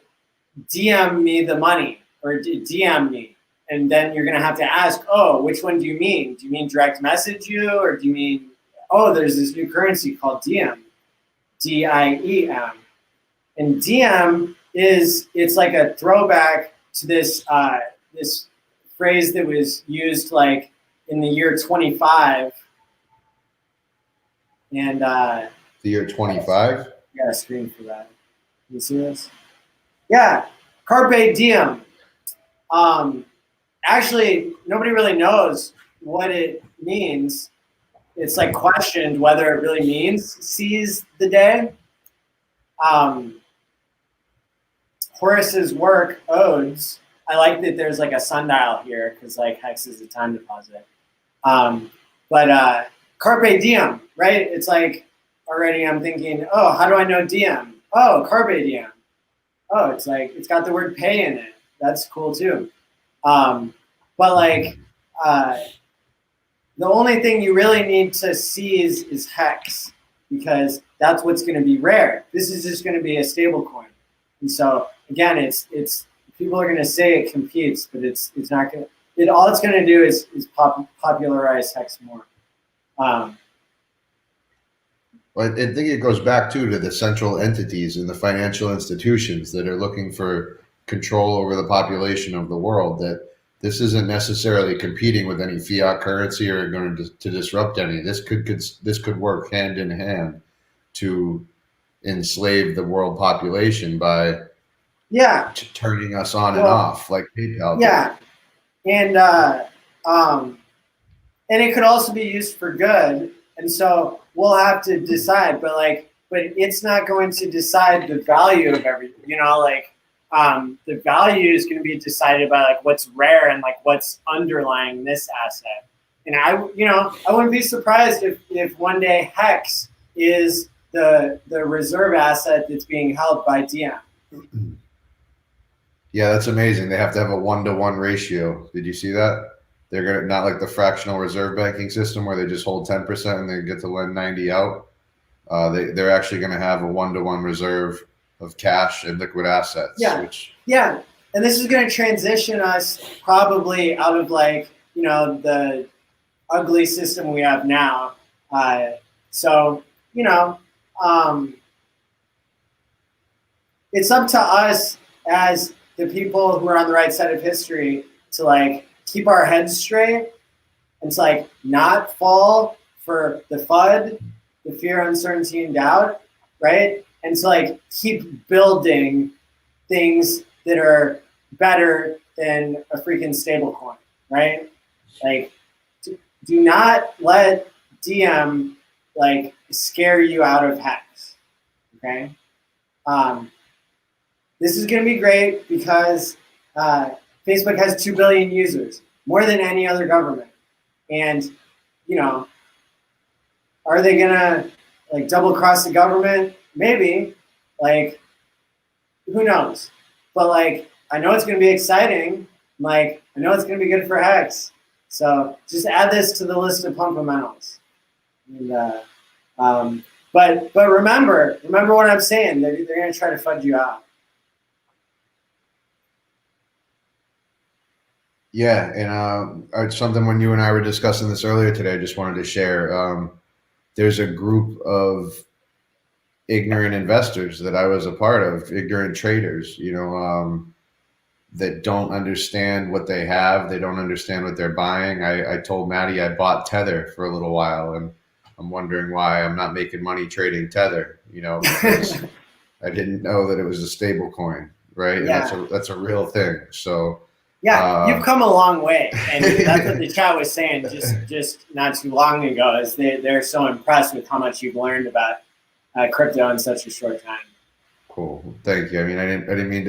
DM me the money or DM me. And then you're going to have to ask, oh, which one do you mean? Do you mean direct message you, or do you mean, oh, there's this new currency called Diem, D-I-E-M. And DM it's like a throwback to this this phrase that was used like in the year 25. And the year 25? I got a screen for that. Can you see this? Yeah, Carpe Diem. Actually, nobody really knows what it means. It's like questioned whether it really means seize the day. Horace's work, Odes, I like that there's like a sundial here because like HEX is a time deposit. But Carpe Diem, right? It's like already I'm thinking, oh, how do I know Diem? Oh, Carpe Diem. Oh, it's like, it's got the word pay in it. That's cool too. But like, the only thing you really need to seize is HEX because that's what's going to be rare. This is just going to be a stable coin. And so again, it's people are going to say it competes, but it's not going to, all it's going to do is popularize HEX more. Well, I think it goes back to the central entities and the financial institutions that are looking for control over the population of the world. That this isn't necessarily competing with any fiat currency or going to disrupt any. This could work hand in hand to enslave the world population by turning us on and off like PayPal did. Yeah, and it could also be used for good. And so we'll have to decide, but it's not going to decide the value of everything. The value is going to be decided by what's rare and what's underlying this asset. And I wouldn't be surprised if one day HEX is the reserve asset that's being held by DM. Yeah, that's amazing. They have to have a 1-to-1 ratio. Did you see that? They're gonna, not like the fractional reserve banking system where they just hold 10% and they get to lend 90 out. They're actually going to have a 1-to-1 reserve of cash and liquid assets. Yeah. And this is going to transition us probably out of the ugly system we have now. It's up to us as the people who are on the right side of history to keep our heads straight and to not fall for the FUD, the fear, uncertainty, and doubt, right? And to keep building things that are better than a freaking stable coin, right? Do not let DM scare you out of HEX, okay? This is going to be great because Facebook has 2 billion users, more than any other government. And, are they going to double cross the government? Maybe. Who knows? But I know it's going to be exciting. I know it's going to be good for HEX. So just add this to the list of fundamentals. And but remember what I'm saying. They're going to try to fudge you out. Yeah, and something when you and I were discussing this earlier today, I just wanted to share. There's a group of ignorant investors that I was a part of, ignorant traders, that don't understand what they have. They don't understand what they're buying. I told Maddie I bought Tether for a little while, and I'm wondering why I'm not making money trading Tether, because I didn't know that it was a stable coin, right? Yeah. And that's a real thing. So yeah, you've come a long way, and that's what the chat was saying just not too long ago. Is they're so impressed with how much you've learned about crypto in such a short time. Cool, thank you. I mean, I didn't mean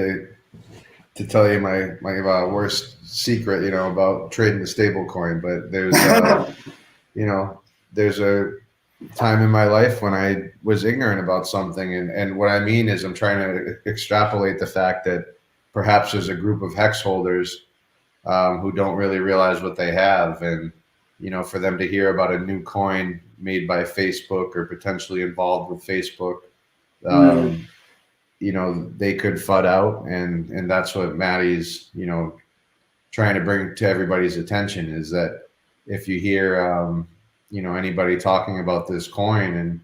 to tell you my worst secret, about trading the stable coin, but there's there's a time in my life when I was ignorant about something, and what I mean is I'm trying to extrapolate the fact that perhaps there's a group of HEX holders who don't really realize what they have. And, for them to hear about a new coin made by Facebook or potentially involved with Facebook, they could FUD out. And that's what Maddie's, trying to bring to everybody's attention is that if you hear, anybody talking about this coin and,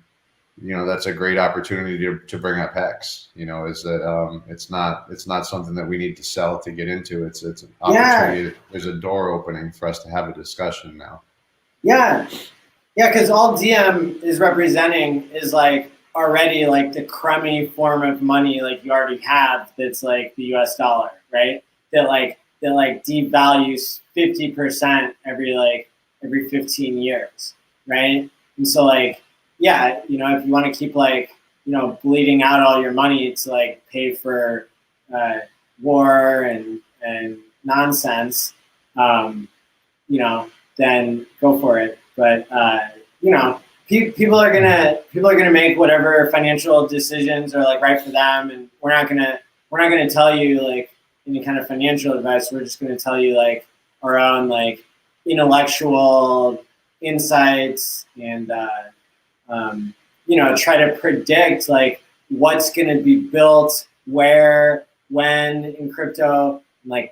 that's a great opportunity to bring up HEX, is that it's not something that we need to sell to get into. It's an opportunity. Yeah. There's a door opening for us to have a discussion now. Yeah. Yeah, because all DM is representing is already the crummy form of money you already have that's the US dollar, right? That devalues 50% every 15 years, right? And so yeah, if you want to keep bleeding out all your money to pay for war and nonsense, then go for it. But people are gonna make whatever financial decisions are right for them, and we're not gonna tell you any kind of financial advice. We're just gonna tell you our own intellectual insights and try to predict what's going to be built, where, when in crypto,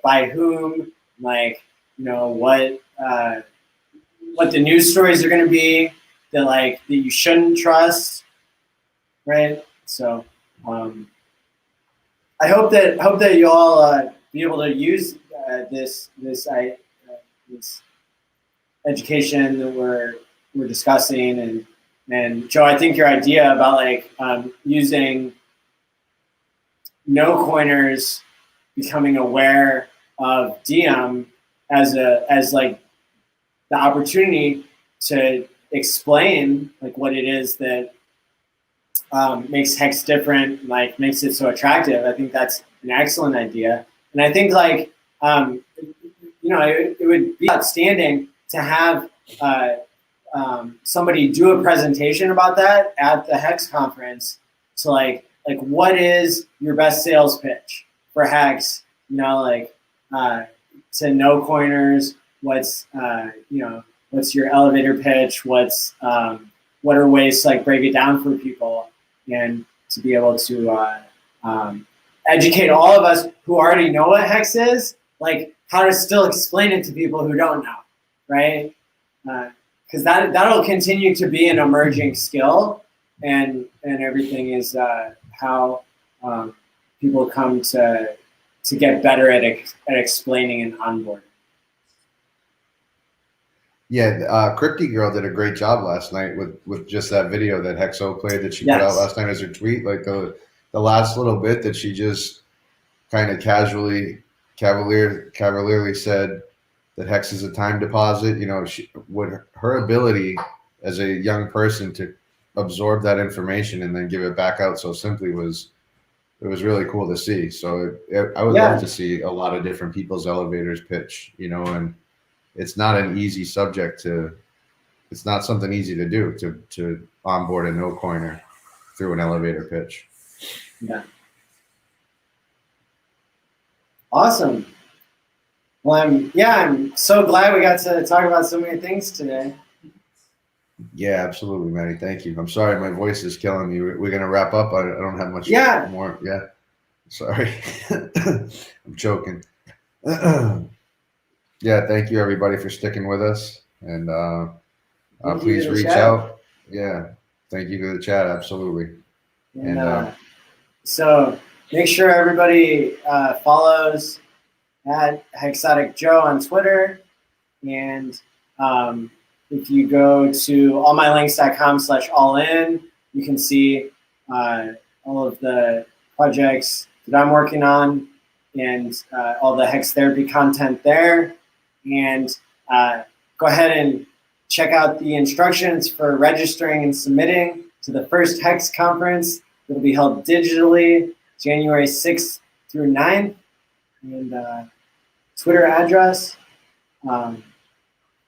by whom, what the news stories are going to be that you shouldn't trust, right? So I hope that you all be able to use this education that we're discussing, and Joe, I think your idea about like using no coiners becoming aware of DM as like the opportunity to explain like what it is that makes Hex different, like makes it so attractive. I think that's an excellent idea, and I think like it would be outstanding to have somebody do a presentation about that at the HEX conference. So like what is your best sales pitch for HEX? To no coiners, what's what's your elevator pitch? What are ways to like break it down for people, and to be able to educate all of us who already know what HEX is, like how to still explain it to people who don't know, right? Because that'll continue to be an emerging skill, and everything is how people come to get better at explaining and onboarding. Yeah, Crypty Girl did a great job last night with just that video that Hexo played that she put out last night as her tweet. Like the last little bit that she just kind of cavalierly said that Hex is a time deposit. Her ability as a young person to absorb that information and then give it back out so simply was really cool to see. So I would love to see a lot of different people's elevators pitch, and it's not an easy subject it's not something easy to do to onboard a no coiner through an elevator pitch. Yeah. Awesome. Well, I'm so glad we got to talk about so many things today. Yeah, absolutely, Matty. Thank you. I'm sorry, my voice is killing me. We're gonna wrap up. I don't have much more. Yeah, sorry, I'm choking. Yeah, thank you everybody for sticking with us, and please reach out. Yeah, thank you to the chat. Absolutely. And so make sure everybody follows at Hexotic Joe on Twitter, and if you go to allmylinks.com/allin, you can see all of the projects that I'm working on and all the Hex Therapy content there. And go ahead and check out the instructions for registering and submitting to the first HEX conference that will be held digitally January 6th through 9th. And Twitter address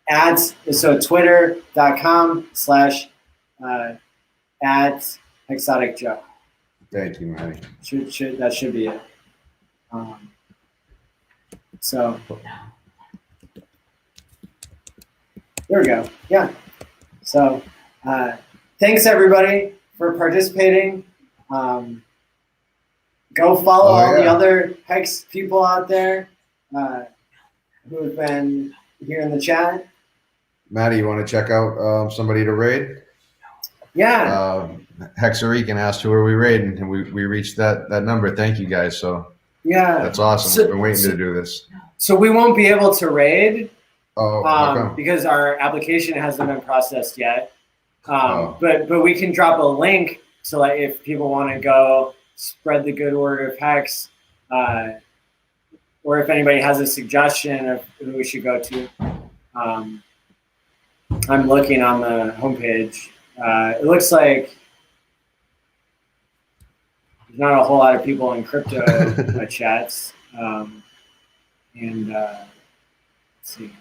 twitter.com/@HexoticJoe. Thank you, Matty. That should be it. So there we go. Yeah. So thanks everybody for participating. Go follow all the other Hex people out there who have been here in the chat. Matty, you want to check out somebody to raid? Yeah. Hexerican asked who are we raiding, and we reached that number. Thank you guys. So yeah, that's awesome. We've been waiting to do this. So we won't be able to raid how because our application hasn't been processed yet. But we can drop a link to like if people want to go spread the good word of Hex, or if anybody has a suggestion of who we should go to. I'm looking on the homepage. It looks like there's not a whole lot of people in crypto chats. Let's see.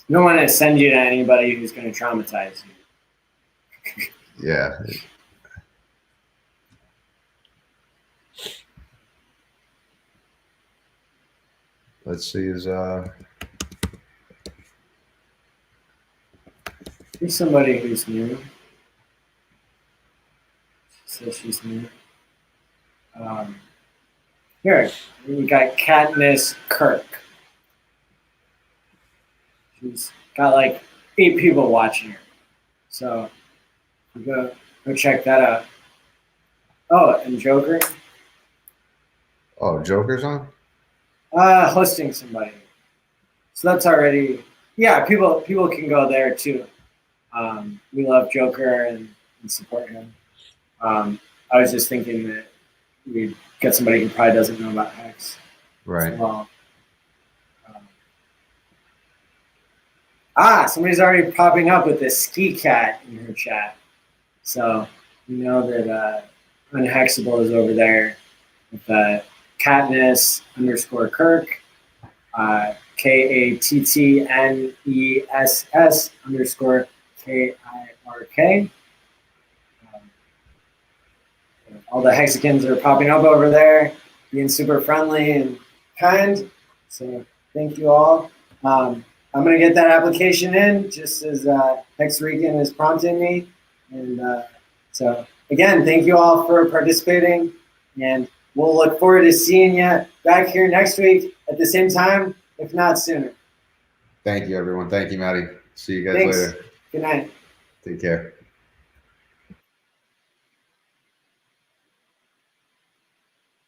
You don't want to send you to anybody who's going to traumatize you. Yeah. Let's see, Here's somebody who's new. So she's new. Here, we got Katniss Kirk. She's got like 8 people watching her. So go check that out. Oh, and Joker. Oh, Joker's on? Hosting somebody. So that's already, yeah, people can go there too. We love Joker and support him. I was just thinking that we'd get somebody who probably doesn't know about Hex. Right. As well. Somebody's already popping up with this ski cat in her chat. So we know that Unhexable is over there with Katniss _Kirk, KATTNESS_KIRK. All the Hexicans are popping up over there, being super friendly and kind. So thank you all. I'm going to get that application in just as Hex Rican is prompting me. And so, again, thank you all for participating. And we'll look forward to seeing you back here next week at the same time, if not sooner. Thank you, everyone. Thank you, Maddie. See you guys Thanks. later. Good night. Take care.